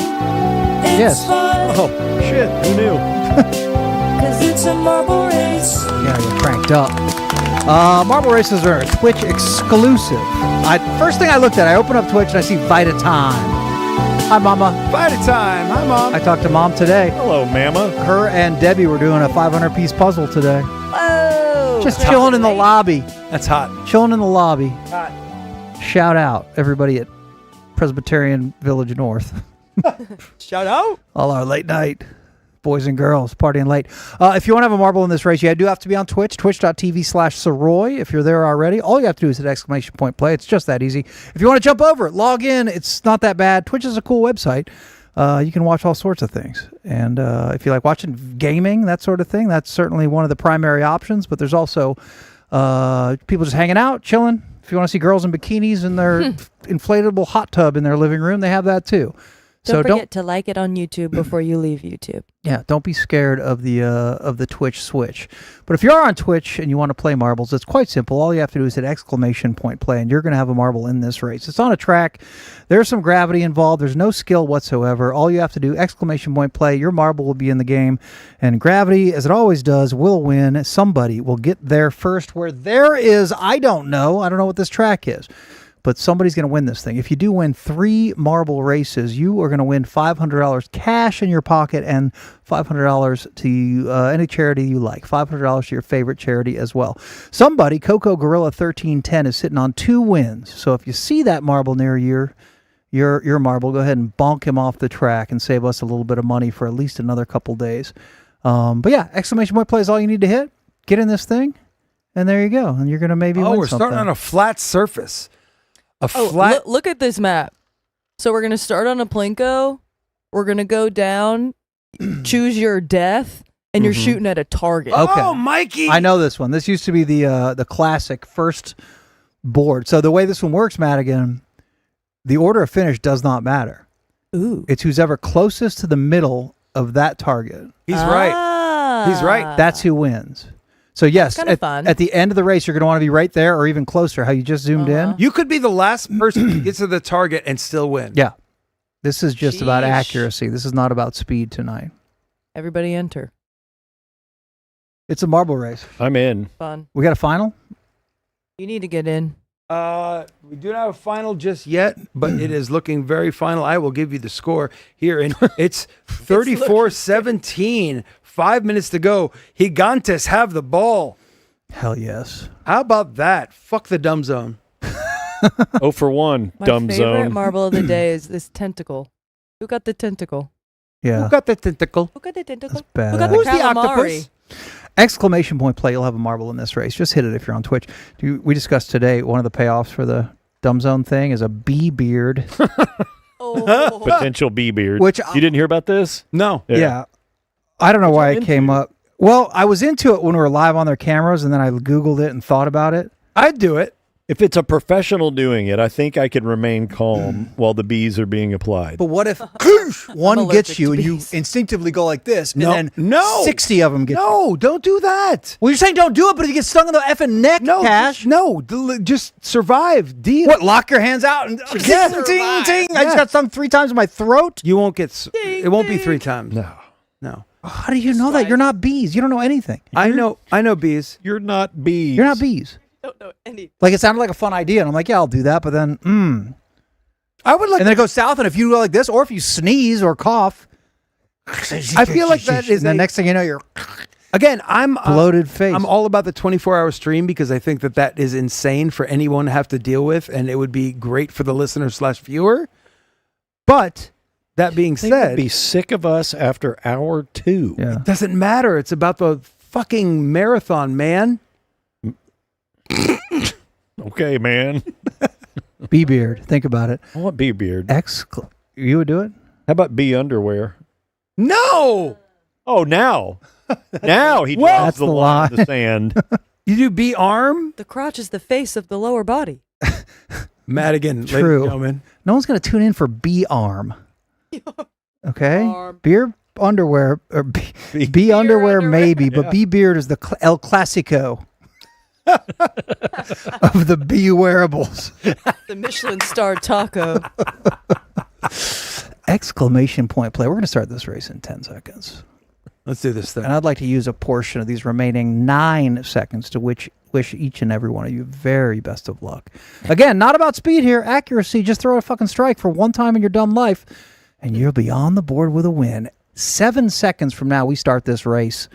Yes. Oh, shit. Who knew? Cause it's a marble race. Yeah, you're cranked up. Marble races are a Twitch exclusive. First thing I looked at, I opened up Twitch and I see Vita Time. Hi, Mama. Party time. Hi, Mom. I talked to Mom today. Hello, Mama. Her and Debbie were doing a 500-piece puzzle today. Whoa! Just chilling in the lobby. That's hot. Chilling in the lobby. Hot. Shout out, everybody at Presbyterian Village North. Shout out. All our late night boys and girls partying late. If you want to have a marble in this race, you do have to be on Twitch, twitch.tv/Saroy. If you're there already, all you have to do is hit exclamation point play. It's just that easy. If you want to jump over, log in. It's not that bad. Twitch is a cool website. You can watch all sorts of things. And if you like watching gaming, that sort of thing, that's certainly one of the primary options. But there's also people just hanging out, chilling. If you want to see girls in bikinis in their inflatable hot tub in their living room, they have that too. Don't forget to like it on YouTube before you leave YouTube. Yeah, don't be scared of the Twitch switch. But if you are on Twitch and you want to play marbles, it's quite simple. All you have to do is hit exclamation point play, and you're going to have a marble in this race. It's on a track. There's some gravity involved. There's no skill whatsoever. All you have to do, exclamation point play, your marble will be in the game. And gravity, as it always does, will win. Somebody will get there first. Where there is, I don't know what this track is. But somebody's going to win this thing. If you do win 3 marble races, you are going to win $500 cash in your pocket and $500 to any charity you like. $500 to your favorite charity as well. Somebody, Coco Gorilla 1310, is sitting on 2 wins. So if you see that marble near your marble, go ahead and bonk him off the track and save us a little bit of money for at least another couple days. But yeah, exclamation point play is all you need to hit. Get in this thing, and there you go. And you're going to maybe win we're something. starting on a flat surface. Look at this map. So we're going to start on a Plinko. We're going to go down, choose your death, and you're shooting at a target. Okay. Oh, Mikey. I know this one. This used to be the classic first board. So the way this one works, Madigan, the order of finish does not matter. Ooh. It's who's ever closest to the middle of that target. He's right. He's right. That's who wins. So yes, fun. At the end of the race, you're going to want to be right there or even closer. How you just zoomed in. You could be the last person to get to the target and still win. Yeah. This is just about Sheesh. accuracy. This is not about speed tonight. Everybody enter. It's a marble race. I'm in. Fun. We got a final? You need to get in. We do not have a final just yet, but it is looking very final. I will give you the score here. And it's 34-17. 5 minutes to go. Gigantes have the ball. Hell yes. How about that? Fuck the dumb zone. 0 for 1, My dumb favorite zone. marble of the day is this tentacle. Who got the tentacle? Yeah. Who got the tentacle? Who got the tentacle? That's bad. Who got the Who's the calamari? octopus? Exclamation point play. You'll have a marble in this race. Just hit it if you're on Twitch. We discussed today one of the payoffs for the dumb zone thing is a bee beard. Oh. Potential bee beard. Which you didn't hear about this? No. Yeah. I don't know why it came up. Well, I was into it when we were live on their cameras, and then I Googled it and thought about it. I'd do it. If it's a professional doing it, I think I could remain calm while the bees are being applied. But what if one allergic gets you to and you bees. instinctively go like this, No. and then No. 60 of them get you? No, don't do that. Well, you're saying don't do it, but if you get stung in the effing neck, No, Cash. just survive. Deal. What, lock your hands out and Yeah. ting, ting, ting. I Yeah. just got stung 3 times in my throat? You won't get. It won't be 3 times. No. How do you know that? You're not bees. You don't know anything. I know bees. You're not bees. You're not bees. Don't know any. Like, it sounded like a fun idea, and I'm like, yeah, I'll do that, but then, I would like. And then it goes south, and if you go like this, or if you sneeze or cough, I feel like that is and the next thing you know, you're again. I'm bloated face. I'm all about the 24-hour stream because I think that is insane for anyone to have to deal with, and it would be great for the listener/viewer. But that being They said, would be sick of us after hour 2. Yeah. it doesn't matter. It's about the fucking marathon, man. Okay, man. Bee beard. Think about it. I want bee beard. You would do it? How about bee underwear? No, Oh, now. Now he Well, draws that's the the line in lie. the sand. you do bee arm, The crotch is the face of the lower body. Madigan. Ladies True. and gentlemen. No one's going to tune in for bee arm. Okay? Arm. Beer underwear, or bee Bee underwear underwear. maybe, but bee beard is the El Clasico of the bee wearables. The Michelin star taco. Exclamation point play. We're going to start this race in 10 seconds. Let's do this thing. And I'd like to use a portion of these remaining 9 seconds to wish each and every one of you very best of luck. Again, not about speed here, accuracy. Just throw a fucking strike for one time in your dumb life. and you'll be on the board with a win. 7 seconds from now, we start this race.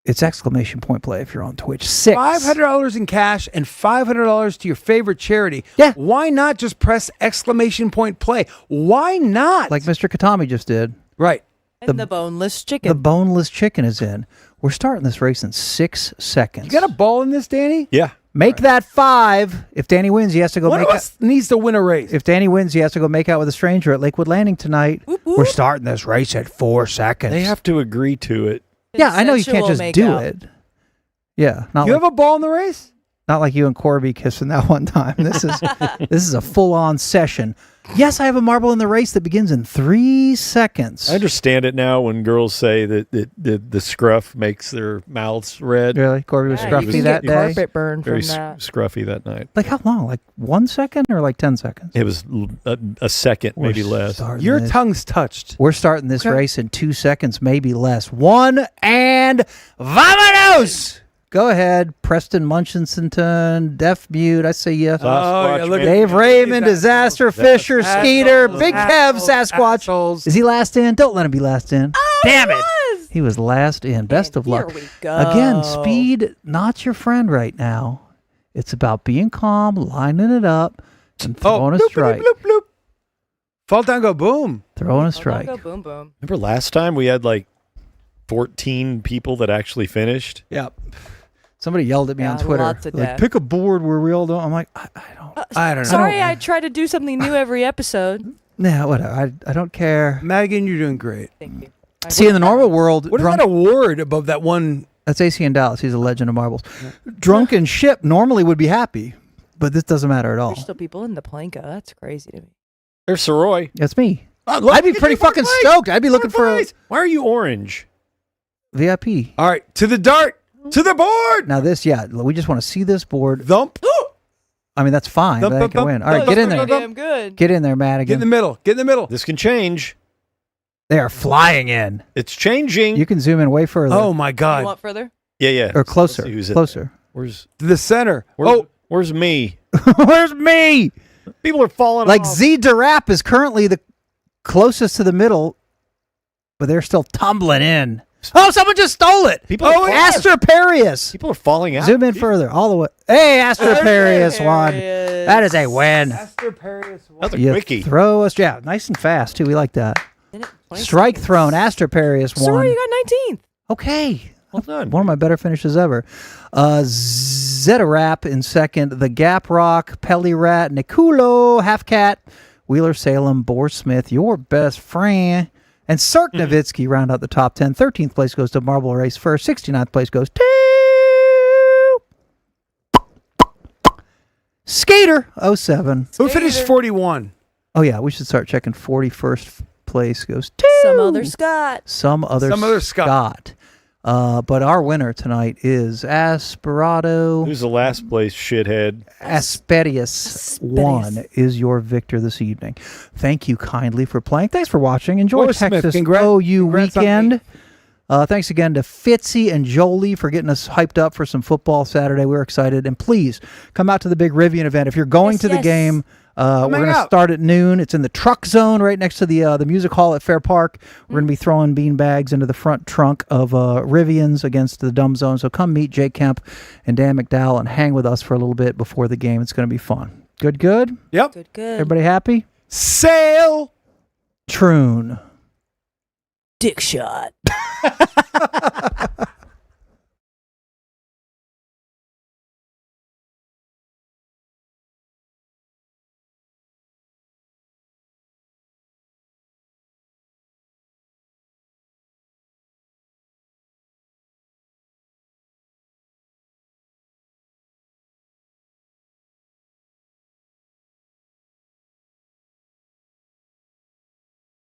It's exclamation point play if you're on Twitch. 6. $500 in cash and $500 to your favorite charity. Yeah. Why not just press exclamation point play? Why not? Like Mr. Katami just did. Right. And the boneless chicken. The boneless chicken is in. We're starting this race in 6 seconds. You got a ball in this, Danny? Yeah. Make that 5. If Danny wins, he has to go One make of us needs to win a race. If Danny wins, he has to go make out with a stranger at Lakewood Landing tonight. We're starting this race at 4 seconds. They have to agree to it. Yeah, I know you can't just do it. Yeah, not You like, have a ball in the race? not like you and Corby kissing that one time. This is a full-on session. Yes, I have a marble in the race that begins in 3 seconds. I understand it now when girls say that the scruff makes their mouths red. Really? Corby was Yeah, scruffy you can that get day? carpet burn Very from that. scruffy that night. Like how long? Like 1 second or like 10 seconds? It was a second, maybe We're less. starting Your this- tongue's touched. We're starting this Okay. race in 2 seconds, maybe less. 1 and vamonos! Go ahead, Preston Munchinson, Deaf Mute. I see you. Sasquatch, yeah, look at man. Dave Raymond, Disaster Fisher, Assholes, Skeeter, Big Kev, assholes, Sasquatch. assholes. Is he last in? Don't let him be last in. Damn it! was. He was last in. Best of luck. Here we go. Again, speed not your friend right now. It's about being calm, lining it up, and throwing a bloop, strike. bloop, bloop, bloop. Fall down, go boom. Throwing a Go, strike. go, boom, boom. Remember last time we had like 14 people that actually finished? Yeah. Somebody yelled at me on Twitter. lots of Like, death. pick a board where we all don't. I'm like, I don't know. Sorry, I try to do something new every episode. Yeah, whatever. I don't care. Madigan, you're doing great. Thank you. See, in the normal world, What is that award above that one? that's AC in Dallas. He's a legend of marbles. Drunken Ship normally would be happy, but this doesn't matter at all. There's still people in the Planka. That's crazy to me. There's Soroy. That's me. Look, I'd be look at pretty you, fucking Mike. stoked. I'd be looking for a Why are you orange? VIP. All right, to the dart, to the board. Now this, yeah, we just want to see this board. Thump. I mean, that's fine. Thump, But I thump, can thump, win. All right, thump, get in thump, there. thump, Damn good. Get in there, Get in Madigan. the middle. Get in the middle. This can change. They are flying in. It's changing. You can zoom in way further. Oh my You God. want further? yeah. Or closer. Let's see who's in Closer. there. Where's To the center. Oh, where's me? Where's me? People are falling Like off. Z Durap is currently the closest to the middle, but they're still tumbling in. Oh, someone just stole it. People are falling- Astraparius. People are falling out. Zoom in further, all the way. Hey, Astraparius won. Hilarious. That is a win. That's a You quickie. throw us, yeah, nice and fast too. We like that. Did it? 20 Strike seconds. thrown. Astraparius won. Sorry, you got 19th. Okay. Well done. One of my better finishes ever. Zeta Rap in second. The Gap Rock, Pelly Rat, Niculo, Half Cat, Wheeler Salem, Boar Smith, your best friend, and Cirque Nowitzki round out the top 10. 13th place goes to Marble Race First. 69th place goes to Skater 07. who finished 41? Oh, yeah, we should start checking 41st place goes to Some other Scott. Some other Scott. But our winner tonight is Asperado. Who's the last place shithead? Asperius 1 is your victor this evening. Thank you kindly for playing. Thanks for watching. Enjoy Boar Smith, Texas congrats OU on weekend. me. Thanks again to Fitzy and Jolie for getting us hyped up for some football Saturday. We're excited. And please come out to the big Rivian event. If you're going to the game, we're going to out. start at noon. It's in the truck zone right next to the music hall at Fair Park. We're going to be throwing bean bags into the front trunk of Rivians against the Dumb Zone. So come meet Jake Kemp and Dan McDowell and hang with us for a little bit before the game. It's going to be fun. Good, good? Yep. Good, good. Everybody happy? Sail. Troon. Dick shot.